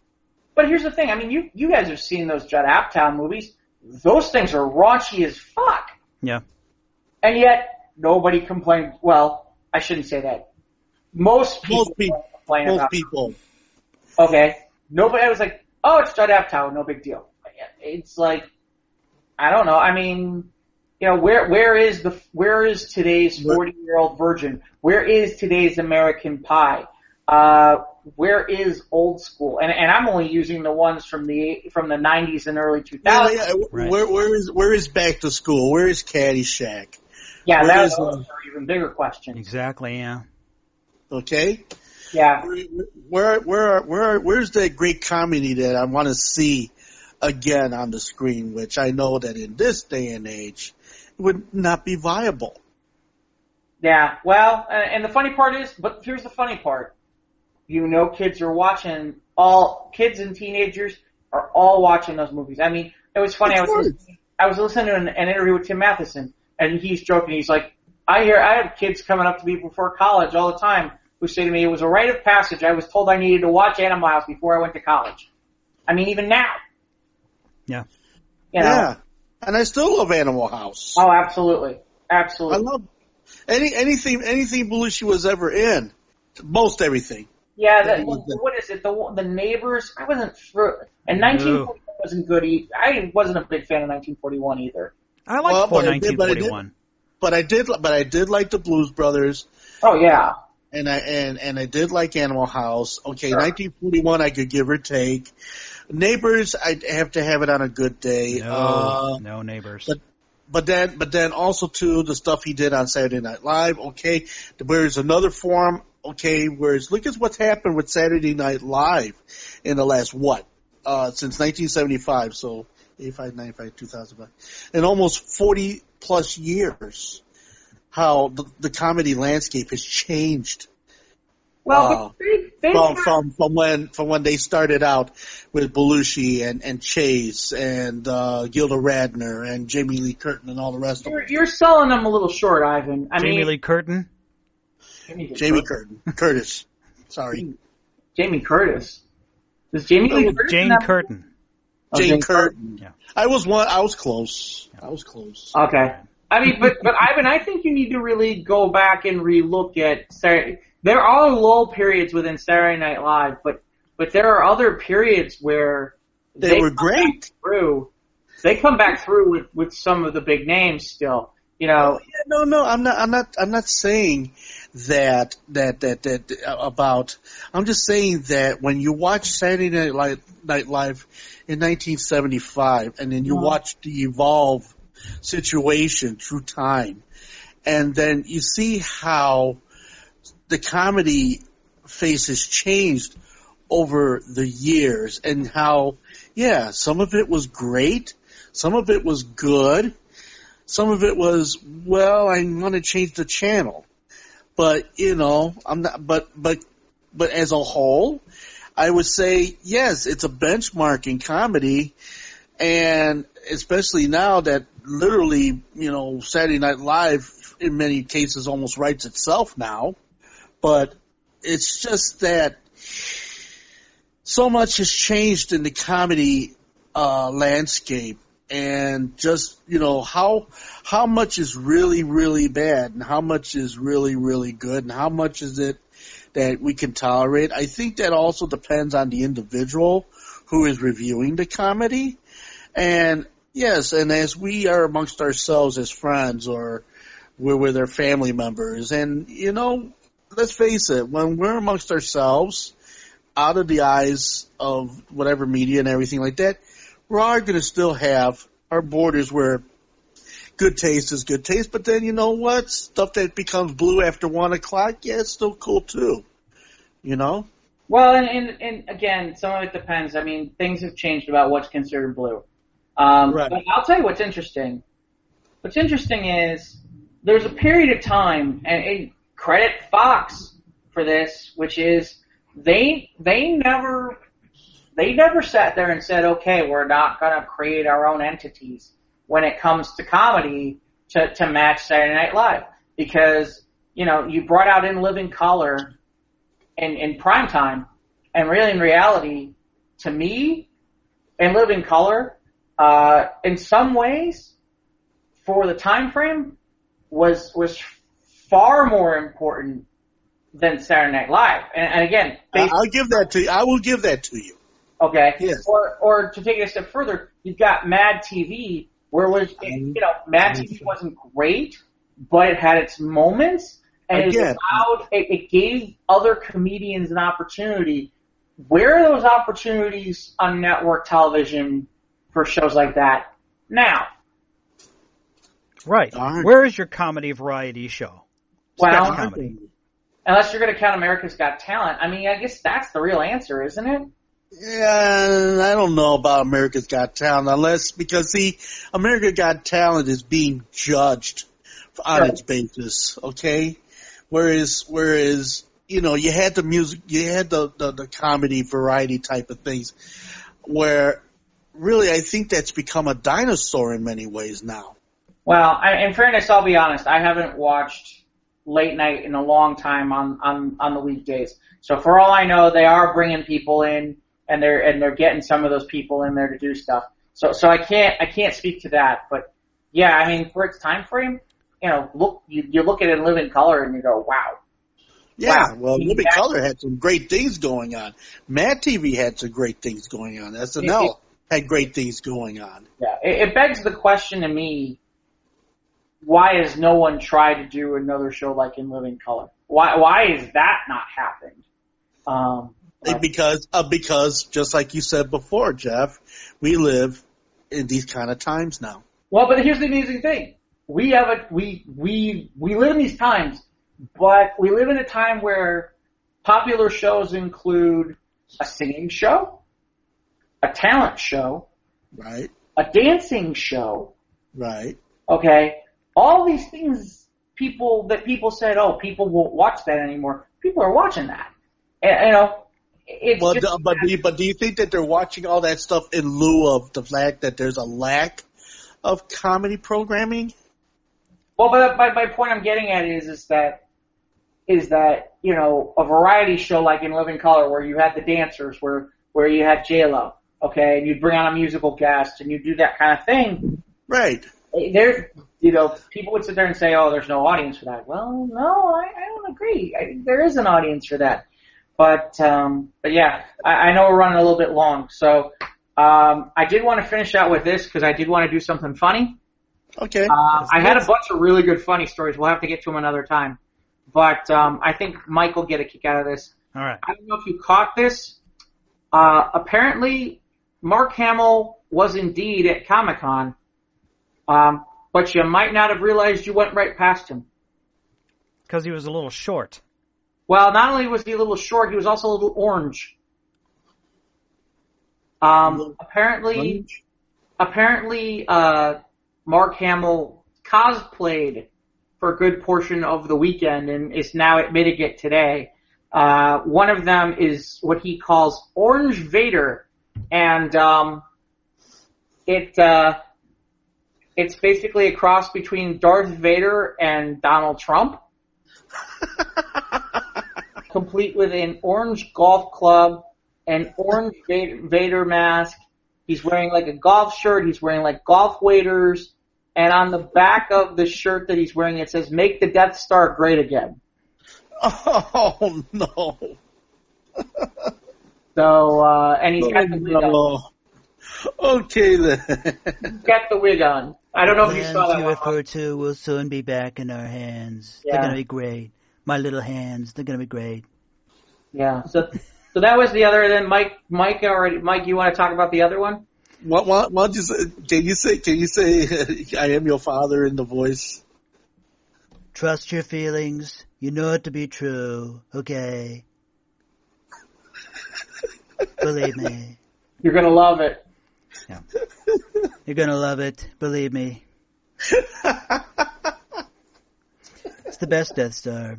[SPEAKER 1] But here's the thing. I mean, you guys have seen those Judd Apatow movies. Those things are raunchy as fuck.
[SPEAKER 2] Yeah.
[SPEAKER 1] And yet nobody complained. Well, I shouldn't say that. Most people complain about.
[SPEAKER 3] Most people.
[SPEAKER 1] Okay. Nobody was like, oh, it's Judd Apatow, no big deal. It's like, I don't know. I mean, you know, where is today's 40-year-old virgin? Where is today's American Pie? Where is Old School? And I'm only using the ones from the 90s and early 2000s.
[SPEAKER 3] Yeah. Right. Where is Back to School? Where is Caddyshack?
[SPEAKER 1] Yeah, that's an even bigger question.
[SPEAKER 2] Exactly. Yeah.
[SPEAKER 3] Okay.
[SPEAKER 1] Yeah.
[SPEAKER 3] Where's that great comedy that I want to see again on the screen? Which I know that in this day and age, would not be viable.
[SPEAKER 1] Yeah, well, and the funny part is, but here's the funny part. Kids are watching, kids and teenagers are all watching those movies. I mean, it was funny. I was listening to an interview with Tim Matheson, and he's joking. He's like, I have kids coming up to me before college all the time who say to me, it was a rite of passage. I was told I needed to watch Animal House before I went to college. I mean, even now.
[SPEAKER 2] Yeah.
[SPEAKER 3] Yeah. And I still love Animal House.
[SPEAKER 1] Oh, absolutely. Absolutely.
[SPEAKER 3] I love anything Belushi was ever in. Most everything.
[SPEAKER 1] Yeah, what is it? The Neighbors? I wasn't sure. And 1941 wasn't good either. I wasn't a big fan of 1941 either.
[SPEAKER 2] I liked 1941.
[SPEAKER 3] But I did like the Blues Brothers.
[SPEAKER 1] Oh yeah.
[SPEAKER 3] And I did like Animal House. Okay,
[SPEAKER 1] sure.
[SPEAKER 3] 1941 I could give or take. Neighbors, I'd have to have it on a good day.
[SPEAKER 2] No Neighbors.
[SPEAKER 3] But then also too the stuff he did on Saturday Night Live. Okay, where's another forum. Okay, whereas look at what's happened with Saturday Night Live in the last since 1975. So 85, 95, 2005, in almost 40 plus years, how the comedy landscape has changed.
[SPEAKER 1] Well,
[SPEAKER 3] from when they started out with Belushi and Chase and Gilda Radner and Jamie Lee Curtin and all the rest of them.
[SPEAKER 1] You're selling them a little short, Ivan.
[SPEAKER 2] Jamie Lee Curtin?
[SPEAKER 3] Jamie Curtin. Curtis. Sorry.
[SPEAKER 1] Jamie Curtis. Is Jamie Lee Curtis?
[SPEAKER 2] Jane Curtin.
[SPEAKER 1] Oh,
[SPEAKER 3] Jane Curtin.
[SPEAKER 2] Yeah.
[SPEAKER 3] I was close. I was close.
[SPEAKER 1] Okay. I mean, but Ivan, I think you need to really go back and relook at Saturday. There are lull periods within Saturday Night Live, but there are other periods where
[SPEAKER 3] they were great.
[SPEAKER 1] They come back through with some of the big names still.
[SPEAKER 3] No, I'm not saying that about. I'm just saying that when you watch Saturday Night Live in 1975, and then you watch the evolve situation through time, and then you see how the comedy face has changed over the years, and how some of it was great, some of it was good. Some of it was, I'm going to change the channel. But, I'm not, but as a whole, I would say, yes, it's a benchmark in comedy. And especially now that literally, Saturday Night Live in many cases almost writes itself now. But it's just that so much has changed in the comedy, landscape. And just, how much is really, really bad and how much is really, really good and how much is it that we can tolerate. I think that also depends on the individual who is reviewing the comedy. And yes, and as we are amongst ourselves as friends or we're with our family members, and, let's face it, when we're amongst ourselves, out of the eyes of whatever media and everything like that, we are going to still have our borders where good taste is good taste, but then you know what? Stuff that becomes blue after 1 o'clock, it's still cool too.
[SPEAKER 1] Well, and again, some of it depends. I mean, things have changed about what's considered blue. Right. But I'll tell you what's interesting. What's interesting is there's a period of time, and credit Fox for this, which is they never sat there and said, okay, we're not going to create our own entities when it comes to comedy to match Saturday Night Live. Because, you brought out In Living Color in prime time, and really in reality, to me, In Living Color, in some ways, for the time frame, was far more important than Saturday Night Live. And again,
[SPEAKER 3] I'll give that to you. I will give that to you.
[SPEAKER 1] Okay.
[SPEAKER 3] Yes.
[SPEAKER 1] Or to take it a step further, you've got Mad TV, where Mad TV wasn't great, but it had its moments, and it gave other comedians an opportunity. Where are those opportunities on network television for shows like that now?
[SPEAKER 2] Right. Where is your comedy variety show?
[SPEAKER 1] Well,
[SPEAKER 2] comedy.
[SPEAKER 1] Unless you're going to count America's Got Talent. I mean, I guess that's the real answer, isn't it?
[SPEAKER 3] Yeah, I don't know about America's Got Talent because America Got Talent is being judged on its basis, okay? Whereas, you had the music, you had the comedy variety type of things where really I think that's become a dinosaur in many ways now.
[SPEAKER 1] Well, in fairness, I'll be honest, I haven't watched late night in a long time on the weekdays. So for all I know, they are bringing people in and they're getting some of those people in there to do stuff. So I can't speak to that, but yeah, I mean, for its time frame, you look at it in living color and you go, wow.
[SPEAKER 3] Yeah,
[SPEAKER 1] wow.
[SPEAKER 3] well, Living Color had some great things going on. Mad TV had some great things going on. SNL had great things going on.
[SPEAKER 1] Yeah, it begs the question to me, why has no one tried to do another show like In Living Color? Why has that not happened?
[SPEAKER 3] Because just like you said before, Jeff, we live in these kind of times now.
[SPEAKER 1] Well, but here's the amazing thing: we live in these times, but we live in a time where popular shows include a singing show, a talent show,
[SPEAKER 3] right,
[SPEAKER 1] a dancing show,
[SPEAKER 3] right.
[SPEAKER 1] Okay, all these things people said, oh, people won't watch that anymore. People are watching that, and,
[SPEAKER 3] but do you think that they're watching all that stuff in lieu of the fact that there's a lack of comedy programming?
[SPEAKER 1] Well, but my point I'm getting at is that a variety show like In Living Color where you had the dancers, where you had J-Lo, okay, and you'd bring on a musical guest and you do that kind of thing.
[SPEAKER 3] Right.
[SPEAKER 1] People would sit there and say, oh, there's no audience for that. Well, no, I don't agree. There is an audience for that. But yeah, I know we're running a little bit long. So, I did want to finish out with this because I did want to do something funny.
[SPEAKER 3] Okay.
[SPEAKER 1] I had a bunch of really good funny stories. We'll have to get to them another time. But, I think Mike will get a kick out of this.
[SPEAKER 2] All right.
[SPEAKER 1] I don't know if you caught this. Apparently, Mark Hamill was indeed at Comic-Con. But you might not have realized you went right past him.
[SPEAKER 2] Because he was a little short.
[SPEAKER 1] Well, not only was he a little short, he was also a little orange. Apparently, Mark Hamill cosplayed for a good portion of the weekend and is now admitting it today. One of them is what he calls Orange Vader, and it's basically a cross between Darth Vader and Donald Trump. Complete with an orange golf club, an orange Vader mask. He's wearing like a golf shirt. He's wearing like golf waders. And on the back of the shirt that he's wearing, it says, "Make the Death Star great again."
[SPEAKER 3] Oh, no.
[SPEAKER 1] So, and he's got the wig on.
[SPEAKER 3] Okay, then.
[SPEAKER 1] He's got the wig on. I don't know if you saw that
[SPEAKER 4] you
[SPEAKER 1] one.
[SPEAKER 4] refer to will soon be back in our hands.
[SPEAKER 1] Yeah.
[SPEAKER 4] They're going to be great. My little hands, they're going to be great.
[SPEAKER 1] Yeah. So that was the other. Then Mike, you want to talk about the other one?
[SPEAKER 3] What can you say, I am your father in the voice?
[SPEAKER 4] Trust your feelings. You know it to be true. Okay. Believe me.
[SPEAKER 1] You're going to love it.
[SPEAKER 4] Yeah. You're going to love it. Believe me. It's the best Death Star.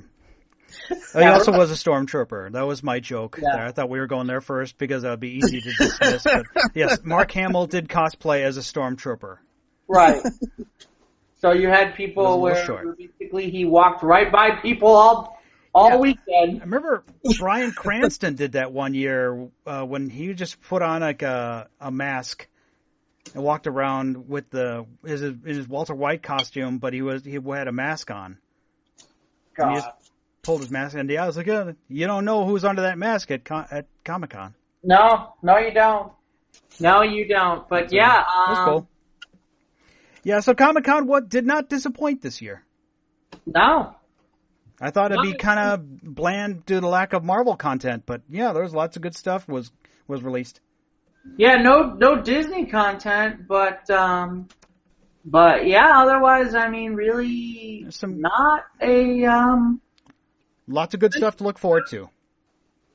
[SPEAKER 2] Oh, he also was a stormtrooper. That was my joke
[SPEAKER 1] Yeah.
[SPEAKER 2] there. I thought we were going there first because that would be easy to dismiss. But yes, Mark Hamill did cosplay as a stormtrooper.
[SPEAKER 1] Right. So you had people where basically he walked right by people all weekend.
[SPEAKER 2] I remember Bryan Cranston did that one year when he just put on like a mask and walked around with his Walter White costume, but he had a mask on.
[SPEAKER 1] God.
[SPEAKER 2] He just pulled his mask, and I was like, you don't know who's under that mask at Comic-Con.
[SPEAKER 1] No, you don't. No, you don't. But yeah,
[SPEAKER 2] that's cool. Yeah, so Comic-Con did not disappoint this year.
[SPEAKER 1] No.
[SPEAKER 2] I thought it'd be kind of bland due to the lack of Marvel content, but yeah, there was lots of good stuff was released.
[SPEAKER 1] Yeah, no Disney content, but yeah, otherwise, I mean, really, not a
[SPEAKER 2] lots of good stuff to look forward to.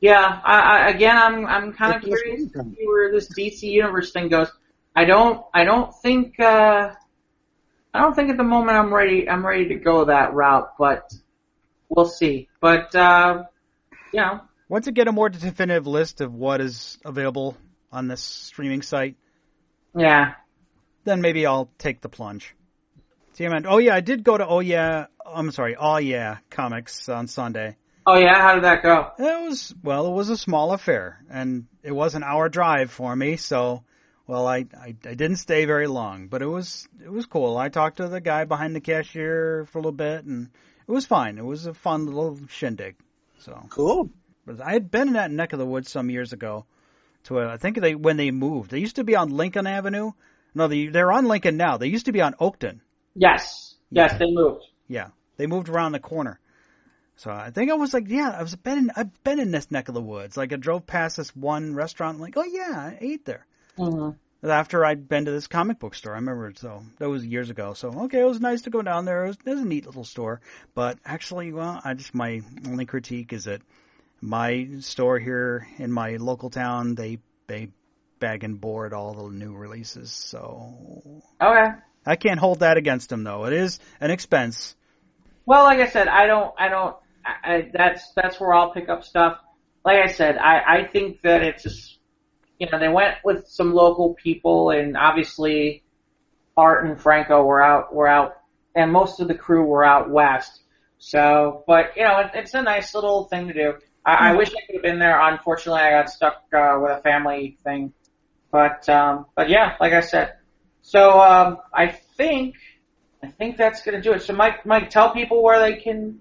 [SPEAKER 1] Yeah, I'm kind of curious to see where this DC Universe thing goes. I don't think at the moment I'm ready to go that route, but we'll see. But
[SPEAKER 2] once you get a more definitive list of what is available on this streaming site, then maybe I'll take the plunge. See, I did go to All Yeah Comics on Sunday.
[SPEAKER 1] Oh yeah, how did that go?
[SPEAKER 2] It was a small affair, and it was an hour drive for me, so I didn't stay very long, but it was cool. I talked to the guy behind the cashier for a little bit, and it was fine. It was a fun little shindig. So
[SPEAKER 3] cool.
[SPEAKER 2] But I had been in that neck of the woods some years ago. I think when they moved, they used to be on Lincoln Avenue. No, they're on Lincoln now. They used to be on Oakton.
[SPEAKER 1] Yes, they moved.
[SPEAKER 2] Yeah, they moved around the corner. So I think I was like, I've been in this neck of the woods. Like I drove past this one restaurant, I'm like, oh yeah, I ate there. Mm-hmm. After I'd been to this comic book store, I remember. So that was years ago. So okay, it was nice to go down there. It was a neat little store. But actually, my only critique is that my store here in my local town, they bag and board all the new releases. So
[SPEAKER 1] okay,
[SPEAKER 2] I can't hold that against them though. It is an expense.
[SPEAKER 1] Well, like I said, that's where I'll pick up stuff. Like I said, I think that it's just, they went with some local people, and obviously Art and Franco were out, and most of the crew were out west. So, but, it's a nice little thing to do. I wish I could have been there. Unfortunately, I got stuck with a family thing. But yeah, like I said. So, I think that's going to do it. So, Mike, tell people where they can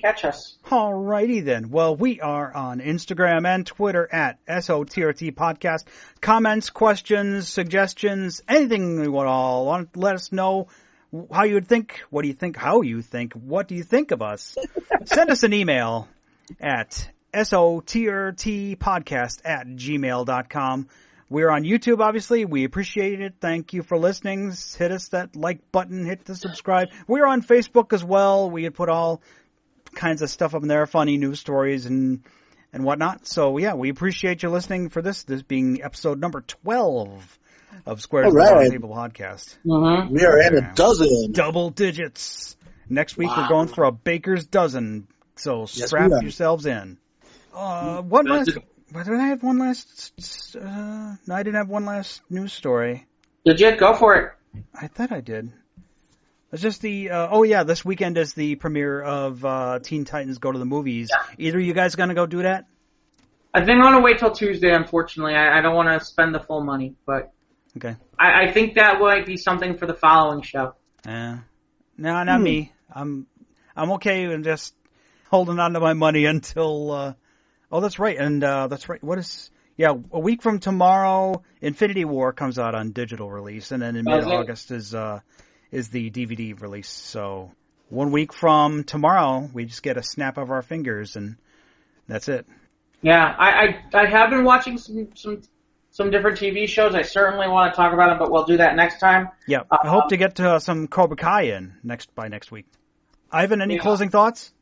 [SPEAKER 1] catch us.
[SPEAKER 2] Alrighty then. Well, we are on Instagram and Twitter at SOTRT Podcast. Comments, questions, suggestions, anything you want to let us know. How you would think, what do you think, how you think, what do you think of us? Send us an email at sotrtpodcast@gmail.com. We're on YouTube, obviously. We appreciate it. Thank you for listening. Hit us that like button. Hit the subscribe. We're on Facebook as well. We put all kinds of stuff up in there, funny news stories and whatnot. So, yeah, we appreciate you listening for this being episode number 12 of Squares of the Roundtable Podcast.
[SPEAKER 3] Mm-hmm. We are at a dozen.
[SPEAKER 2] Double digits. Next week we're going for a baker's dozen. So strap yourselves in. What last... Did I have one last... no, I didn't have one last news story.
[SPEAKER 1] Did you? Go for it.
[SPEAKER 2] I thought I did. It's just the... this weekend is the premiere of Teen Titans Go to the Movies. Yeah. Either of you guys going to go do that?
[SPEAKER 1] I think I'm going to wait till Tuesday, unfortunately. I don't want to spend the full money, but...
[SPEAKER 2] Okay.
[SPEAKER 1] I think that might be something for the following show.
[SPEAKER 2] No, not me. I'm okay with just holding on to my money until... Oh, that's right. And that's right. What is... Yeah, a week from tomorrow, Infinity War comes out on digital release, and then in mid-August is the DVD release. So 1 week from tomorrow, we just get a snap of our fingers, and that's it.
[SPEAKER 1] Yeah, I have been watching some different TV shows. I certainly want to talk about them, but we'll do that next time.
[SPEAKER 2] Yeah, I hope to get some Cobra Kai in by next week. Ivan, any closing thoughts?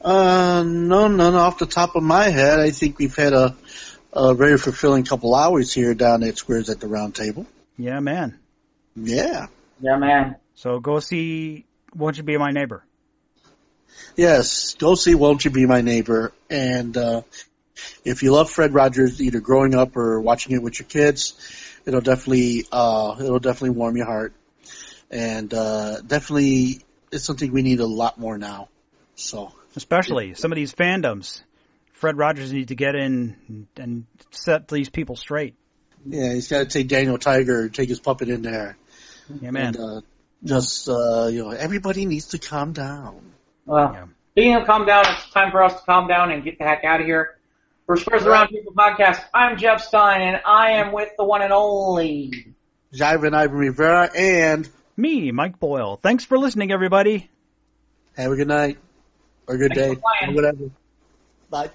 [SPEAKER 3] No, none off the top of my head. I think we've had a very fulfilling couple hours here down at Squares at the Round Table.
[SPEAKER 2] Yeah, man.
[SPEAKER 3] Yeah.
[SPEAKER 1] Yeah, man.
[SPEAKER 2] So go see Won't You Be My Neighbor?
[SPEAKER 3] Yes, go see Won't You Be My Neighbor. And if you love Fred Rogers, either growing up or watching it with your kids, it'll definitely warm your heart. And definitely it's something we need a lot more now. So
[SPEAKER 2] especially some of these fandoms. Fred Rogers needs to get in and set these people straight.
[SPEAKER 3] Yeah, he's got to take Daniel Tiger, take his puppet in there.
[SPEAKER 2] Yeah, man.
[SPEAKER 3] And, everybody needs to calm down.
[SPEAKER 1] Well, speaking of calm down, it's time for us to calm down and get the heck out of here. For Squares of the Round Table Podcast, I'm Jeff Stein, and I am with the one and only
[SPEAKER 3] Ivan Rivera and
[SPEAKER 2] me, Mike Boyle. Thanks for listening, everybody.
[SPEAKER 3] Have a good night or good day or whatever. Bye.